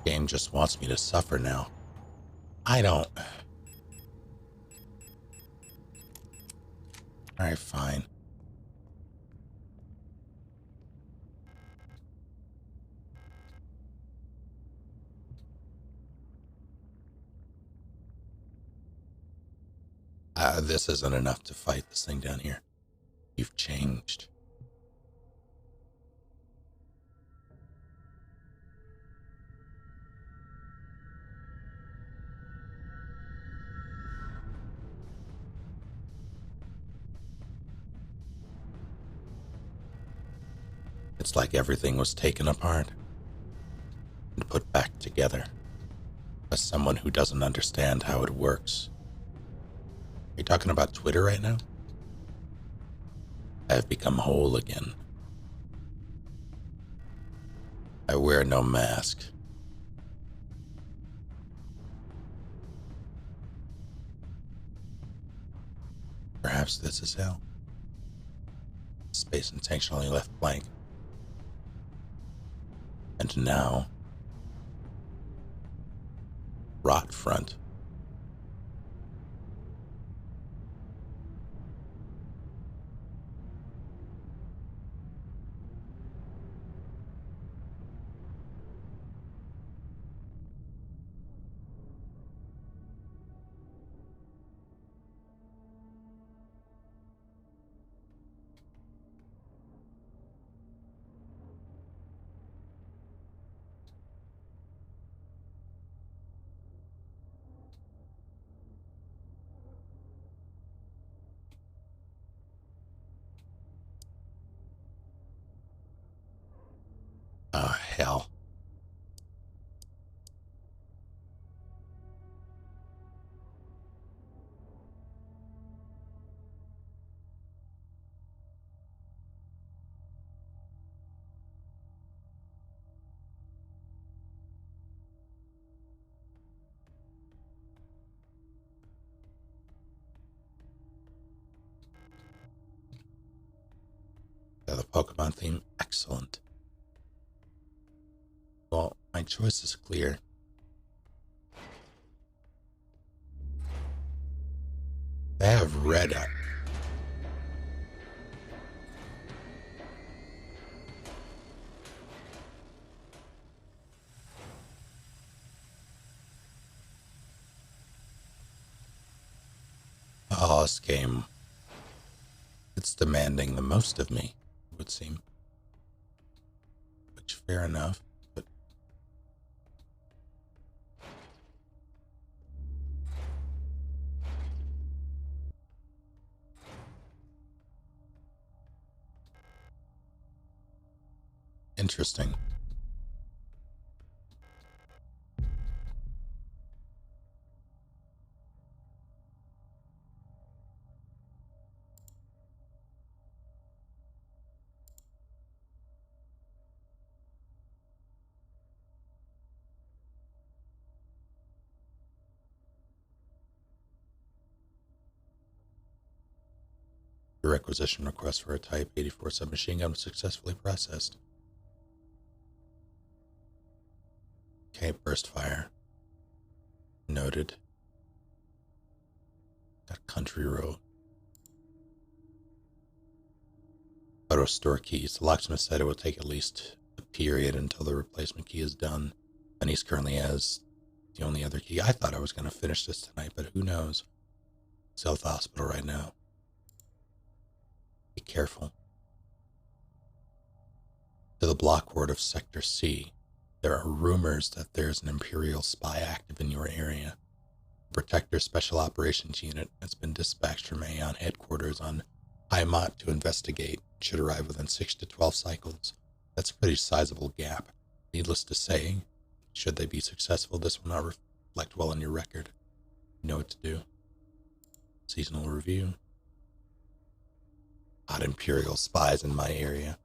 Game just wants me to suffer now. I don't. Alright, fine. This isn't enough to fight this thing down here. You've changed. It's like everything was taken apart and put back together. As someone who doesn't understand how it works. Are you talking about Twitter right now? I have become whole again. I wear no mask. Perhaps this is hell. Space intentionally left blank. And now, rot front. Oh, hell. The Pokemon theme, excellent. Well, my choice is clear. They have red up. Oh, this game. It's demanding the most of me, it would seem. Which, fair enough, but... Interesting. Your requisition request for a Type 84 submachine gun was successfully processed. Okay, burst fire. Noted. Got country road. Auto store keys. The locksmith said it will take at least a period until the replacement key is done, and he's currently has the only other key. I thought I was going to finish this tonight, but who knows? South Hospital right now. Be careful. To the block ward of Sector C, there are rumors that there's an Imperial spy active in your area. The Protector Special Operations Unit has been dispatched from Aeon headquarters on Heimat to investigate. Should arrive within 6 to 12 cycles. That's a pretty sizable gap. Needless to say, should they be successful, this will not reflect well on your record. You know what to do. Seasonal review. Hot Imperial spies in my area.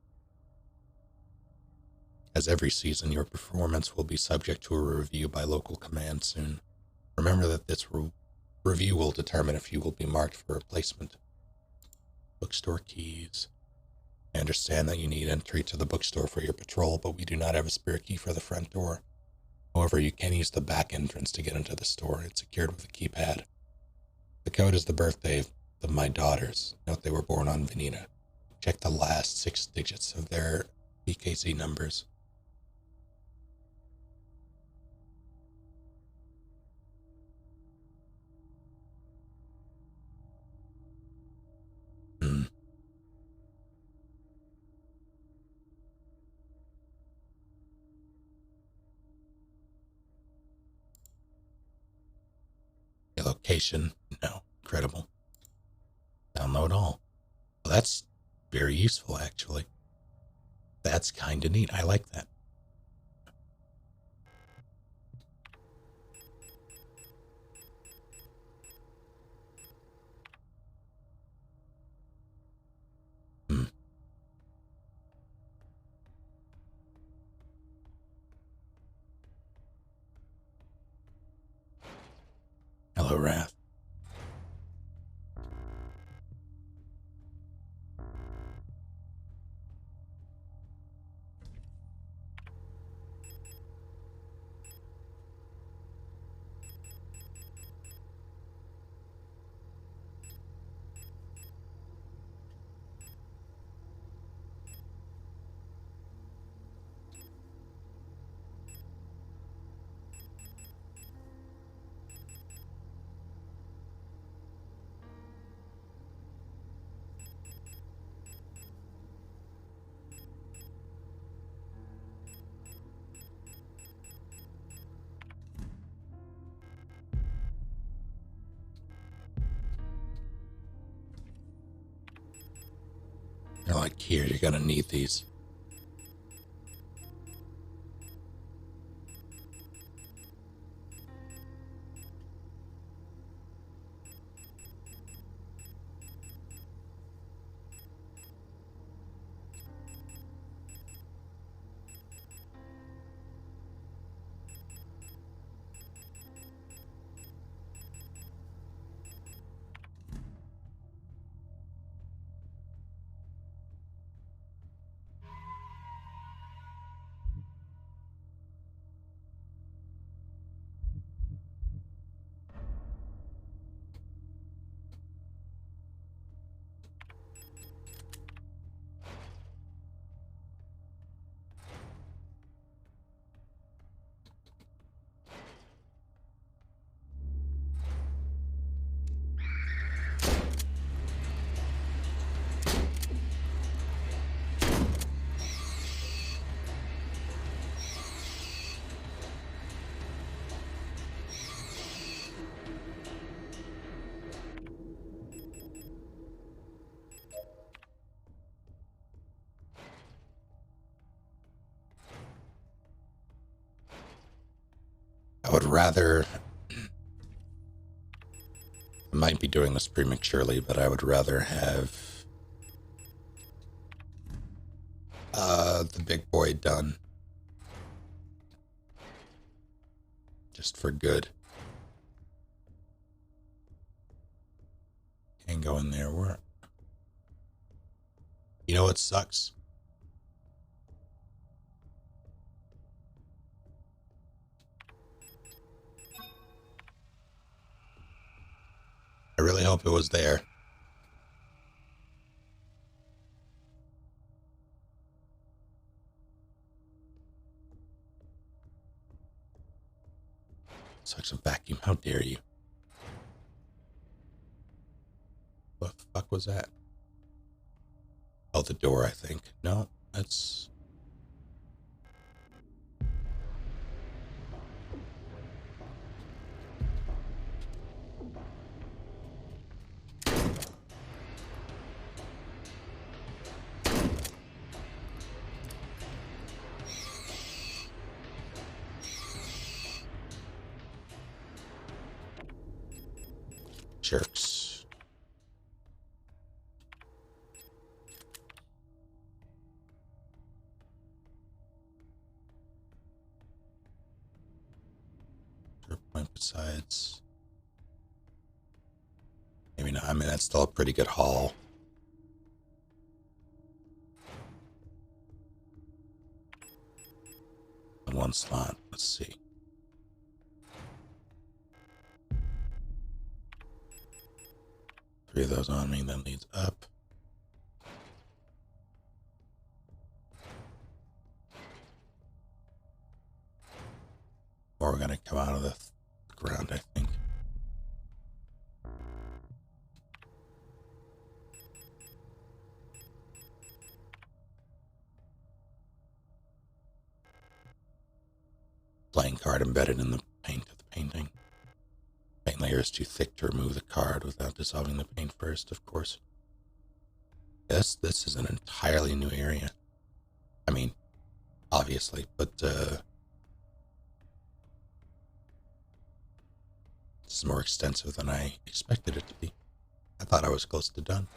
As every season, your performance will be subject to a review by local command soon. Remember that this review will determine if you will be marked for replacement. Bookstore keys. I understand that you need entry to the bookstore for your patrol, but we do not have a spare key for the front door. However, you can use the back entrance to get into the store. It's secured with a keypad. The code is the birthday of my daughters. Note they were born on Veneta. Check the last 6 digits of their BKC numbers. Your location? No. Incredible. Download all. Well, that's very useful, actually. That's kind of neat. I like that. Hello, Wrath. They're like, here, you're gonna need these. I would rather... I might be doing this prematurely, but I would rather have the big boy done. Just for good. Can't go in there. Where? You know what sucks? I really hope it was there. Such a vacuum. How dare you? What the fuck was that? Oh, the door, I think. No, that's... jerks. Point besides. Maybe not. I mean, that's still a pretty good haul. One slot. Let's see. 3 of those on me, then leads up. Or we're gonna come out of the ground, I think. Playing card embedded in the paint of the painting. Paint layer is too thick to remove the card without dissolving the paint first, of course. This is an entirely new area. I mean, obviously, but this is more extensive than I expected it to be. I thought I was close to done.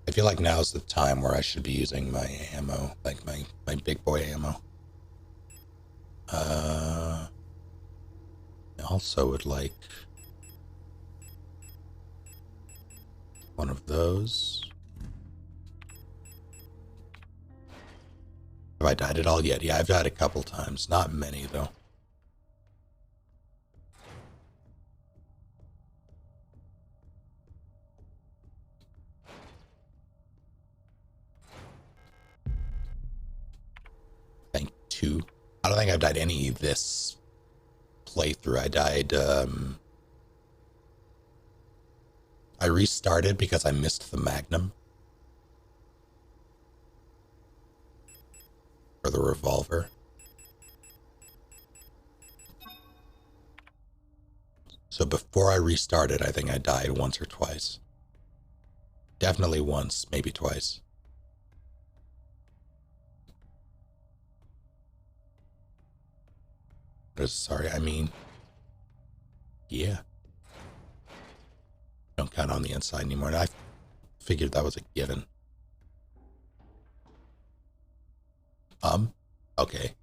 I feel like now's the time where I should be using my ammo, like my big boy ammo. I also would like one of those. Have I died at all yet? Yeah, I've died a couple times. Not many, though. I think 2. I don't think I've died any this playthrough. I died, I restarted because I missed the Magnum. For the revolver. So before I restarted, I think I died once or twice. Definitely once, maybe twice. Sorry, I mean, yeah. Don't count on the inside anymore. And I figured that was a given. Okay.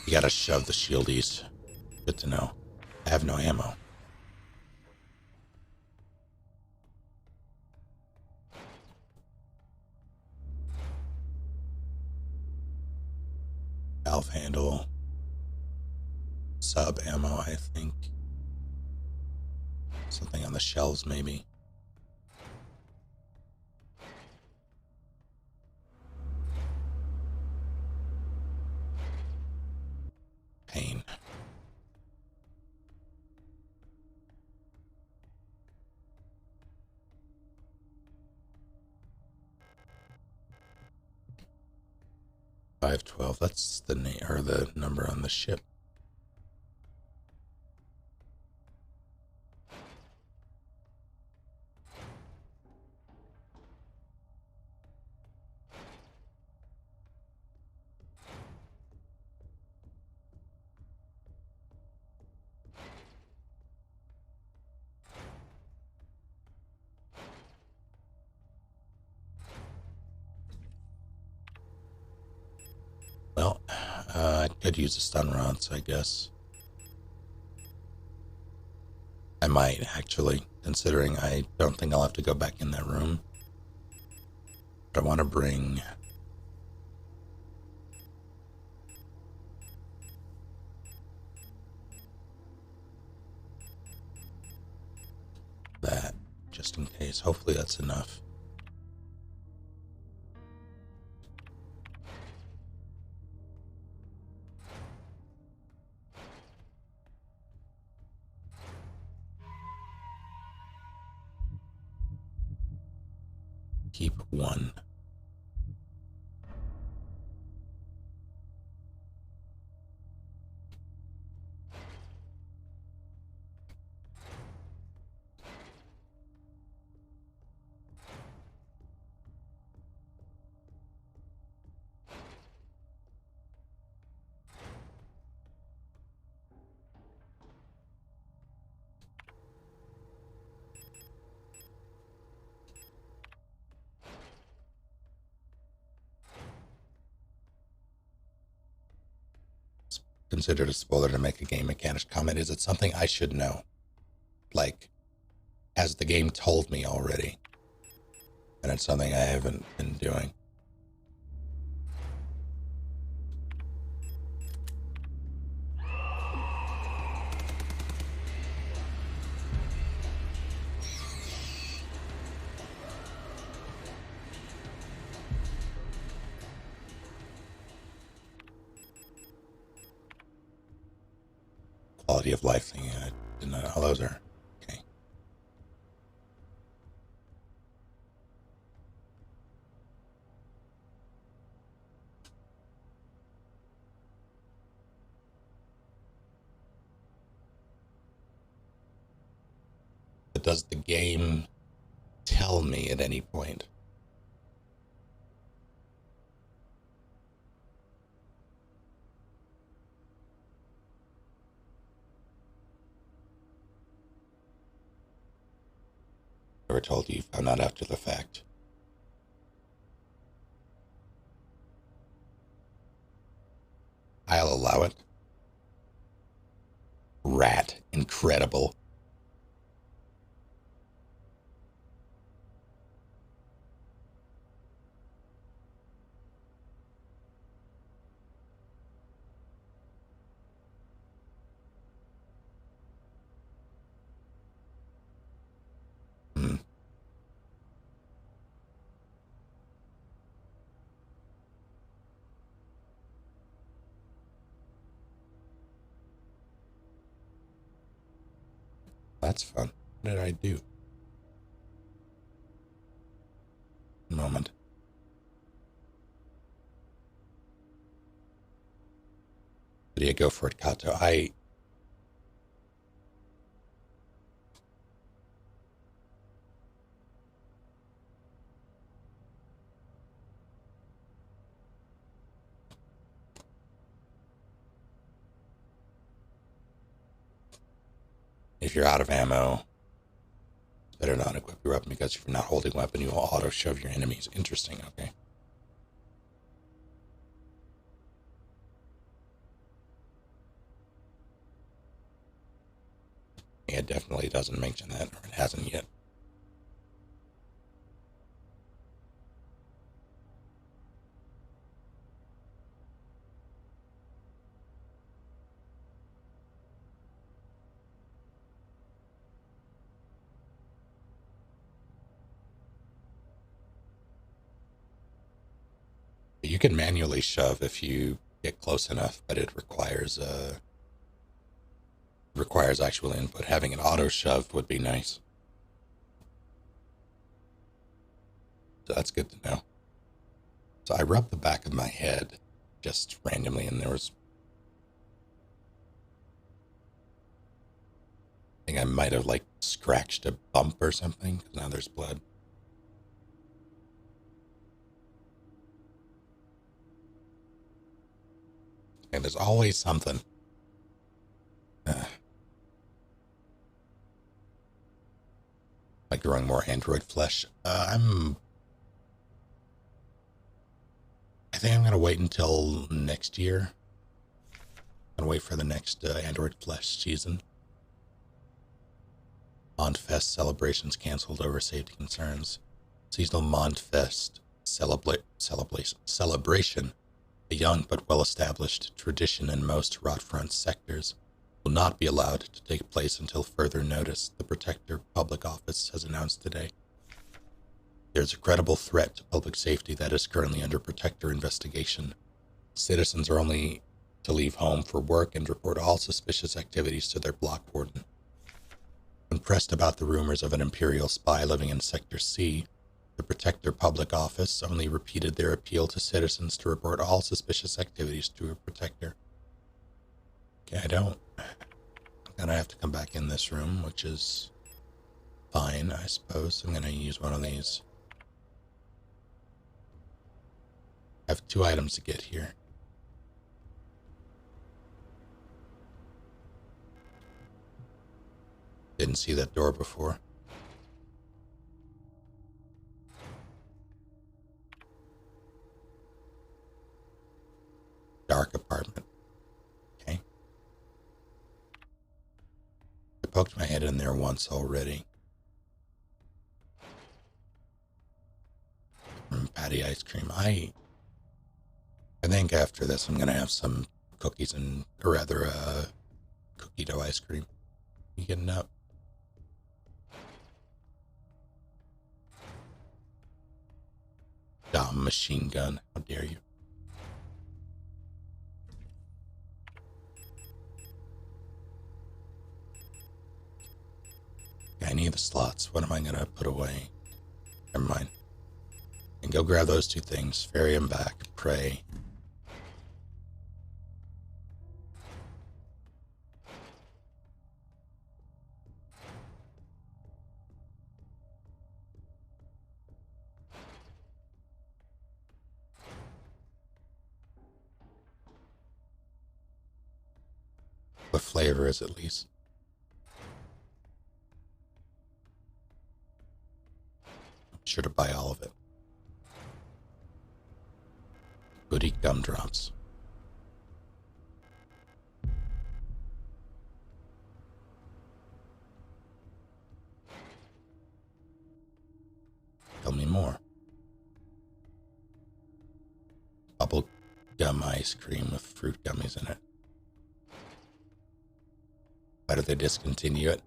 You gotta shove the shieldies. Good to know. I have no ammo. Valve handle. Sub ammo, I think. Something on the shelves, maybe. Pain. $512. That's the name or the number on the ship. Well, I could use a stun rods, I guess. I might, actually, considering I don't think I'll have to go back in that room. But I want to bring... that, just in case. Hopefully that's enough. Keep 1. considered a spoiler to make a game mechanics comment? Is it something I should know? Like, has the game told me already? And it's something I haven't been doing. Quality of life thing. I didn't know how those are. Okay. But does the game tell me at any point? Never told you, found out after the fact. I'll allow it. Rat. Incredible. That's fun. What did I do? Moment. Did you go for it, Kato? If you're out of ammo, it's better not equip your weapon, because if you're not holding weapon, you will auto shove your enemies. Interesting, okay. Yeah, it definitely doesn't mention that, or it hasn't yet. You can manually shove if you get close enough, but it requires actual input. Having an auto shove would be nice. So that's good to know. So I rubbed the back of my head just randomly, and there was, I think I might have like scratched a bump or something, because now there's blood. And there's always something. Like growing more android flesh. I think I'm gonna wait until next year. I'm gonna wait for the next android flesh season. Montfest celebrations canceled over safety concerns. Seasonal Montfest celebration, a young but well-established tradition in most Rotfront sectors, will not be allowed to take place until further notice, the Protector Public Office has announced today. There's a credible threat to public safety that is currently under Protector investigation. Citizens are only to leave home for work and report all suspicious activities to their block warden. When pressed about the rumors of an Imperial spy living in Sector C, the Protector Public Office only repeated their appeal to citizens to report all suspicious activities to a Protector. Okay, I don't. I'm gonna have to come back in this room, which is fine, I suppose. I'm gonna use one of these. I have 2 items to get here. Didn't see that door before. Dark apartment. Okay. poked my head in there once already. Patty ice cream. I think after this I'm gonna have some cookies and, or rather, cookie dough ice cream. You getting up? Dumb machine gun. How dare you? I need the slots. What am I gonna put away? Never mind. And go grab those two things. Ferry them back. Pray. What flavor is it, at least? I'm sure to buy all of it. Goody gumdrops. Tell me more. Bubble gum ice cream with fruit gummies in it. Why did they discontinue it?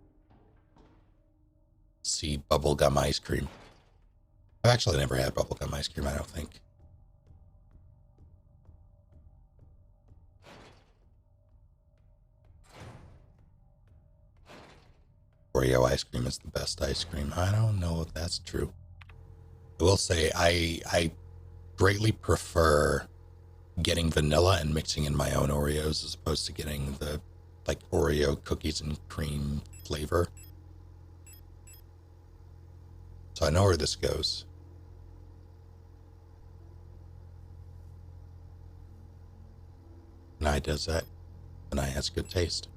See, bubblegum ice cream. I've actually never had bubblegum ice cream, I don't think. Oreo ice cream is the best ice cream. I don't know if that's true. I will say I greatly prefer getting vanilla and mixing in my own Oreos as opposed to getting the like Oreo cookies and cream flavor. So I know where this goes. Nye does that. And Nye has good taste.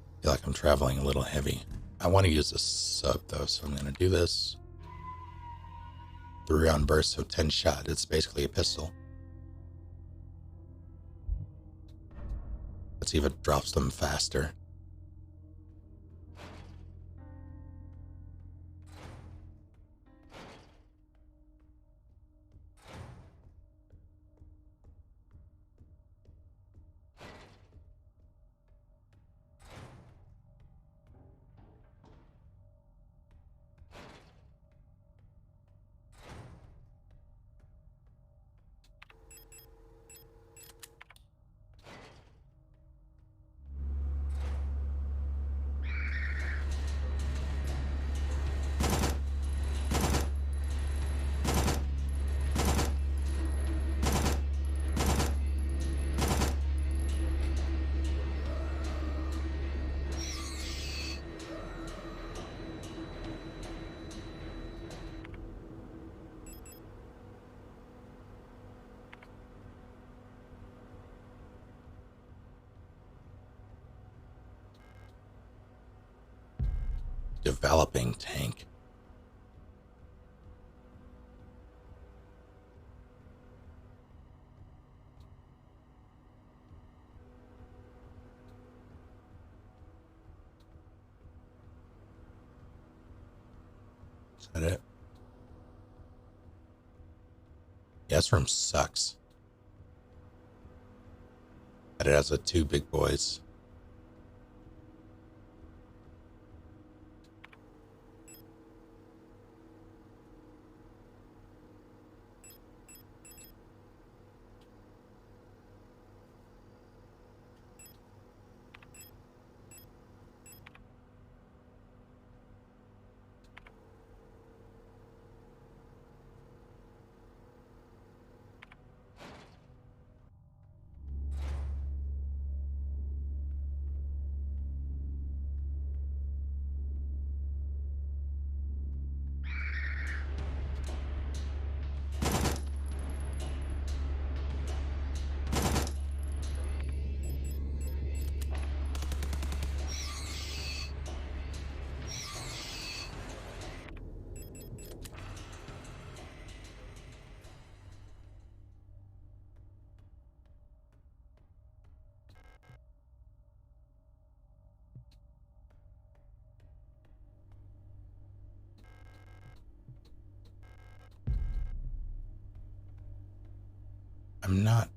I feel like I'm traveling a little heavy. I want to use this sub though, so I'm going to do this. 3-round burst, so 10 shot. It's basically a pistol. Let's see if it drops them faster. Developing tank. Is that it? Yeah, this room sucks. But it has the two big boys. I'm not...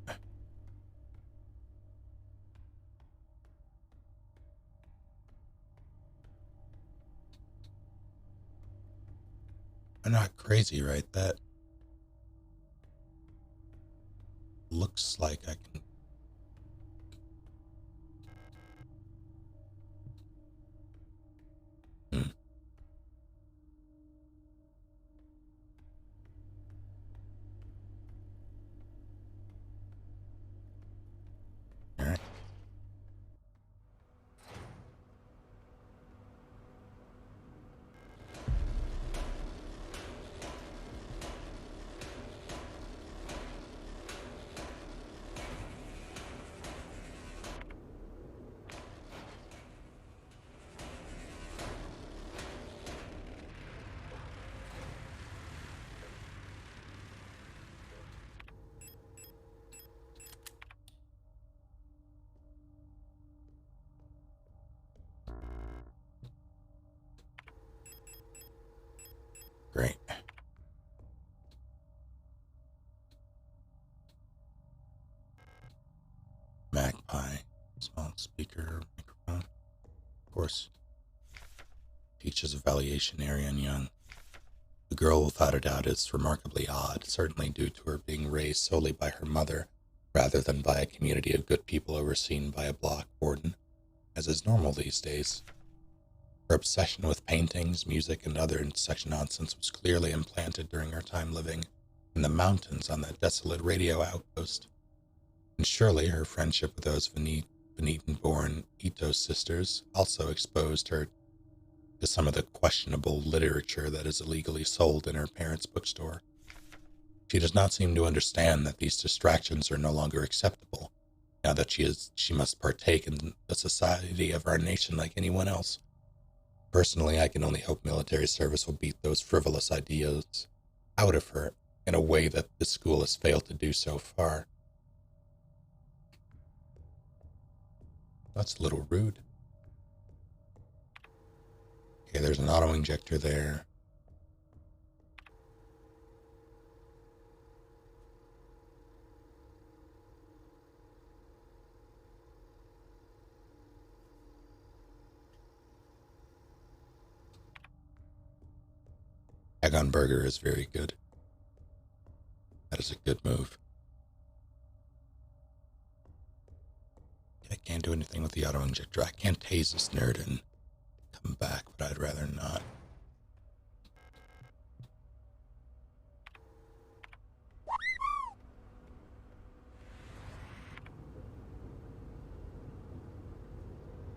I'm not crazy, right? That looks like I can... All right. Great. Magpie. Small speaker, microphone. Of course. Teaches evaluation area and young. The girl, without a doubt, is remarkably odd, certainly due to her being raised solely by her mother, rather than by a community of good people overseen by a block warden, as is normal these days. Her obsession with paintings, music, and other such nonsense was clearly implanted during her time living in the mountains on that desolate radio outpost. And surely her friendship with those Venetian-born Ito sisters also exposed her to some of the questionable literature that is illegally sold in her parents' bookstore. She does not seem to understand that these distractions are no longer acceptable, now that she must partake in the society of our nation like anyone else. Personally, I can only hope military service will beat those frivolous ideas out of her in a way that this school has failed to do so far. That's a little rude. Okay, there's an auto injector there. Egg on burger is very good. That is a good move. I can't do anything with the auto injector. I can't tase this nerd and come back, but I'd rather not.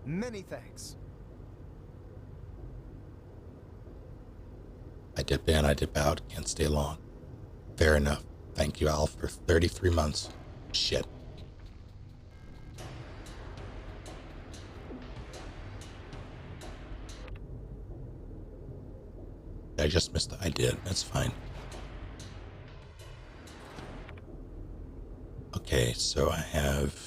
Many thanks. I dip in, I dip out, can't stay long. Fair enough. Thank you, Al, for 33 months. Shit. I just missed it. I did. That's fine. Okay, so I have...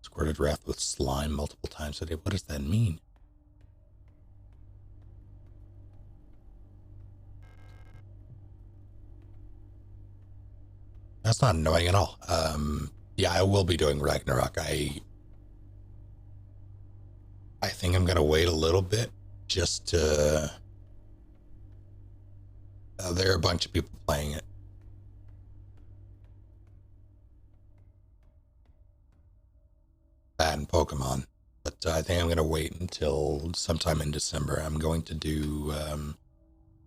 squirted wrath with slime multiple times a day. What does that mean? That's not annoying at all. Yeah, I will be doing Ragnarok. I think I'm gonna wait a little bit just to... there are a bunch of people playing it. That and Pokemon. But I think I'm gonna wait until sometime in December. I'm going to do...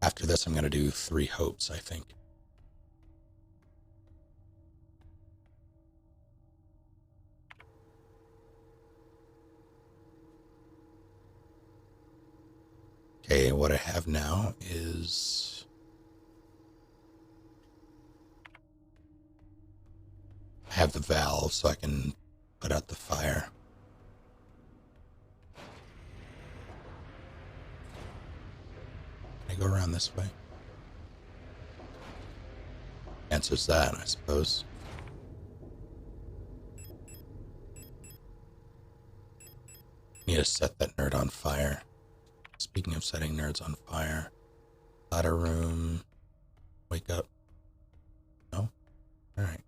after this, I'm gonna do 3 Hopes, I think. Okay, what I have now is... I have have the valve so I can put out the fire. Can I go around this way? Answers that, I suppose. Need to set that nerd on fire. Speaking of setting nerds on fire, ladder room. Wake up. No? Alright.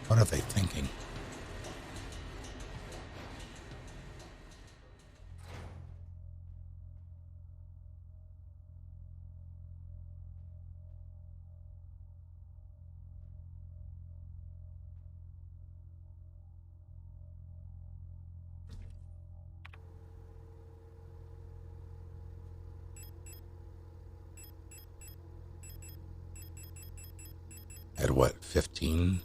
What are they thinking? At what, 15?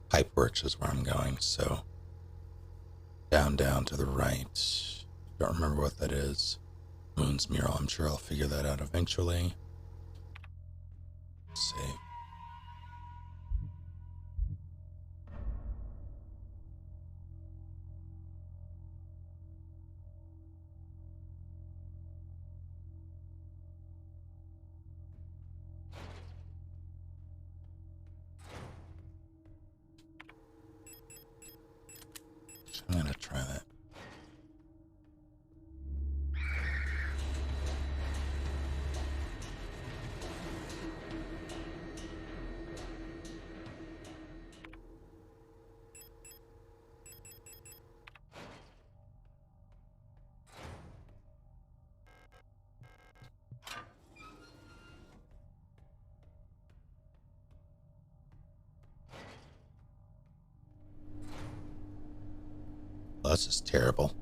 Pipeworks is where I'm going, so down to the right. Don't remember what that is. Moon's mural. I'm sure I'll figure that out eventually. Save. I'm gonna try that. Well, that's just terrible.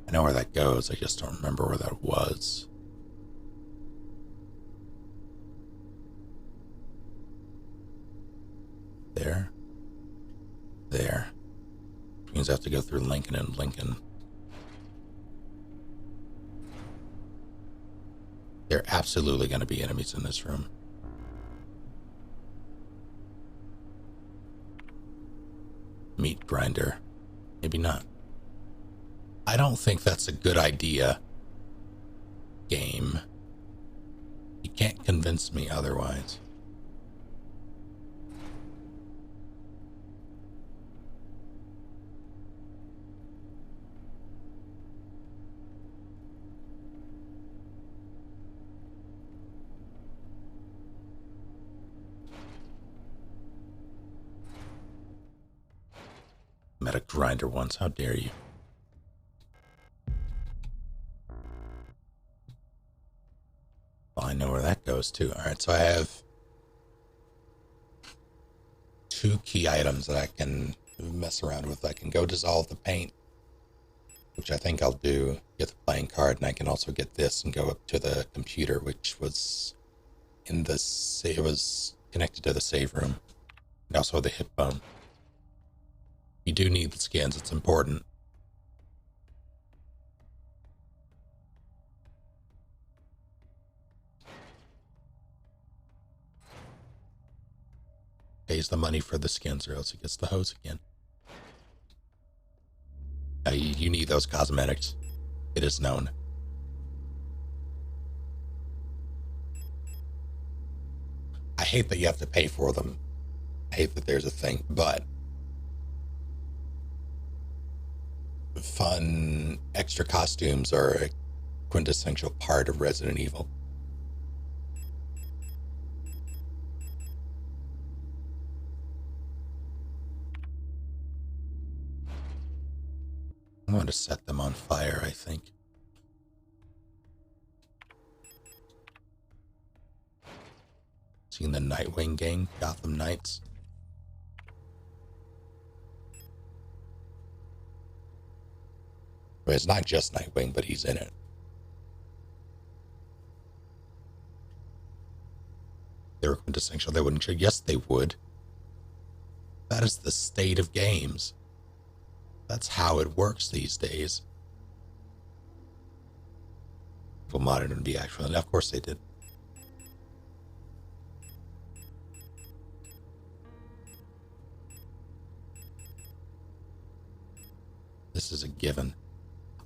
I know where that goes, I just don't remember where that was. There. Means I have to go through Lincoln and Lincoln. There are absolutely going to be enemies in this room. Meat grinder. Maybe not. I don't think that's a good idea. Game. You can't convince me otherwise. Met a grinder once, how dare you? Well, I know where that goes too. Alright, so I have 2 key items that I can mess around with. I can go dissolve the paint which I think I'll do. Get the playing card, and I can also get this and go up to the computer, which was in the it was connected to the save room, and also the hip bone. You do need the scans; it's important. Pays the money for the skins, or else he gets the hose again. You need those cosmetics. It is known. I hate that you have to pay for them. I hate that there's a thing, but fun extra costumes are a quintessential part of Resident Evil. I want to set them on fire, I think. Seen the Nightwing gang, Gotham Knights. Well, it's not just Nightwing, but he's in it. They were quintessential. They wouldn't. Yes, they would. That is the state of games. That's how it works these days. People modded and be actual, and of course they did. This is a given.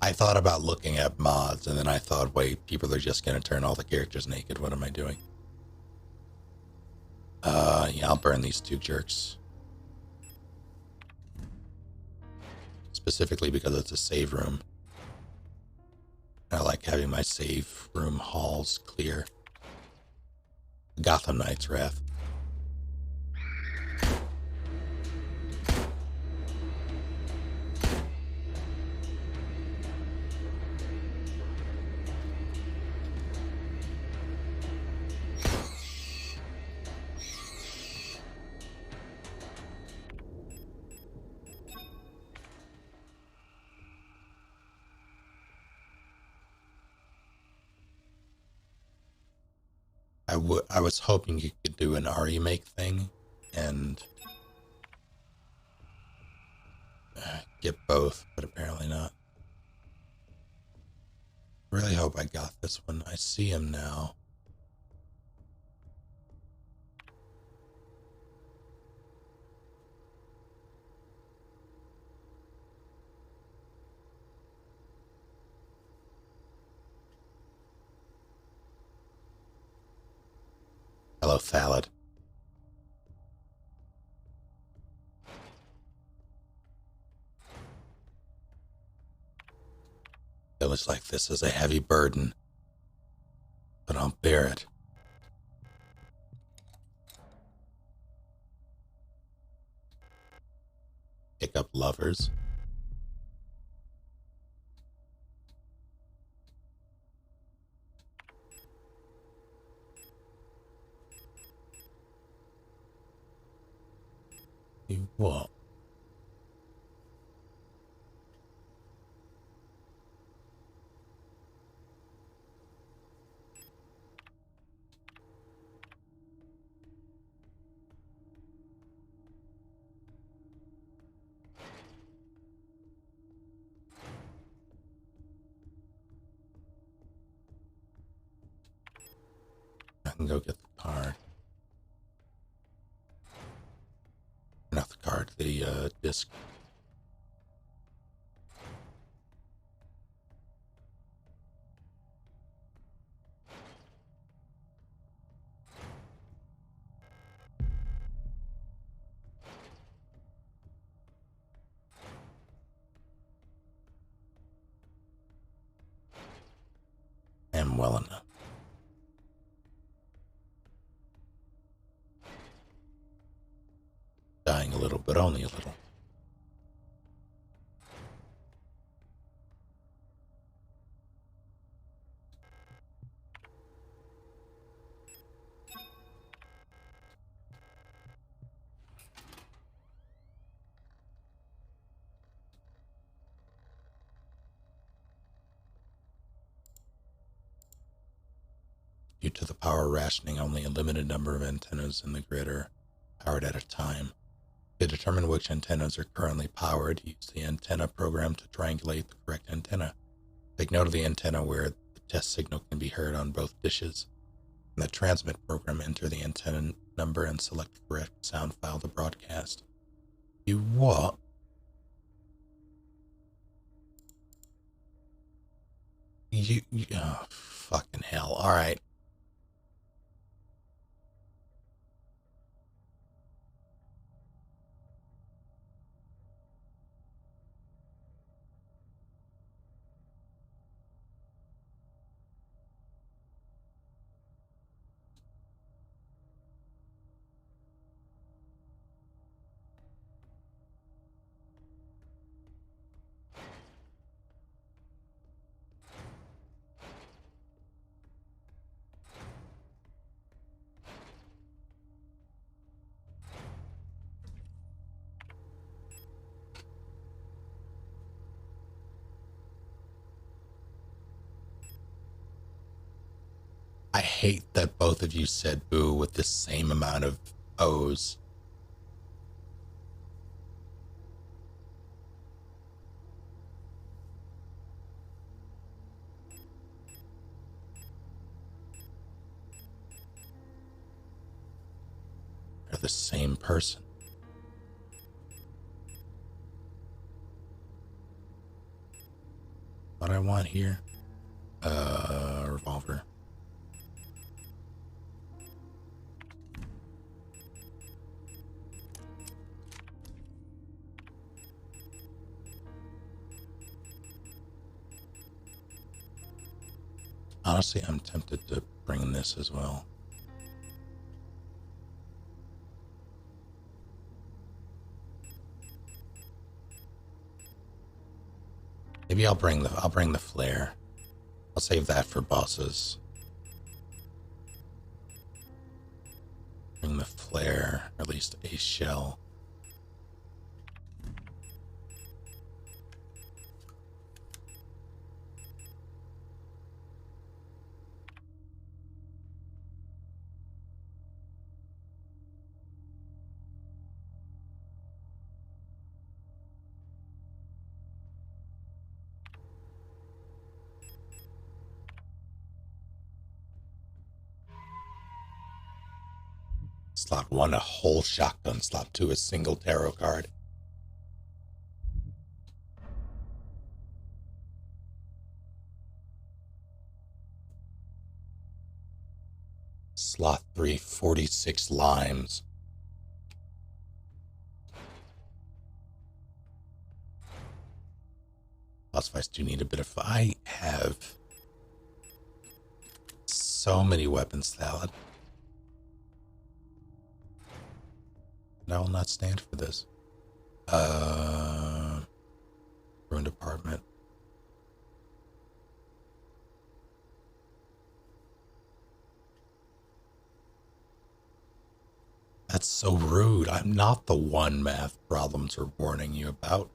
I thought about looking at mods, and then I thought, wait, people are just going to turn all the characters naked. What am I doing? Yeah, I'll burn these two jerks. Specifically because it's a save room. I like having my save room halls clear. Gotham Knights Wrath. I was hoping you could do an remake thing and get both, but apparently not. Really hope I got this one. I see him now. Hello, Thallid. It looks like this is a heavy burden, but I'll bear it. Pick up lovers. You what? I can go get the card. Not the card, the disc. Am well enough. Dying a little, but only a little. Due to the power rationing, only a limited number of antennas in the grid are powered at a time. To determine which antennas are currently powered, use the antenna program to triangulate the correct antenna. Take note of the antenna where the test signal can be heard on both dishes. In the transmit program, enter the antenna number and select the correct sound file to broadcast. You what? You oh, fucking hell. All right. I hate that both of you said boo with the same amount of O's. They're the same person. What I want here? Revolver. Honestly, I'm tempted to bring this as well. Maybe I'll bring the flare. I'll save that for bosses. Bring the flare, or at least a shell. Slot 1, a whole shotgun. Slot 2, a single tarot card. Slot 3, 46 limes. Boss fights do need a bit of... I have so many weapon salad. And I will not stand for this. Ruined apartment. That's so rude. I'm not the one math problems are warning you about.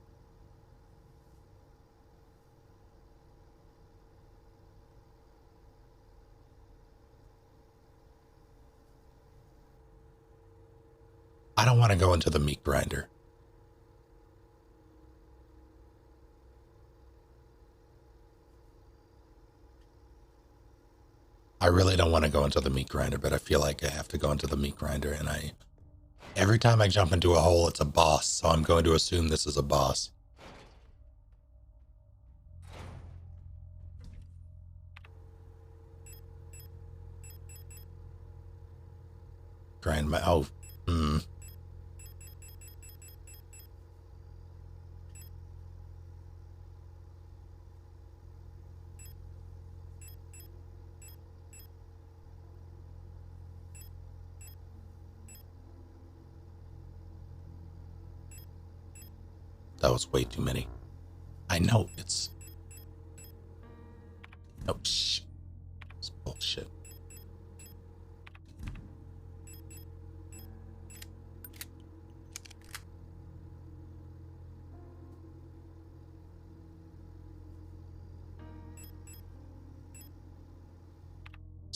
I don't want to go into the meat grinder. I really don't want to go into the meat grinder, but I feel like I have to go into the meat grinder, and every time I jump into a hole, it's a boss, so I'm going to assume this is a boss. Grind my... Oh, that was way too many. I know, it's... Oh, shit. It's bullshit.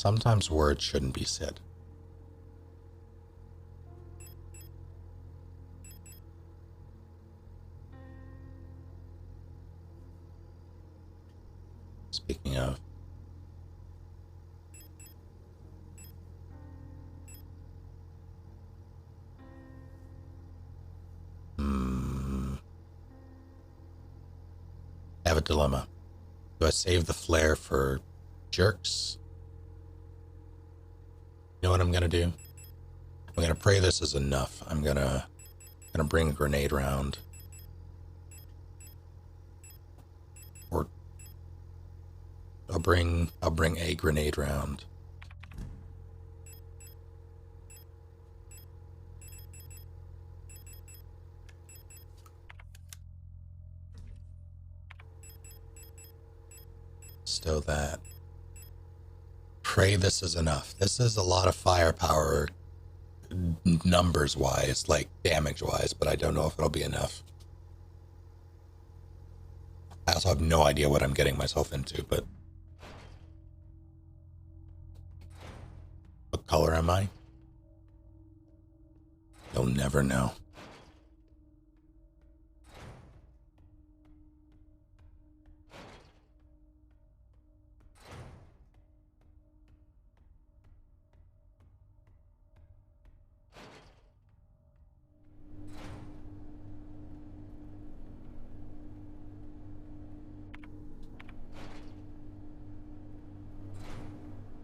Sometimes words shouldn't be said. Speaking of, I have a dilemma. Do I save the flare for jerks? You know what I'm gonna do? I'm gonna pray this is enough. I'm gonna bring a grenade round. Or I'll bring a grenade round. Stow that. Pray this is enough. This is a lot of firepower numbers wise, like damage wise, but I don't know if it'll be enough. I also have no idea what I'm getting myself into, but what color am I? You'll never know.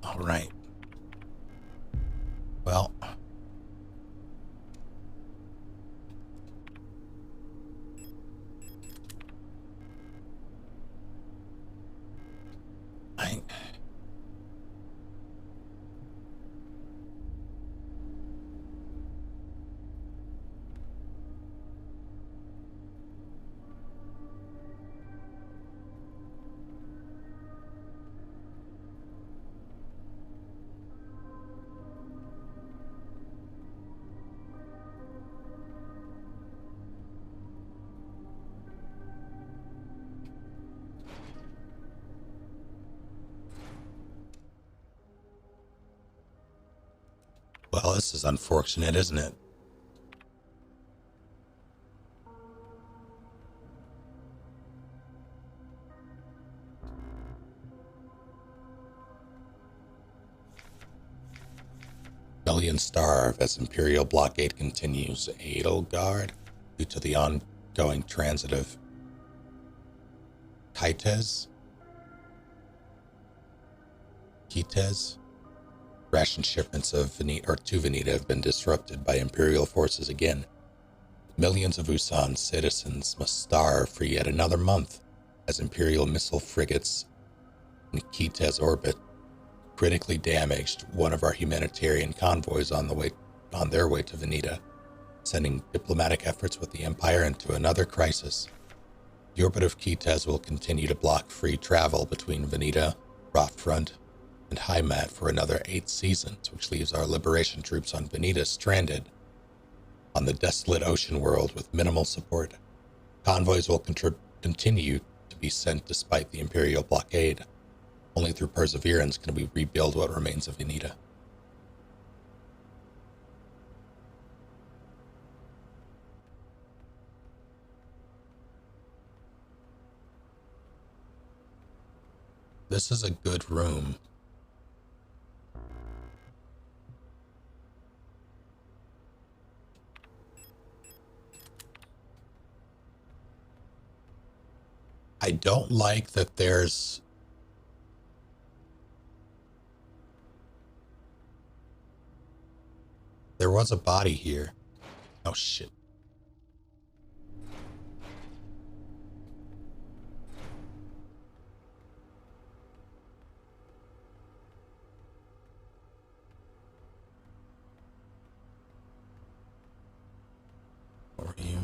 All right. Well, I well, this is unfortunate, isn't it? Millions starve as Imperial blockade continues. Edelgard, due to the ongoing transit of Kitez, ration shipments of Veneta to Veneta have been disrupted by Imperial forces again. Millions of Usan citizens must starve for yet another month as Imperial missile frigates in Kitez orbit critically damaged one of our humanitarian convoys on their way to Veneta, sending diplomatic efforts with the Empire into another crisis. The orbit of Kitez will continue to block free travel between Veneta, Rockfront, and Heimat for another 8 seasons, which leaves our liberation troops on Veneta stranded on the desolate ocean world with minimal support. Convoys will continue to be sent despite the Imperial blockade. Only through perseverance can we rebuild what remains of Veneta. This is a good room. I don't like that there was a body here. Oh shit. What were you?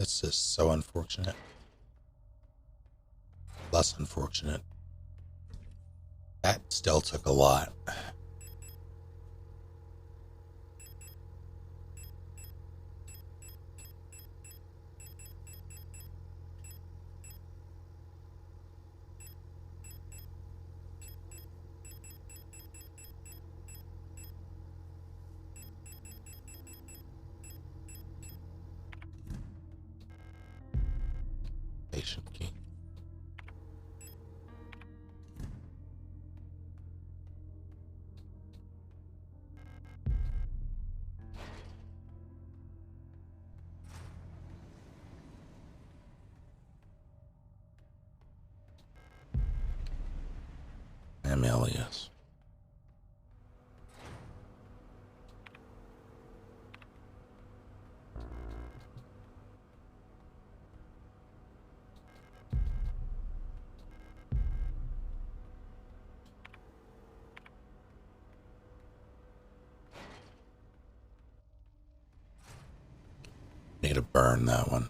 That's just so unfortunate. Less unfortunate. That still took a lot. Patient key. Amelius. Need to burn that one.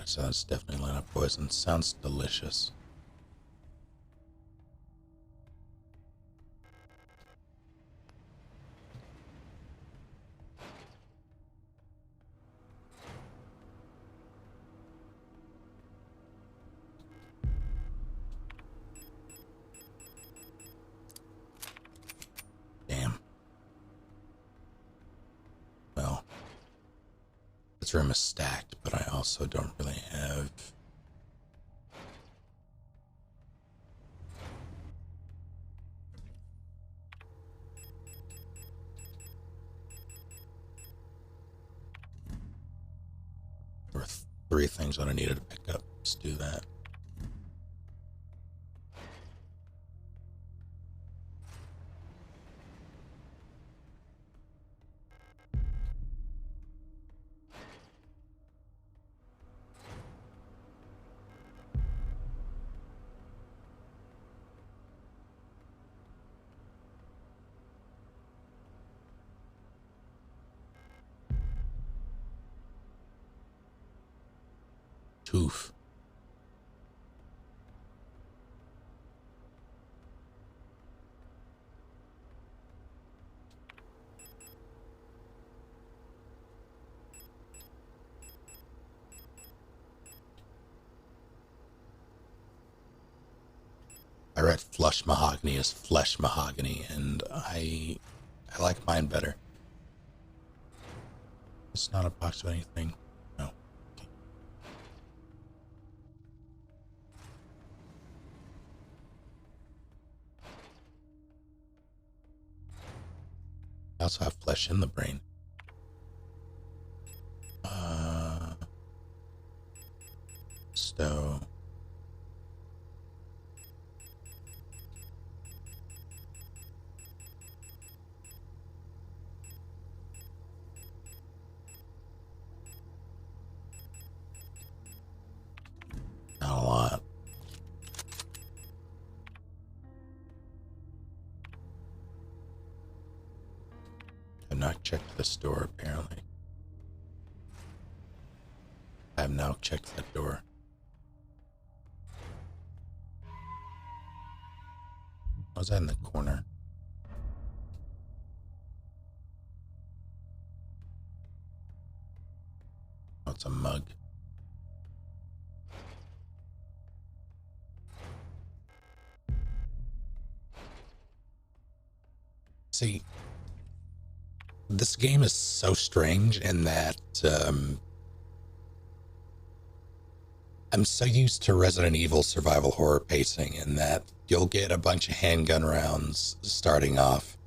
So that's definitely line up poison. Sounds delicious. Damn. Well, this room is stacked, but I also don't really have... There were 3 things that I needed to pick up. Let's do that. Toof. I read flush mahogany as flesh mahogany, and I like mine better. It's not a box of anything. No. Okay. I also have flesh in the brain. Stow. Not a lot. I've not checked this door, apparently. I have now checked that door. Was that in the corner? Oh, it's a mug. See, this game is so strange in that I'm so used to Resident Evil survival horror pacing in that you'll get a bunch of handgun rounds starting off.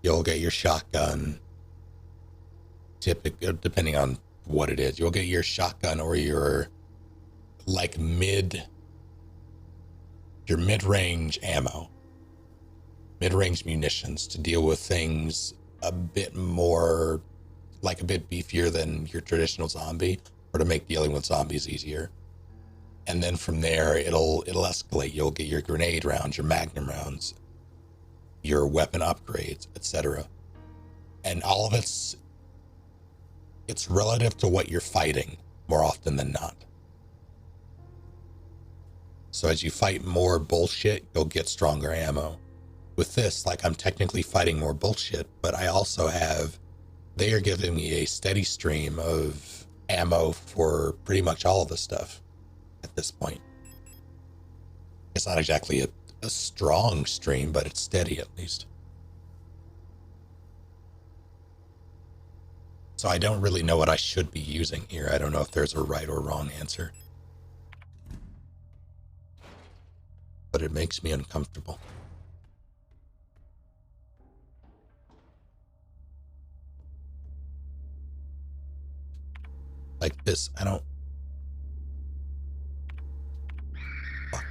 You'll get your shotgun, depending on what it is. You'll get your shotgun or your like your mid-range ammo, mid-range munitions to deal with things a bit more, like a bit beefier than your traditional zombie, or to make dealing with zombies easier. And then from there, it'll escalate. You'll get your grenade rounds, your magnum rounds, your weapon upgrades, etc. And all of it's relative to what you're fighting more often than not. So as you fight more bullshit, you'll get stronger ammo. With this, like, I'm technically fighting more bullshit, but I also have, they are giving me a steady stream of ammo for pretty much all of the stuff at this point. It's not exactly a strong stream, but it's steady at least. So I don't really know what I should be using here. I don't know if there's a right or wrong answer. But it makes me uncomfortable. Like this, I don't... Fuck.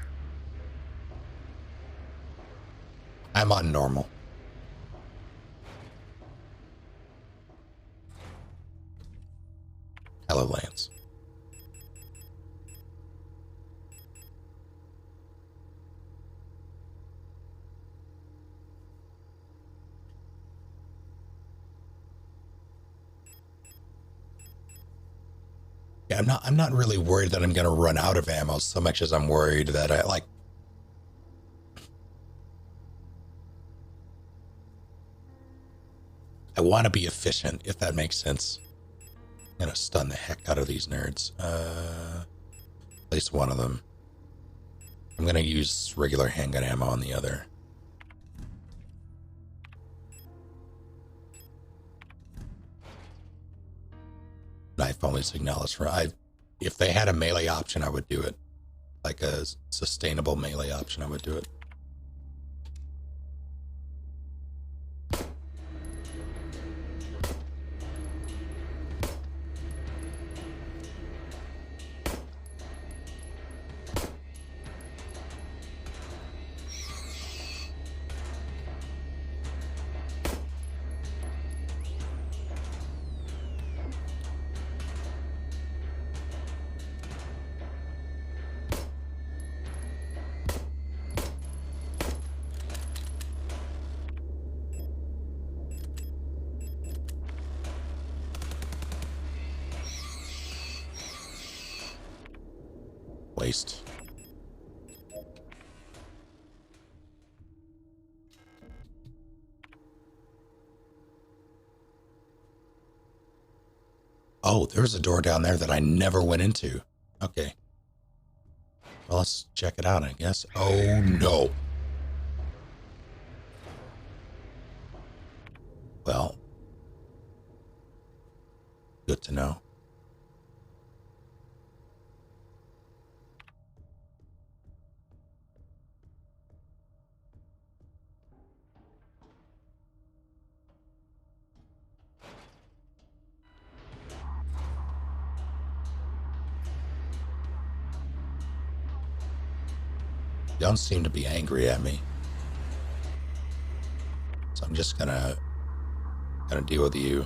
I'm on normal. Hello, Lance. Yeah, I'm not really worried that I'm going to run out of ammo so much as I'm worried that I want to be efficient, if that makes sense. I'm going to stun the heck out of these nerds. At least one of them. I'm going to use regular handgun ammo on the other. Knife only Signalis. If they had a melee option, I would do it. Like a sustainable melee option, I would do it. Waste. Oh, there's a door down there that I never went into. Okay. Well, let's check it out, I guess. Oh, no. Well, good to know. Don't seem to be angry at me. So I'm just gonna deal with you.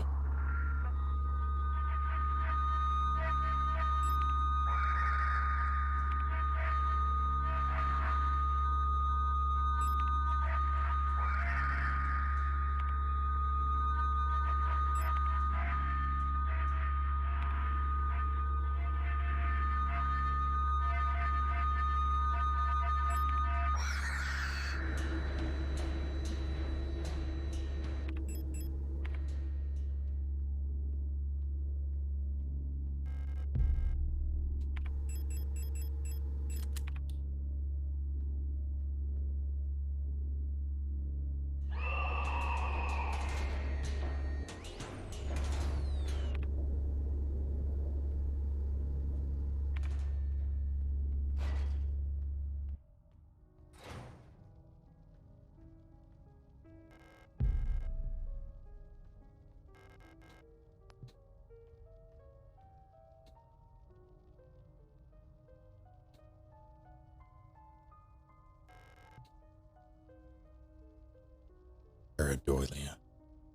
pareidolia.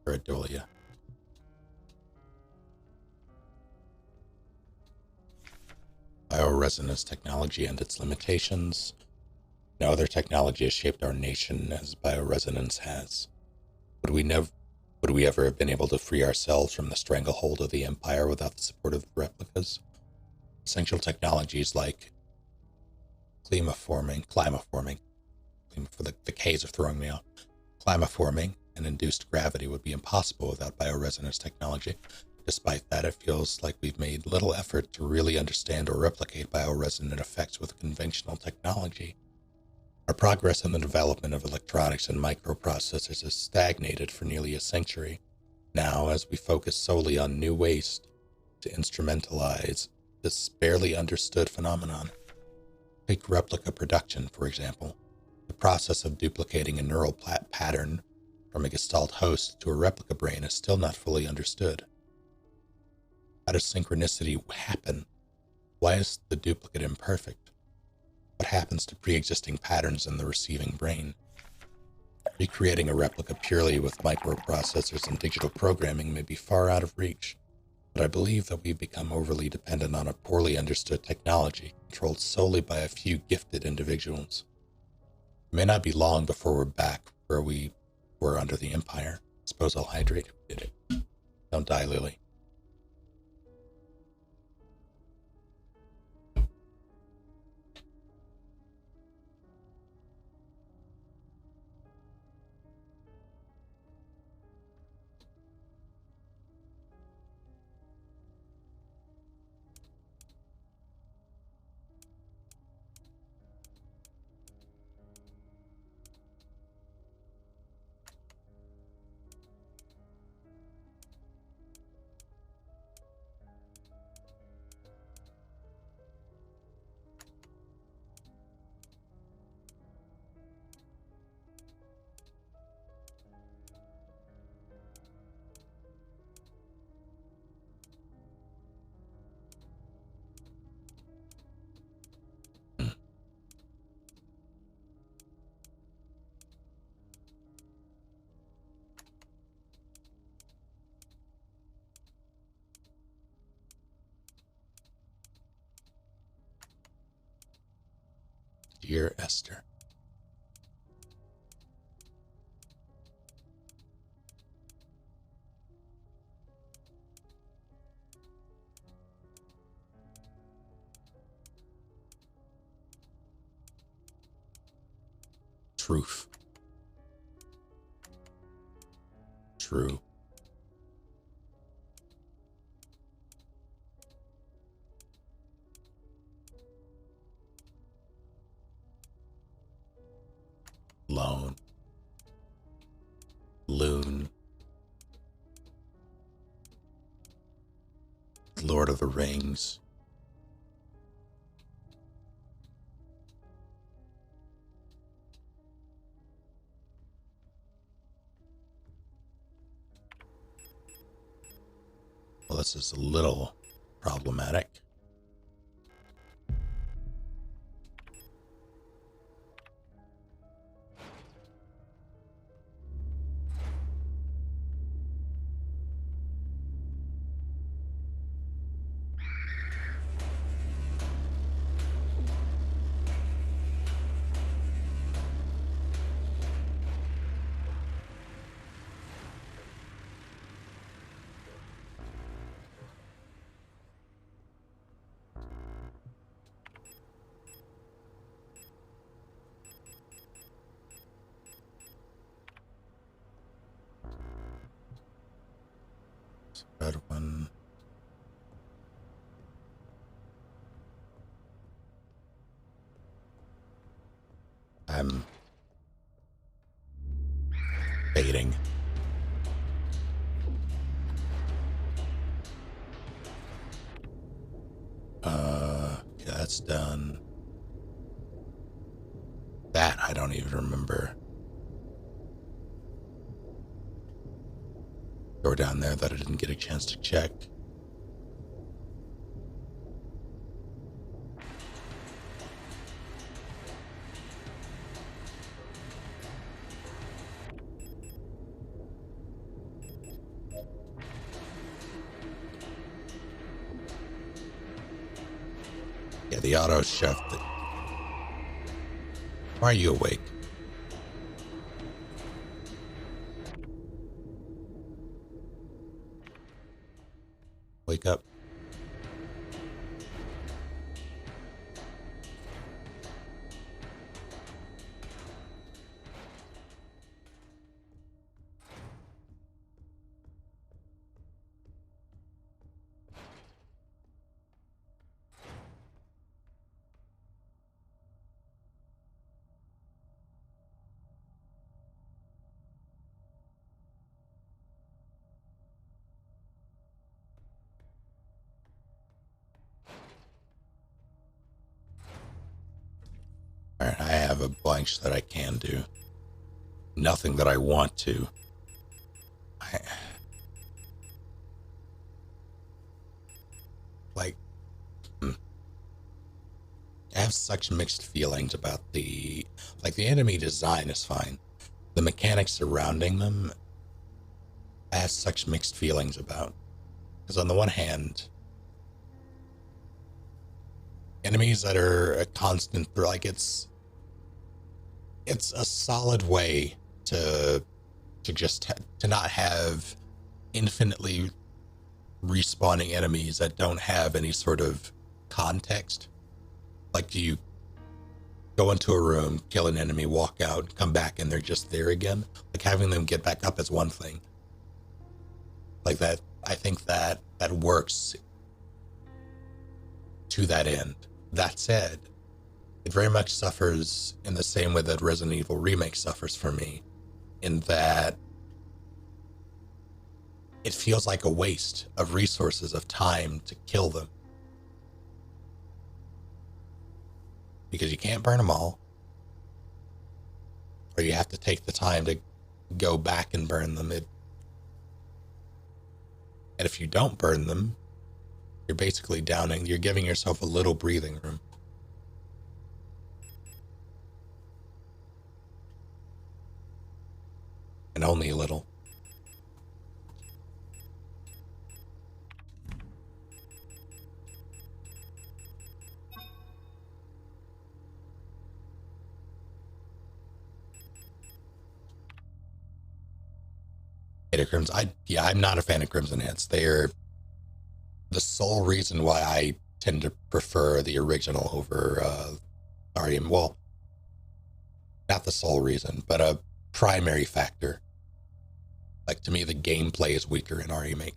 Pareidolia. Bioresonance technology and its limitations. No other technology has shaped our nation as bioresonance has. Would we ever have been able to free ourselves from the stranglehold of the Empire without the support of replicas? Essential technologies like climaforming, the K's are throwing me off. Climaforming and induced gravity would be impossible without bioresonance technology. Despite that, it feels like we've made little effort to really understand or replicate bioresonant effects with conventional technology. Our progress in the development of electronics and microprocessors has stagnated for nearly a century. Now, as we focus solely on new ways to instrumentalize this barely understood phenomenon. Take replica production, for example. The process of duplicating a neural pattern from a Gestalt host to a replica brain is still not fully understood. How does synchronicity happen? Why is the duplicate imperfect? What happens to pre-existing patterns in the receiving brain? Recreating a replica purely with microprocessors and digital programming may be far out of reach, but I believe that we've become overly dependent on a poorly understood technology controlled solely by a few gifted individuals. It may not be long before we're back where we were under the Empire. Suppose I'll hydrate if we did it. Don't die, Lily. Dear Esther. Truth. True. Lone. Loon. Lord of the Rings. Well, this is a little problematic. Red one. I'm baiting. Yeah, that's done. That I don't even remember. Door down there that I didn't get a chance to check. the auto shove that. Why are you awake? Wake up. Alright, I have a bunch that I can do. Nothing that I want to. I have such mixed feelings about the enemy design is fine. The mechanics surrounding them, I have such mixed feelings about. Because on the one hand, enemies that are a constant, like it's a solid way to to not have infinitely respawning enemies that don't have any sort of context. Like, you go into a room, kill an enemy, walk out, come back, and they're just there again. Like, having them get back up is one thing. Like that, I think that works to that end. That said, it very much suffers in the same way that Resident Evil Remake suffers for me, in that it feels like a waste of resources, of time to kill them. Because you can't burn them all, or you have to take the time to go back and burn them. And if you don't burn them, you're basically you're giving yourself a little breathing room. And only a little. Crimson. I'm not a fan of Crimson Heads. They're the sole reason why I tend to prefer the original over REM. Well, not the sole reason, but a primary factor. Like, to me, the gameplay is weaker in Remake.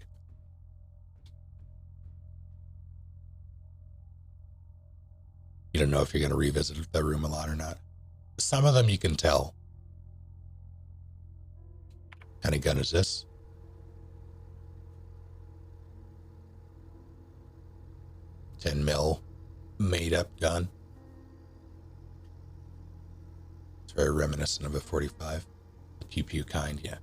You don't know if you're going to revisit the room a lot or not. Some of them you can tell. What kind of gun is this? $10 mil made up gun. It's very reminiscent of a 45. The pew pew kind, yeah.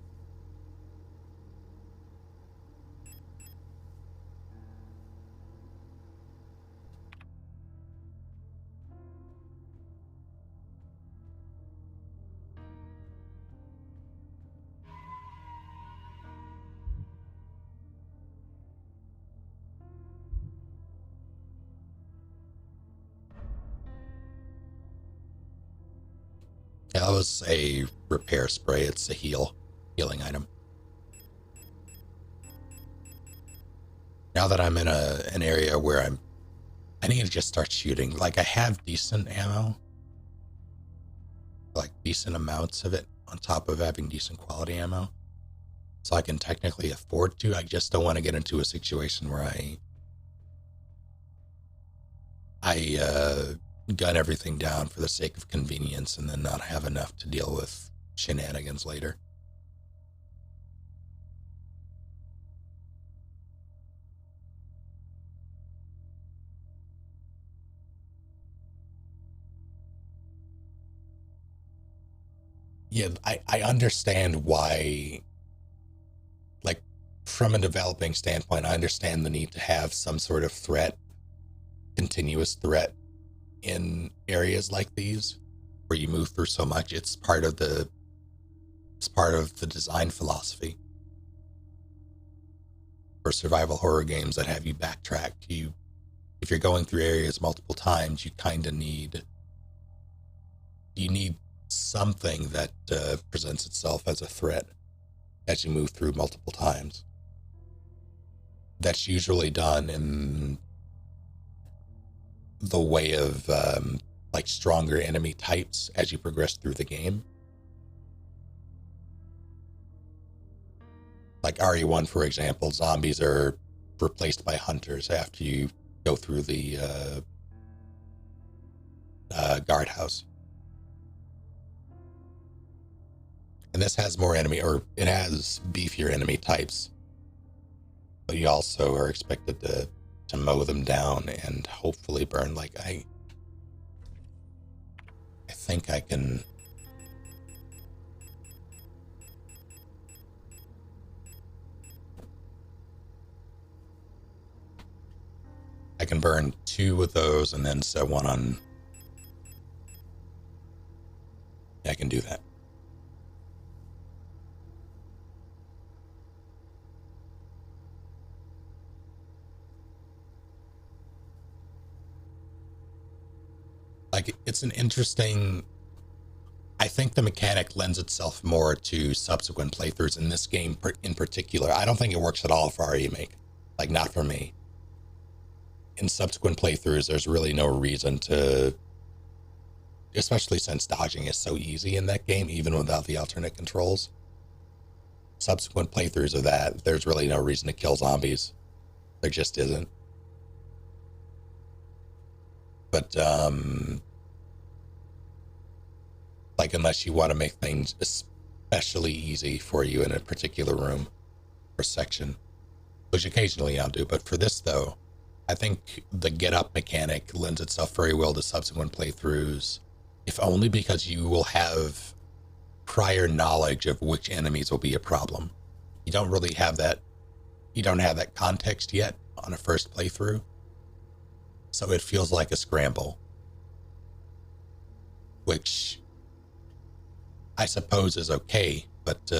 Yeah, that was a repair spray. It's a healing item. Now that I'm in an area where I need to just start shooting. Like, I have decent ammo, like decent amounts of it on top of having decent quality ammo. So I can technically afford to. I just don't want to get into a situation where I gun everything down for the sake of convenience and then not have enough to deal with shenanigans later. Yeah, I understand why, like, from a developing standpoint, I understand the need to have some sort of threat, continuous threat, in areas like these where you move through so much. It's part of the design philosophy for survival horror games that have you backtrack. You if you're going through areas multiple times, you kind of need something that presents itself as a threat as you move through multiple times. That's usually done in the way of like stronger enemy types as you progress through the game. Like RE1, for example, zombies are replaced by hunters after you go through the guardhouse. And this has more enemy, or it has beefier enemy types, but you also are expected to mow them down and hopefully burn. Like I think I can. I can burn 2 of those and then set one on. Yeah, I can do that. Like, it's an interesting. I think the mechanic lends itself more to subsequent playthroughs in this game in particular. I don't think it works at all for our remake. Like, not for me. In subsequent playthroughs, there's really no reason to, especially since dodging is so easy in that game, even without the alternate controls. Subsequent playthroughs of that, there's really no reason to kill zombies. There just isn't. But, like, unless you want to make things especially easy for you in a particular room or section, which occasionally I'll do. But for this, though, I think the get up mechanic lends itself very well to subsequent playthroughs, if only because you will have prior knowledge of which enemies will be a problem. You don't really have that. You don't have that context yet on a first playthrough. So it feels like a scramble, which I suppose is okay, but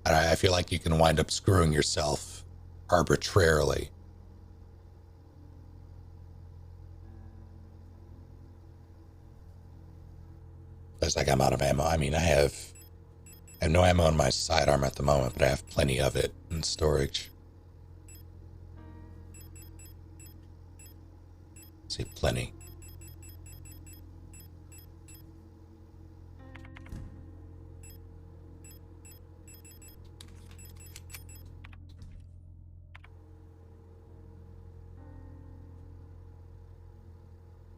I feel like you can wind up screwing yourself arbitrarily. It's like I'm out of ammo. I mean, I have no ammo on my sidearm at the moment, but I have plenty of it in storage. See, plenty.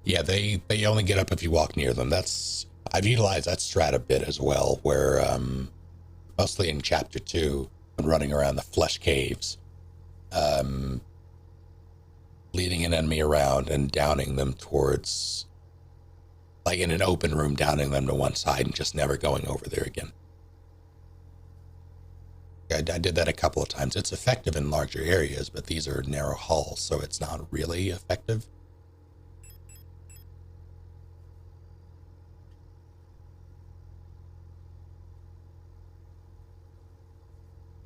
Yeah, they only get up if you walk near them. I've utilized that strat a bit as well, where mostly in chapter 2, when running around the flesh caves, leading an enemy around and downing them towards, like in an open room, downing them to one side and just never going over there again. I did that a couple of times. It's effective in larger areas, but these are narrow halls, so it's not really effective.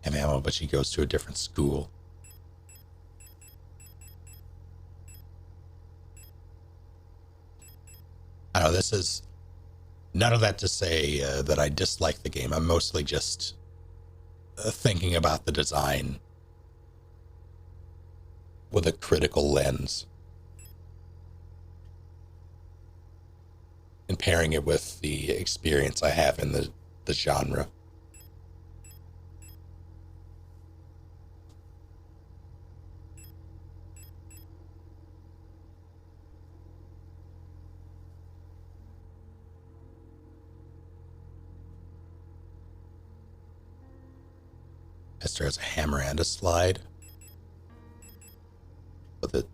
Have ammo, but she goes to a different school. I don't know, this is none of that to say that I dislike the game. I'm mostly just thinking about the design with a critical lens and pairing it with the experience I have in the genre. Esther has a hammer and a slide with it.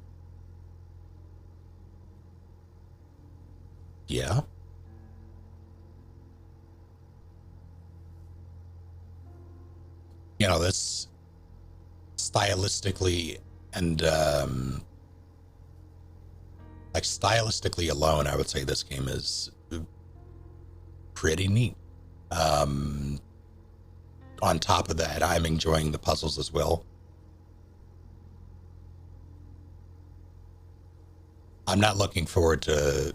Yeah. You know, this stylistically and like stylistically alone, I would say this game is pretty neat. On top of that, I'm enjoying the puzzles as well. I'm not looking forward to.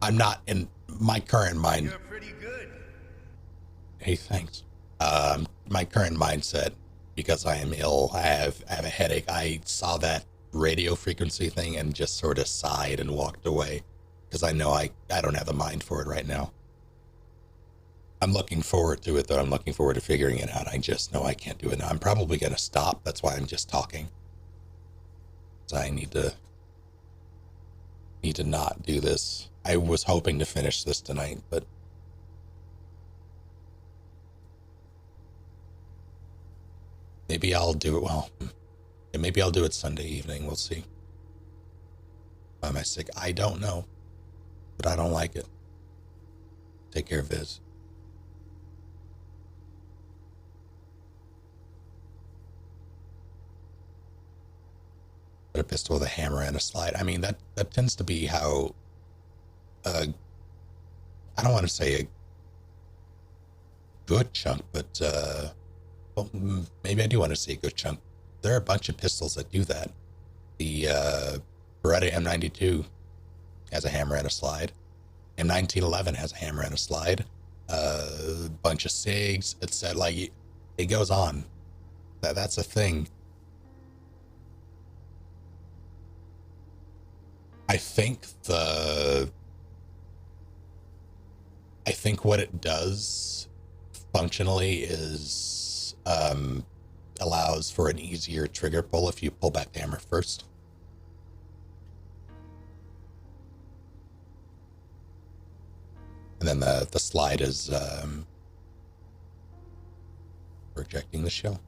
I'm not in my current mind. You're pretty good. Hey, thanks. My current mindset, because I am ill, I have a headache. I saw that radio frequency thing and just sort of sighed and walked away because I know I don't have the mind for it right now. I'm looking forward to it though. I'm looking forward to figuring it out. I just know I can't do it now. I'm probably gonna stop. That's why I'm just talking. So I need to not do this. I was hoping to finish this tonight, but maybe I'll do it. Well, maybe I'll do it Sunday evening. We'll see. Am I sick? I don't know, but I don't like it. Take care, Viz. A pistol with a hammer and a slide. I mean, that tends to be how, I don't want to say a good chunk, but, well, maybe I do want to say a good chunk. There are a bunch of pistols that do that. The Beretta M92 has a hammer and a slide. M1911 has a hammer and a slide. A bunch of SIGs. It's like, it goes on. That's a thing. I think what it does functionally is allows for an easier trigger pull if you pull back the hammer first. And then the slide is projecting the shell.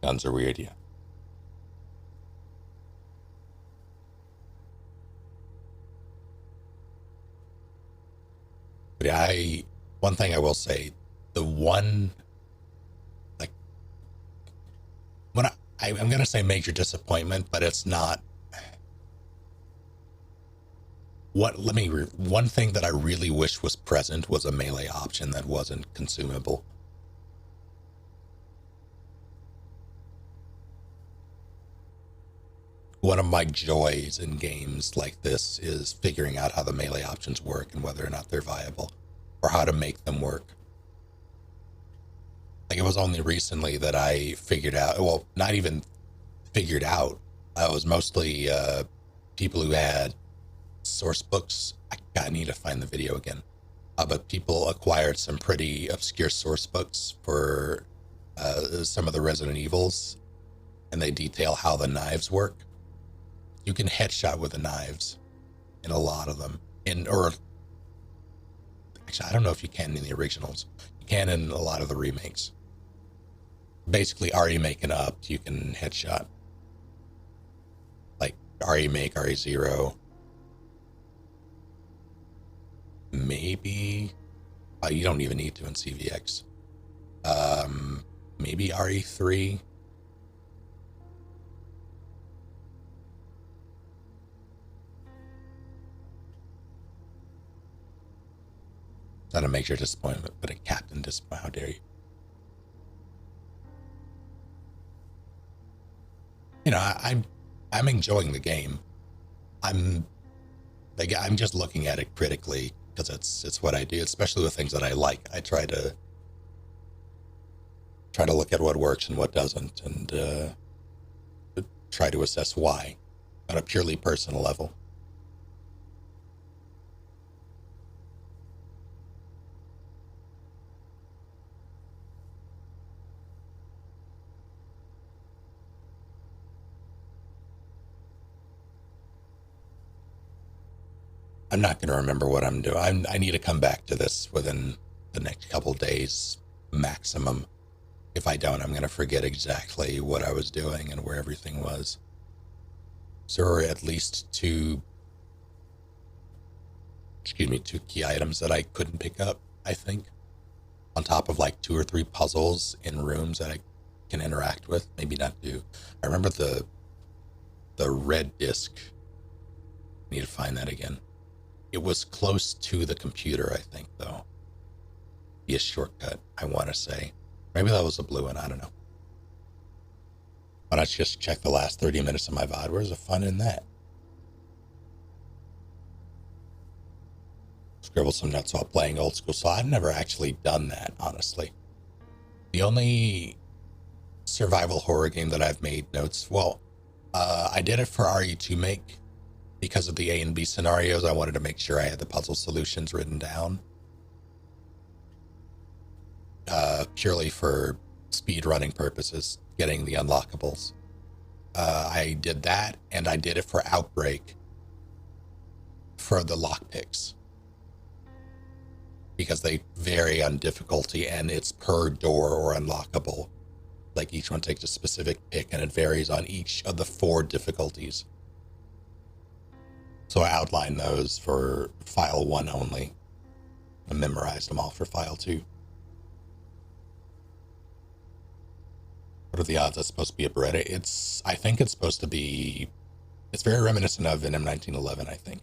Guns are weird, yeah. But one thing I will say, I'm going to say major disappointment, but it's not. One thing that I really wish was present was a melee option that wasn't consumable. One of my joys in games like this is figuring out how the melee options work and whether or not they're viable, or how to make them work. Like, it was only recently that I figured out, well, not even figured out, it was mostly people who had source books. I need to find the video again. But people acquired some pretty obscure source books for some of the Resident Evils, and they detail how the knives work. You can headshot with the knives in a lot of them. Actually, I don't know if you can in the originals. You can in a lot of the remakes. Basically, RE making up, you can headshot. Like RE make, RE0. Maybe, you don't even need to in CVX. Maybe RE3. Not a major disappointment, but a captain disappointment. How dare you? You know, I'm enjoying the game. I'm just looking at it critically because it's what I do, especially with things that I like. I try to look at what works and what doesn't, and try to assess why on a purely personal level. I'm not going to remember what I'm doing. I need to come back to this within the next couple days maximum. If I don't, I'm going to forget exactly what I was doing and where everything was. So there are at least two excuse me, 2 key items that I couldn't pick up, I think, on top of like 2 or 3 puzzles in rooms that I can interact with. Maybe not do. I remember the red disc. Need to find that again. It was close to the computer, I think, though. Be a shortcut, I want to say. Maybe that was a blue one, I don't know. Why not just check the last 30 minutes of my VOD? Where's the fun in that? Scribbled some notes while playing old school, so I've never actually done that, honestly. The only survival horror game that I've made notes, well, I did it for RE2 Make because of the A and B scenarios. I wanted to make sure I had the puzzle solutions written down. Purely for speed running purposes, getting the unlockables. I did that, and I did it for Outbreak for the lockpicks, because they vary on difficulty and it's per door or unlockable. Like each one takes a specific pick and it varies on each of the 4 difficulties. So I outlined those for file 1 only. I memorized them all for file 2. What are the odds that's supposed to be a Beretta? I think it's supposed to be, it's very reminiscent of an M1911, I think.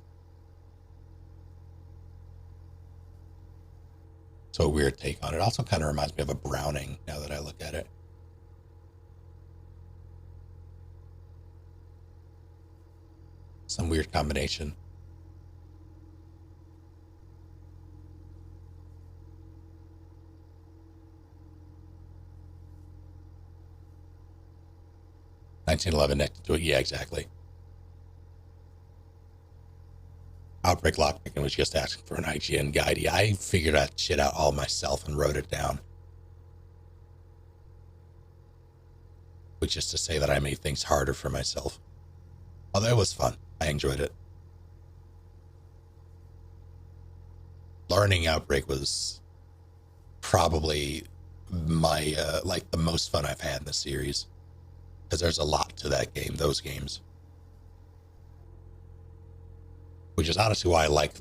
So a weird take on it. Also kind of reminds me of a Browning now that I look at it. Some weird combination. $1911 next to it. Yeah, exactly. Outbreak lockpicking was just asking for an IGN guide. Yeah, I figured that shit out all myself and wrote it down. Which is to say that I made things harder for myself. Although it was fun. I enjoyed it. Learning Outbreak was probably my, like the most fun I've had in the series. Because there's a lot to that game, those games. Which is honestly why I like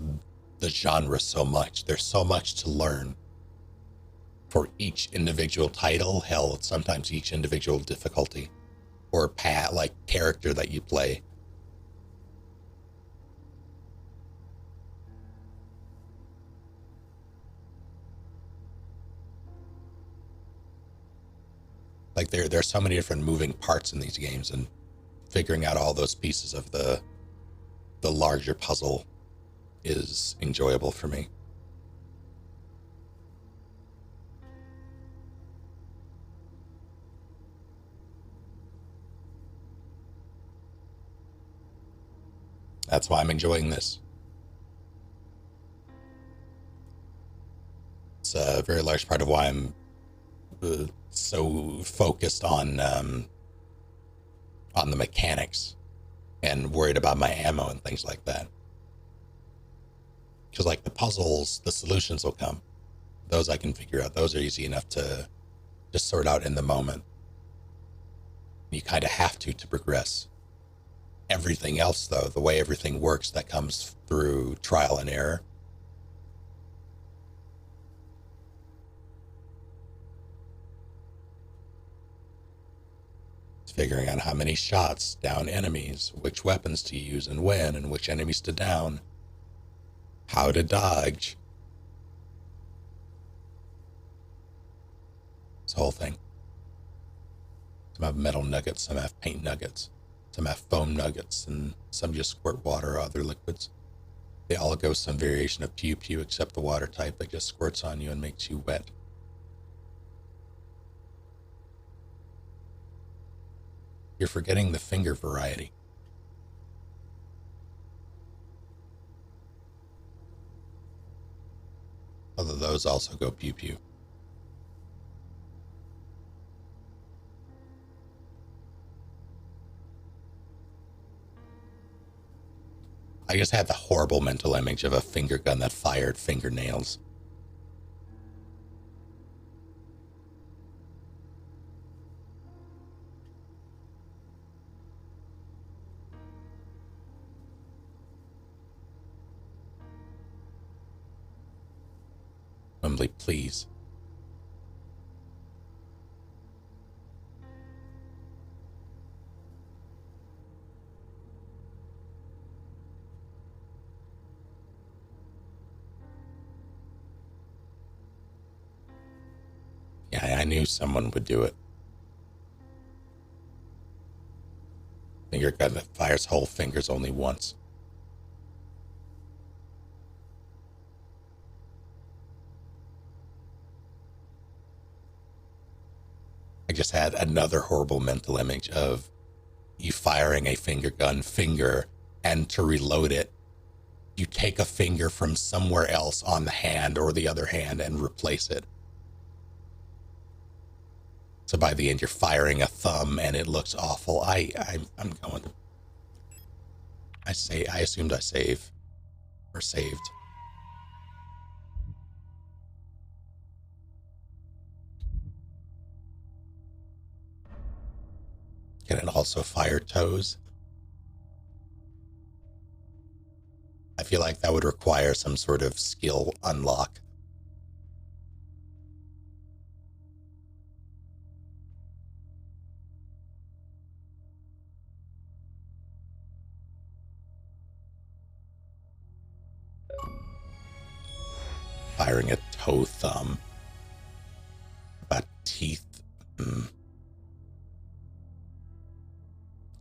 the genre so much. There's so much to learn for each individual title. Hell, sometimes each individual difficulty or like character that you play. Like there's so many different moving parts in these games, and figuring out all those pieces of the larger puzzle is enjoyable for me. That's why I'm enjoying this. It's a very large part of why I'm so focused on the mechanics and worried about my ammo and things like that. Because like the puzzles, the solutions will come. Those I can figure out. Those are easy enough to just sort out in the moment. You kind of have to progress. Everything else, though, the way everything works, that comes through trial and error. It's figuring out how many shots down enemies, which weapons to use and when, and which enemies to down, how to dodge. This whole thing. Some have metal nuggets, some have paint nuggets, some have foam nuggets, and some just squirt water or other liquids. They all go some variation of pew pew, except the water type that just squirts on you and makes you wet. You're forgetting the finger variety. Although those also go pew pew. I just had the horrible mental image of a finger gun that fired fingernails. humbly please. Yeah, I knew someone would do it. Finger gun that fires whole fingers only once. I just had another horrible mental image of you firing a finger gun finger, and to reload it, you take a finger from somewhere else on the hand or the other hand and replace it. So by the end, you're firing a thumb, and it looks awful. I'm going to. I assumed I saved. Can it also fire toes? I feel like that would require some sort of skill unlock. Firing a toe thumb. About teeth.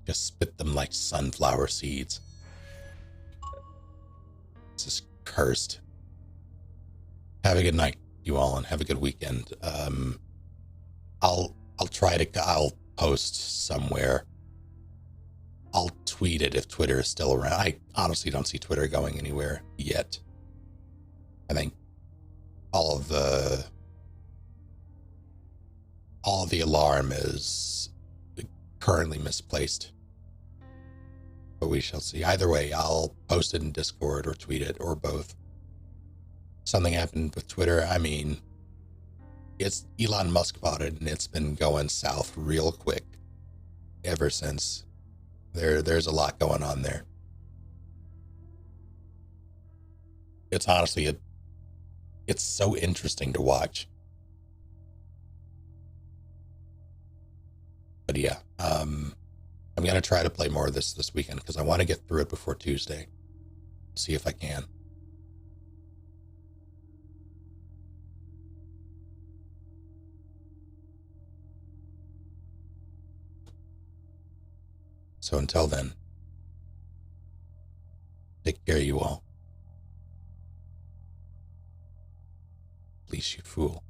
Just spit them like sunflower seeds. This is cursed. Have a good night, you all, and have a good weekend. I'll post somewhere. I'll tweet it if Twitter is still around. I honestly don't see Twitter going anywhere yet. I think all of the alarm is currently misplaced. But we shall see. Either way, I'll post it in Discord or tweet it or both. Something happened with Twitter. I mean, it's Elon Musk bought it, and it's been going south real quick ever since. There's a lot going on there. It's honestly it's so interesting to watch. But yeah, I'm gonna try to play more of this weekend because I want to get through it before Tuesday. See if I can. So until then, take care, you all. Please, you fool.